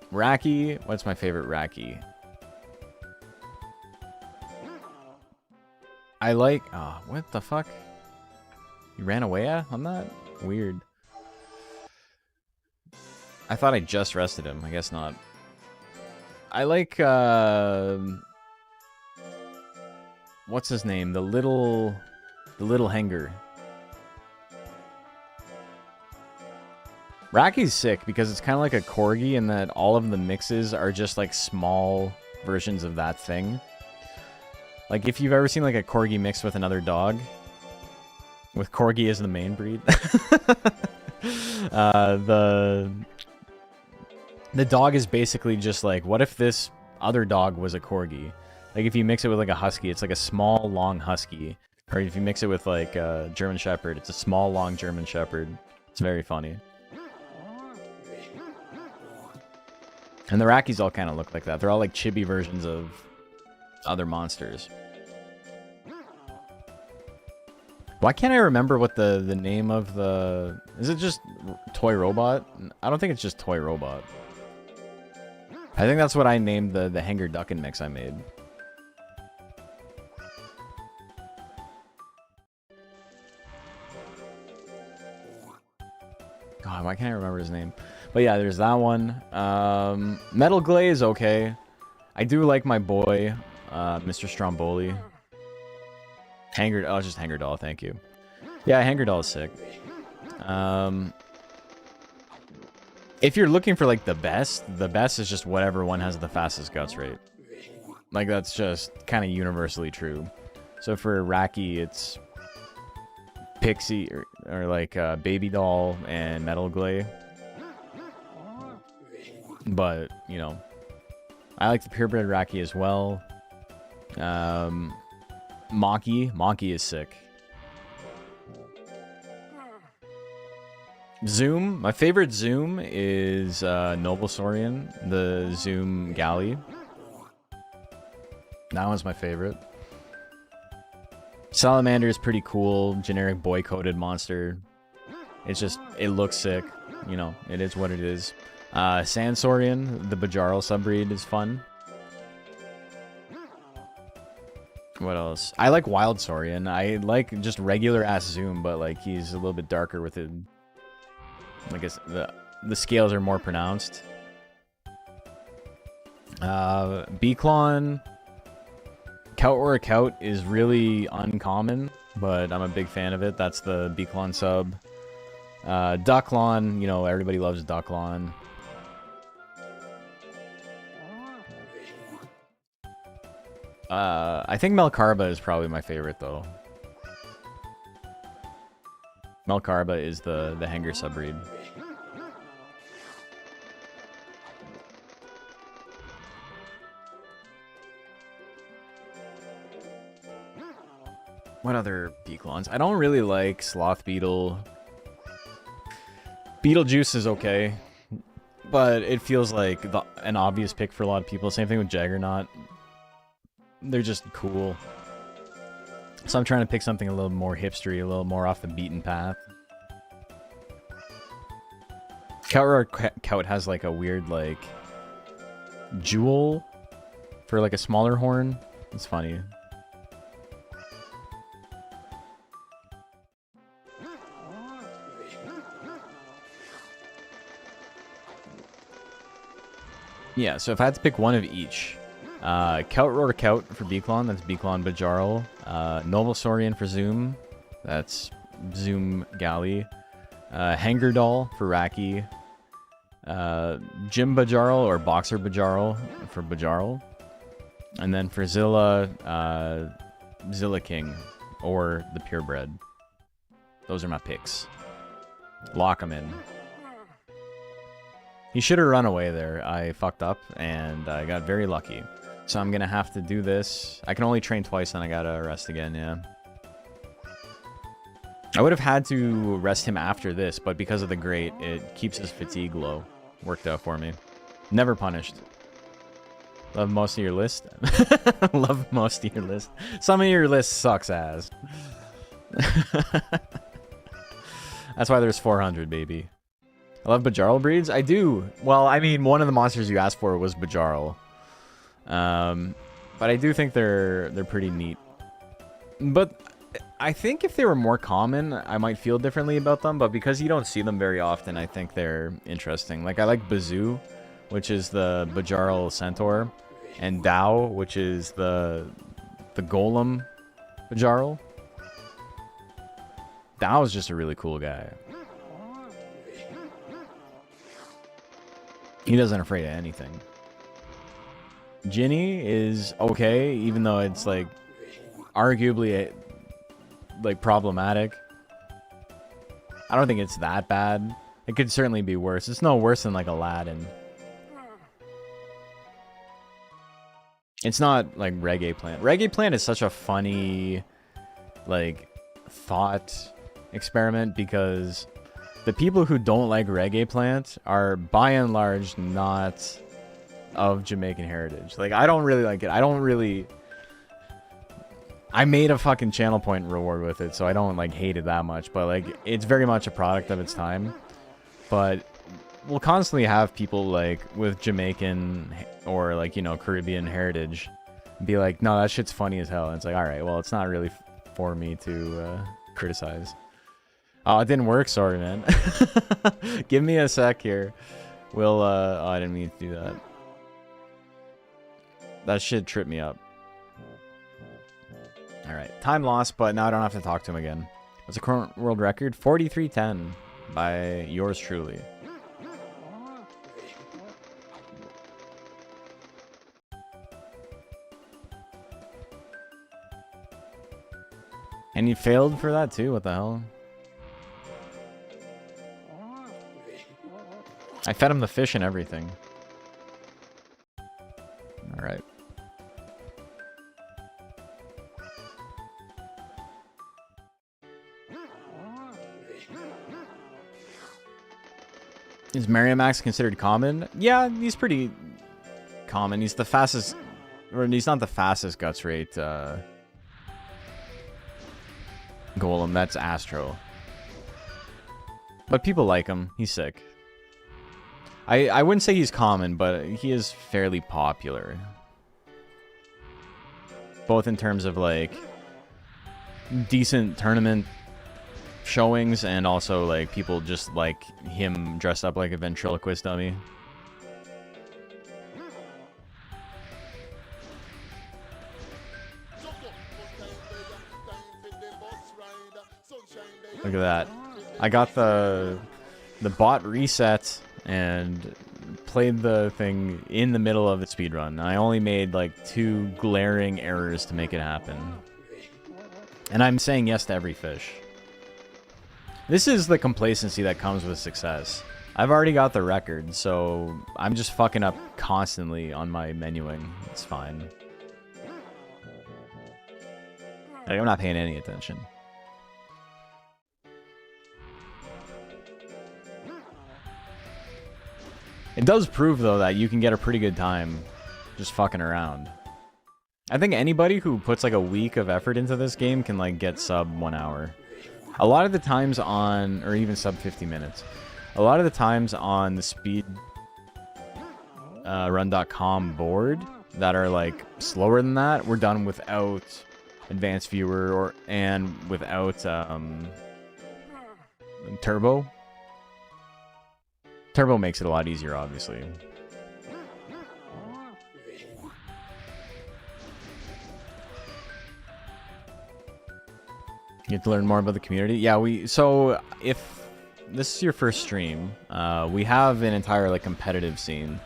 Raki. What's my favorite Raki? I like... Oh, what the fuck? You ran away on that? Weird. I thought I just rested him. I guess not. I like, what's his name? The little hanger. Raki's sick because it's kind of like a corgi in that all of the mixes are just like small versions of that thing. Like if you've ever seen like a corgi mixed with another dog, with corgi as the main breed. The dog is basically just like, what if this other dog was a corgi? Like if you mix it with like a husky, it's like a small, long husky. Or if you mix it with like a German Shepherd, it's a small, long German Shepherd. It's very funny. And the Rakis all kind of look like that. They're all like chibi versions of other monsters. Why can't I remember what the name of the... Is it just Toy Robot? I don't think it's just Toy Robot. I think that's what I named the Hanger Duckin' mix I made. God, why can't I remember his name? But yeah, there's that one. Metal Glaze, okay. I do like my boy, Mr. Stromboli. Oh, it's just Hanger Doll, thank you. Yeah, Hanger Doll is sick. If you're looking for like the best is just whatever one has the fastest guts rate. Like, that's just kind of universally true. So for Raki, it's Pixie, or like Baby Doll and Metal Glay. But, you know, I like the purebred Raki as well. Maki is sick. Zoom, my favorite Zoom is Noble Saurian, the Zoom Galley. That one's my favorite. Salamander is pretty cool, generic boy-coded monster. It's just, it looks sick. You know, it is what it is. Sand Saurian, the Bajarl subbreed, is fun. What else? I like Wild Saurian. I like just regular ass Zoom, but like he's a little bit darker with it. I guess the scales are more pronounced. Beaklon, Kout is really uncommon, but I'm a big fan of it. That's the Beaklon sub. Ducklon, you know, everybody loves Ducklon. I think Melkarba is probably my favorite, though. Melkarba is the Hanger subbreed. What other Beaklons? I don't really like Sloth Beetle. Beetlejuice is okay, but it feels like an obvious pick for a lot of people. Same thing with Jaggernaut. They're just cool. So I'm trying to pick something a little more hipstery, a little more off the beaten path. Kout has like a weird like jewel for like a smaller horn. It's funny. Yeah, so if I had to pick one of each, Kout for Beaklon, that's Beaklon Bajarl. Noble Saurian for Zoom, that's Zoom Galley. Hanger Doll for Raki. Gym Bajarl or Boxer Bajarl for Bajarl. And then for Zilla, Zilla King or the Purebred. Those are my picks. Lock them in. He should have run away there. I fucked up, and I got very lucky. So I'm gonna have to do this. I can only train twice, then I gotta rest again, yeah. I would have had to rest him after this, but because of the grate, it keeps his fatigue low. Worked out for me. Never punished. Love most of your list? Love most of your list. Some of your list sucks ass. That's why there's 400, baby. I love Bajarl breeds. I do. Well, I mean, one of the monsters you asked for was Bajarl. But I do think they're pretty neat. But I think if they were more common, I might feel differently about them. But because you don't see them very often, I think they're interesting. Like, I like Bazoo, which is the Bajarl Centaur, and Dao, which is the Golem Bajarl. Dao is just a really cool guy. He doesn't afraid of anything. Ginny is okay, even though it's like arguably like problematic. I don't think it's that bad. It could certainly be worse. It's no worse than like Aladdin. It's not like Reggae Plant. Reggae Plant is such a funny like thought experiment because the people who don't like Reggae Plant are by and large not of Jamaican heritage. Like, I don't really like it. I made a fucking channel point reward with it, so I don't like hate it that much, but like it's very much a product of its time. But we'll constantly have people like with Jamaican or like, you know, Caribbean heritage be like, no, that shit's funny as hell. And it's like, all right, well, it's not really for me to criticize. Oh, it didn't work. Sorry, man. Give me a sec here. We'll, oh, I didn't mean to do that. That shit tripped me up. Alright, time lost, but now I don't have to talk to him again. What's the current world record? 43:10 by yours truly. And you failed for that too? What the hell? I fed him the fish and everything. Alright. Is Mariamax considered common? Yeah, he's pretty common. He's the fastest, or he's not the fastest guts rate golem. That's Astro. But people like him. He's sick. I wouldn't say he's common, but he is fairly popular. Both in terms of like decent tournament showings and also like people just like him dressed up like a ventriloquist dummy. Look at that. I got the bot reset and played the thing in the middle of the speedrun. I only made like 2 glaring errors to make it happen. And I'm saying yes to every fish. This is the complacency that comes with success. I've already got the record, so I'm just fucking up constantly on my menuing. It's fine. Like, I'm not paying any attention. It does prove, though, that you can get a pretty good time just fucking around. I think anybody who puts, like, a week of effort into this game can, like, get sub 1 hour. A lot of the times on... or even sub 50 minutes. A lot of the times on the Speedrun.com board that are, like, slower than that, we're done without advanced viewer and without turbo. Turbo makes it a lot easier, obviously. You get to learn more about the community. Yeah, so if this is your first stream, we have an entire like competitive scene.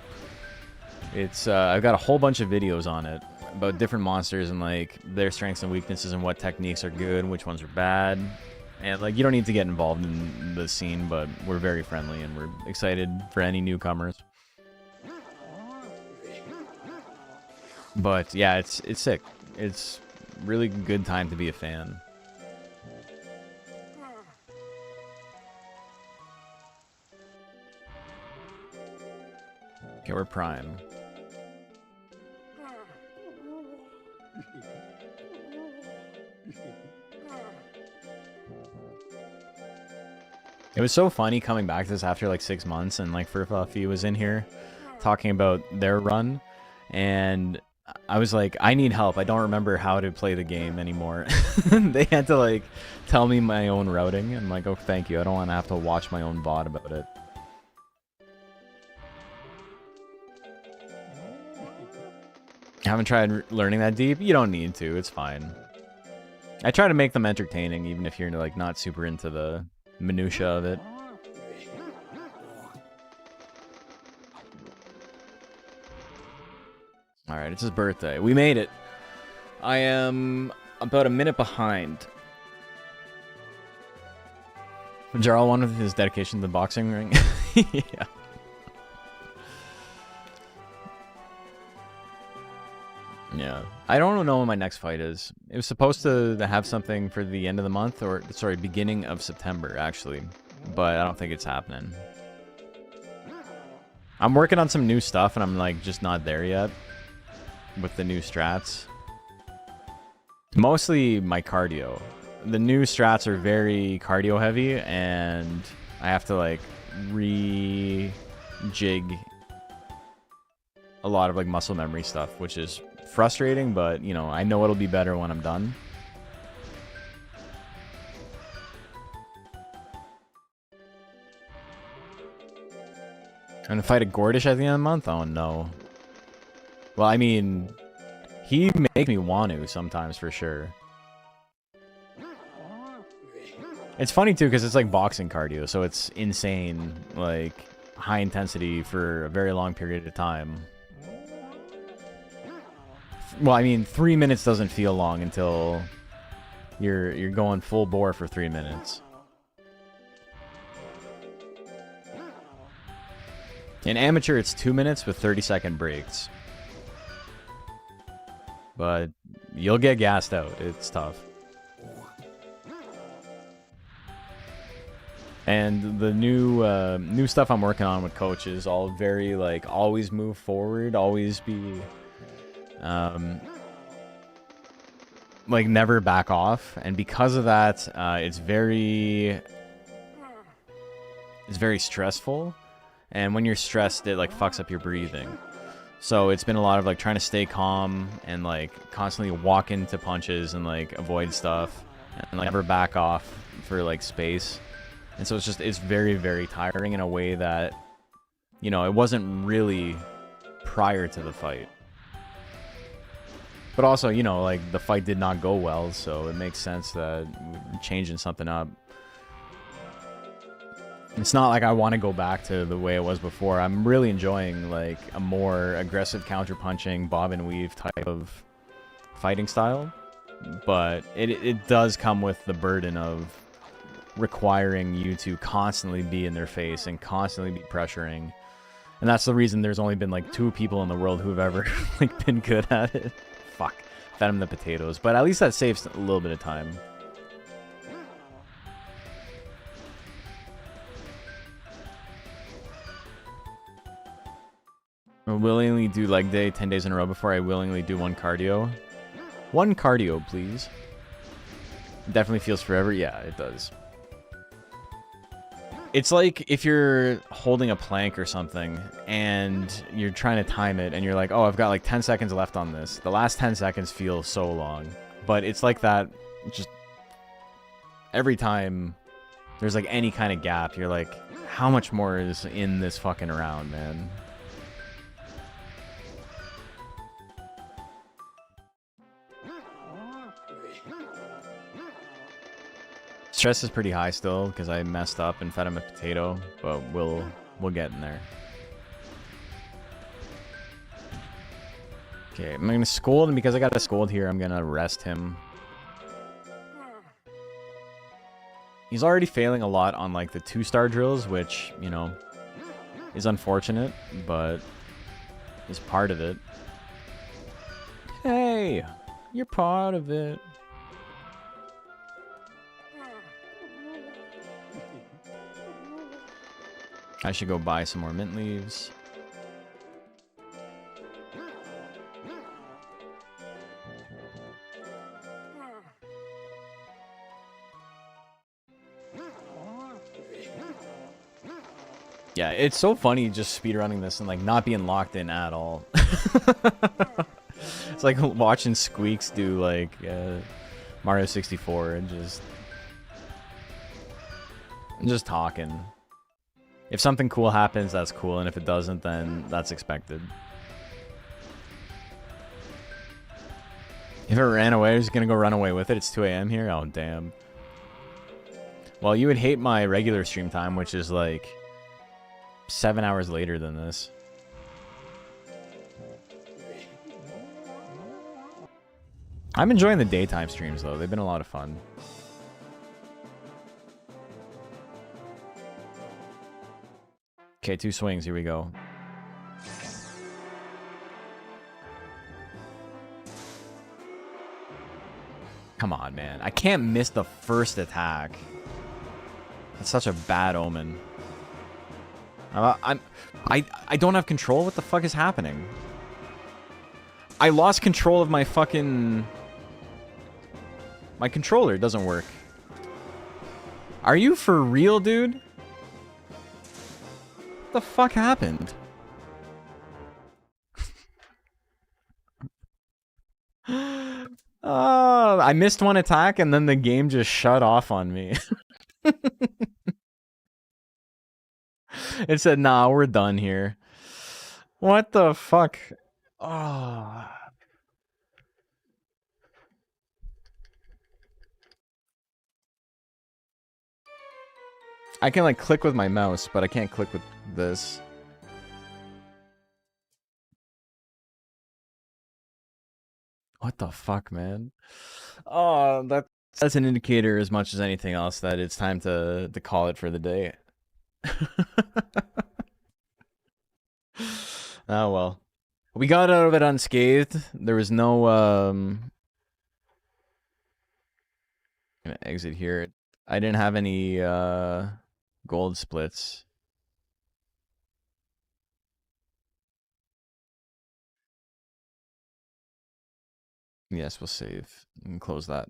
It's I've got a whole bunch of videos on it about different monsters and like their strengths and weaknesses and what techniques are good and which ones are bad. And like you don't need to get involved in the scene, but we're very friendly and we're excited for any newcomers. But yeah, it's sick. It's really good time to be a fan. Okay, we're prime. It was so funny coming back to this after like 6 months, and like Furfluffy was in here talking about their run, and I was like, I need help. I don't remember how to play the game anymore. They had to like tell me my own routing. I'm like, oh, thank you. I don't want to have to watch my own VOD about it. I haven't tried learning that deep. You don't need to. It's fine. I try to make them entertaining, even if you're like not super into the minutia of it. Alright, it's his birthday. We made it. I am about a minute behind. Jarl won with his dedication to the boxing ring. Yeah. Yeah. I don't know when my next fight is. It was supposed to have something for the end of the month, or, sorry, beginning of September, actually. But I don't think it's happening. I'm working on some new stuff, and I'm, like, just not there yet with the new strats. Mostly my cardio. The new strats are very cardio heavy, and I have to, like, re-jig a lot of, like, muscle memory stuff, which is frustrating, but, you know, I know it'll be better when I'm done. I'm gonna fight a Gordish at the end of the month? Oh, no. Well, I mean, he make me want to sometimes, for sure. It's funny, too, because it's like boxing cardio, so it's insane, like, high intensity for a very long period of time. Well, I mean, 3 minutes doesn't feel long until you're going full bore for 3 minutes. In amateur, it's 2 minutes with 30-second breaks. But you'll get gassed out. It's tough. And the new stuff I'm working on with Coach is all very, like, always move forward, always be, like, never back off. And because of that, it's very stressful. And when you're stressed, it, like, fucks up your breathing. So it's been a lot of, like, trying to stay calm and, like, constantly walk into punches and, like, avoid stuff. And, like, never back off for, like, space. And so it's very, very tiring in a way that, you know, it wasn't really prior to the fight. But also, you know, like, the fight did not go well, so it makes sense that we're changing something up. It's not like I want to go back to the way it was before. I'm really enjoying, like, a more aggressive counter-punching, bob and weave type of fighting style. But it does come with the burden of requiring you to constantly be in their face and constantly be pressuring. And that's the reason there's only been, like, 2 people in the world who've ever, like, been good at it. Fuck. Fed them the potatoes. But at least that saves a little bit of time. I willingly do leg day 10 days in a row before I willingly do 1 cardio. 1 cardio, please. It definitely feels forever. Yeah, it does. It's like if you're holding a plank or something and you're trying to time it and you're like, oh, I've got like 10 seconds left on this. The last 10 seconds feel so long. But it's like that just every time there's like any kind of gap, you're like, how much more is in this fucking round, man? Stress is pretty high still because I messed up and fed him a potato, but we'll get in there. Okay, I'm gonna scold, and because I got a scold here, I'm gonna rest him. He's already failing a lot on like the 2-star drills, which, you know, is unfortunate, but is part of it. Hey, you're part of it. I should go buy some more mint leaves. Yeah, it's so funny just speedrunning this and like not being locked in at all. It's like watching Squeaks do like Mario 64 and just talking. If something cool happens, that's cool, and if it doesn't, then that's expected. If it ran away, I was gonna go run away with it. It's 2 AM here? Oh, damn. Well, you would hate my regular stream time, which is like 7 hours later than this. I'm enjoying the daytime streams, though. They've been a lot of fun. Okay, 2 swings. Here we go. Come on, man. I can't miss the first attack. That's such a bad omen. I don't have control. What the fuck is happening? I lost control of my fucking... My controller doesn't work. Are you for real, dude? What the fuck happened? I missed 1 attack and then the game just shut off on me. It said, nah, we're done here. What the fuck? Oh. I can like click with my mouse, but I can't click with this. What the fuck, man? Oh, that That's an indicator as much as anything else that it's time to call it for the day. Oh well. We got out of it unscathed. There was no gonna exit here. I didn't have any gold splits. Yes, we'll save and close that.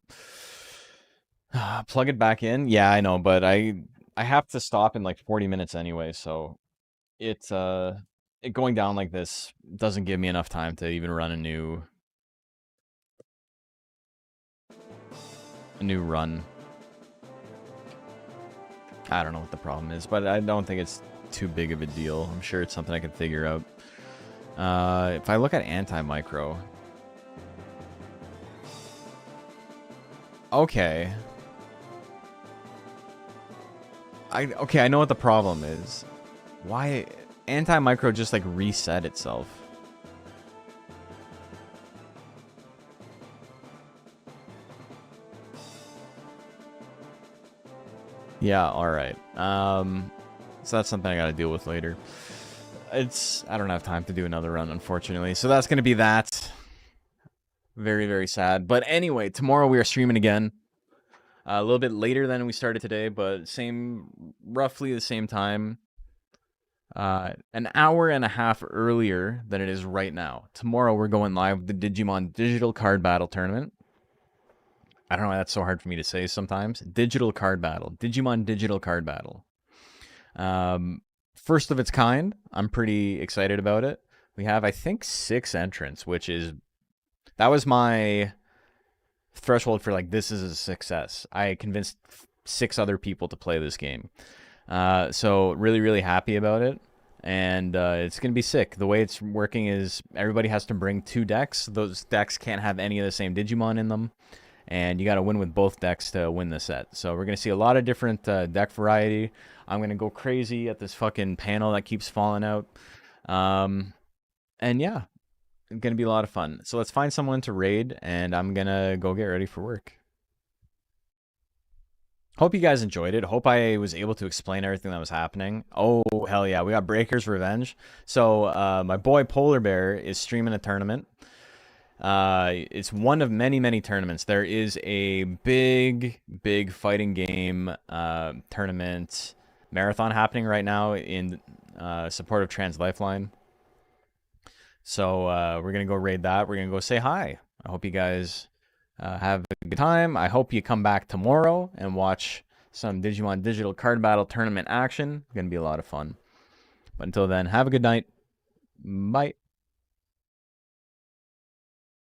Plug it back in. Yeah, I know, but I have to stop in like 40 minutes anyway, so it going down like this doesn't give me enough time to even run a new run. I don't know what the problem is, but I don't think it's too big of a deal. I'm sure it's something I can figure out. If I look at anti-micro, okay. I know what the problem is. Why anti-micro just like reset itself? Yeah, all right. So that's something I got to deal with later. I don't have time to do another run, unfortunately. So that's going to be that. Very, very sad. But anyway, tomorrow we are streaming again. A little bit later than we started today, but roughly the same time. An hour and a half earlier than it is right now. Tomorrow we're going live with the Digimon Digital Card Battle Tournament. I don't know why that's so hard for me to say sometimes. Digital Card Battle. Digimon Digital Card Battle. First of its kind. I'm pretty excited about it. We have, I think, 6 entrants, that was my threshold for like, this is a success. I convinced 6 other people to play this game. So really, really happy about it. And it's going to be sick. The way it's working is everybody has to bring 2 decks. Those decks can't have any of the same Digimon in them. And you got to win with both decks to win the set. So we're going to see a lot of different deck variety. I'm going to go crazy at this fucking panel that keeps falling out. And yeah, it's going to be a lot of fun. So let's find someone to raid, and I'm going to go get ready for work. Hope you guys enjoyed it. Hope I was able to explain everything that was happening. Oh, hell yeah. We got Breaker's Revenge. So my boy Polar Bear is streaming a tournament. It's one of many, many tournaments. There is a big, big fighting game tournament marathon happening right now in support of Trans Lifeline. So we're going to go raid that. We're going to go say hi. I hope you guys have a good time. I hope you come back tomorrow and watch some Digimon Digital Card Battle Tournament action. It's going to be a lot of fun. But until then, have a good night. Bye.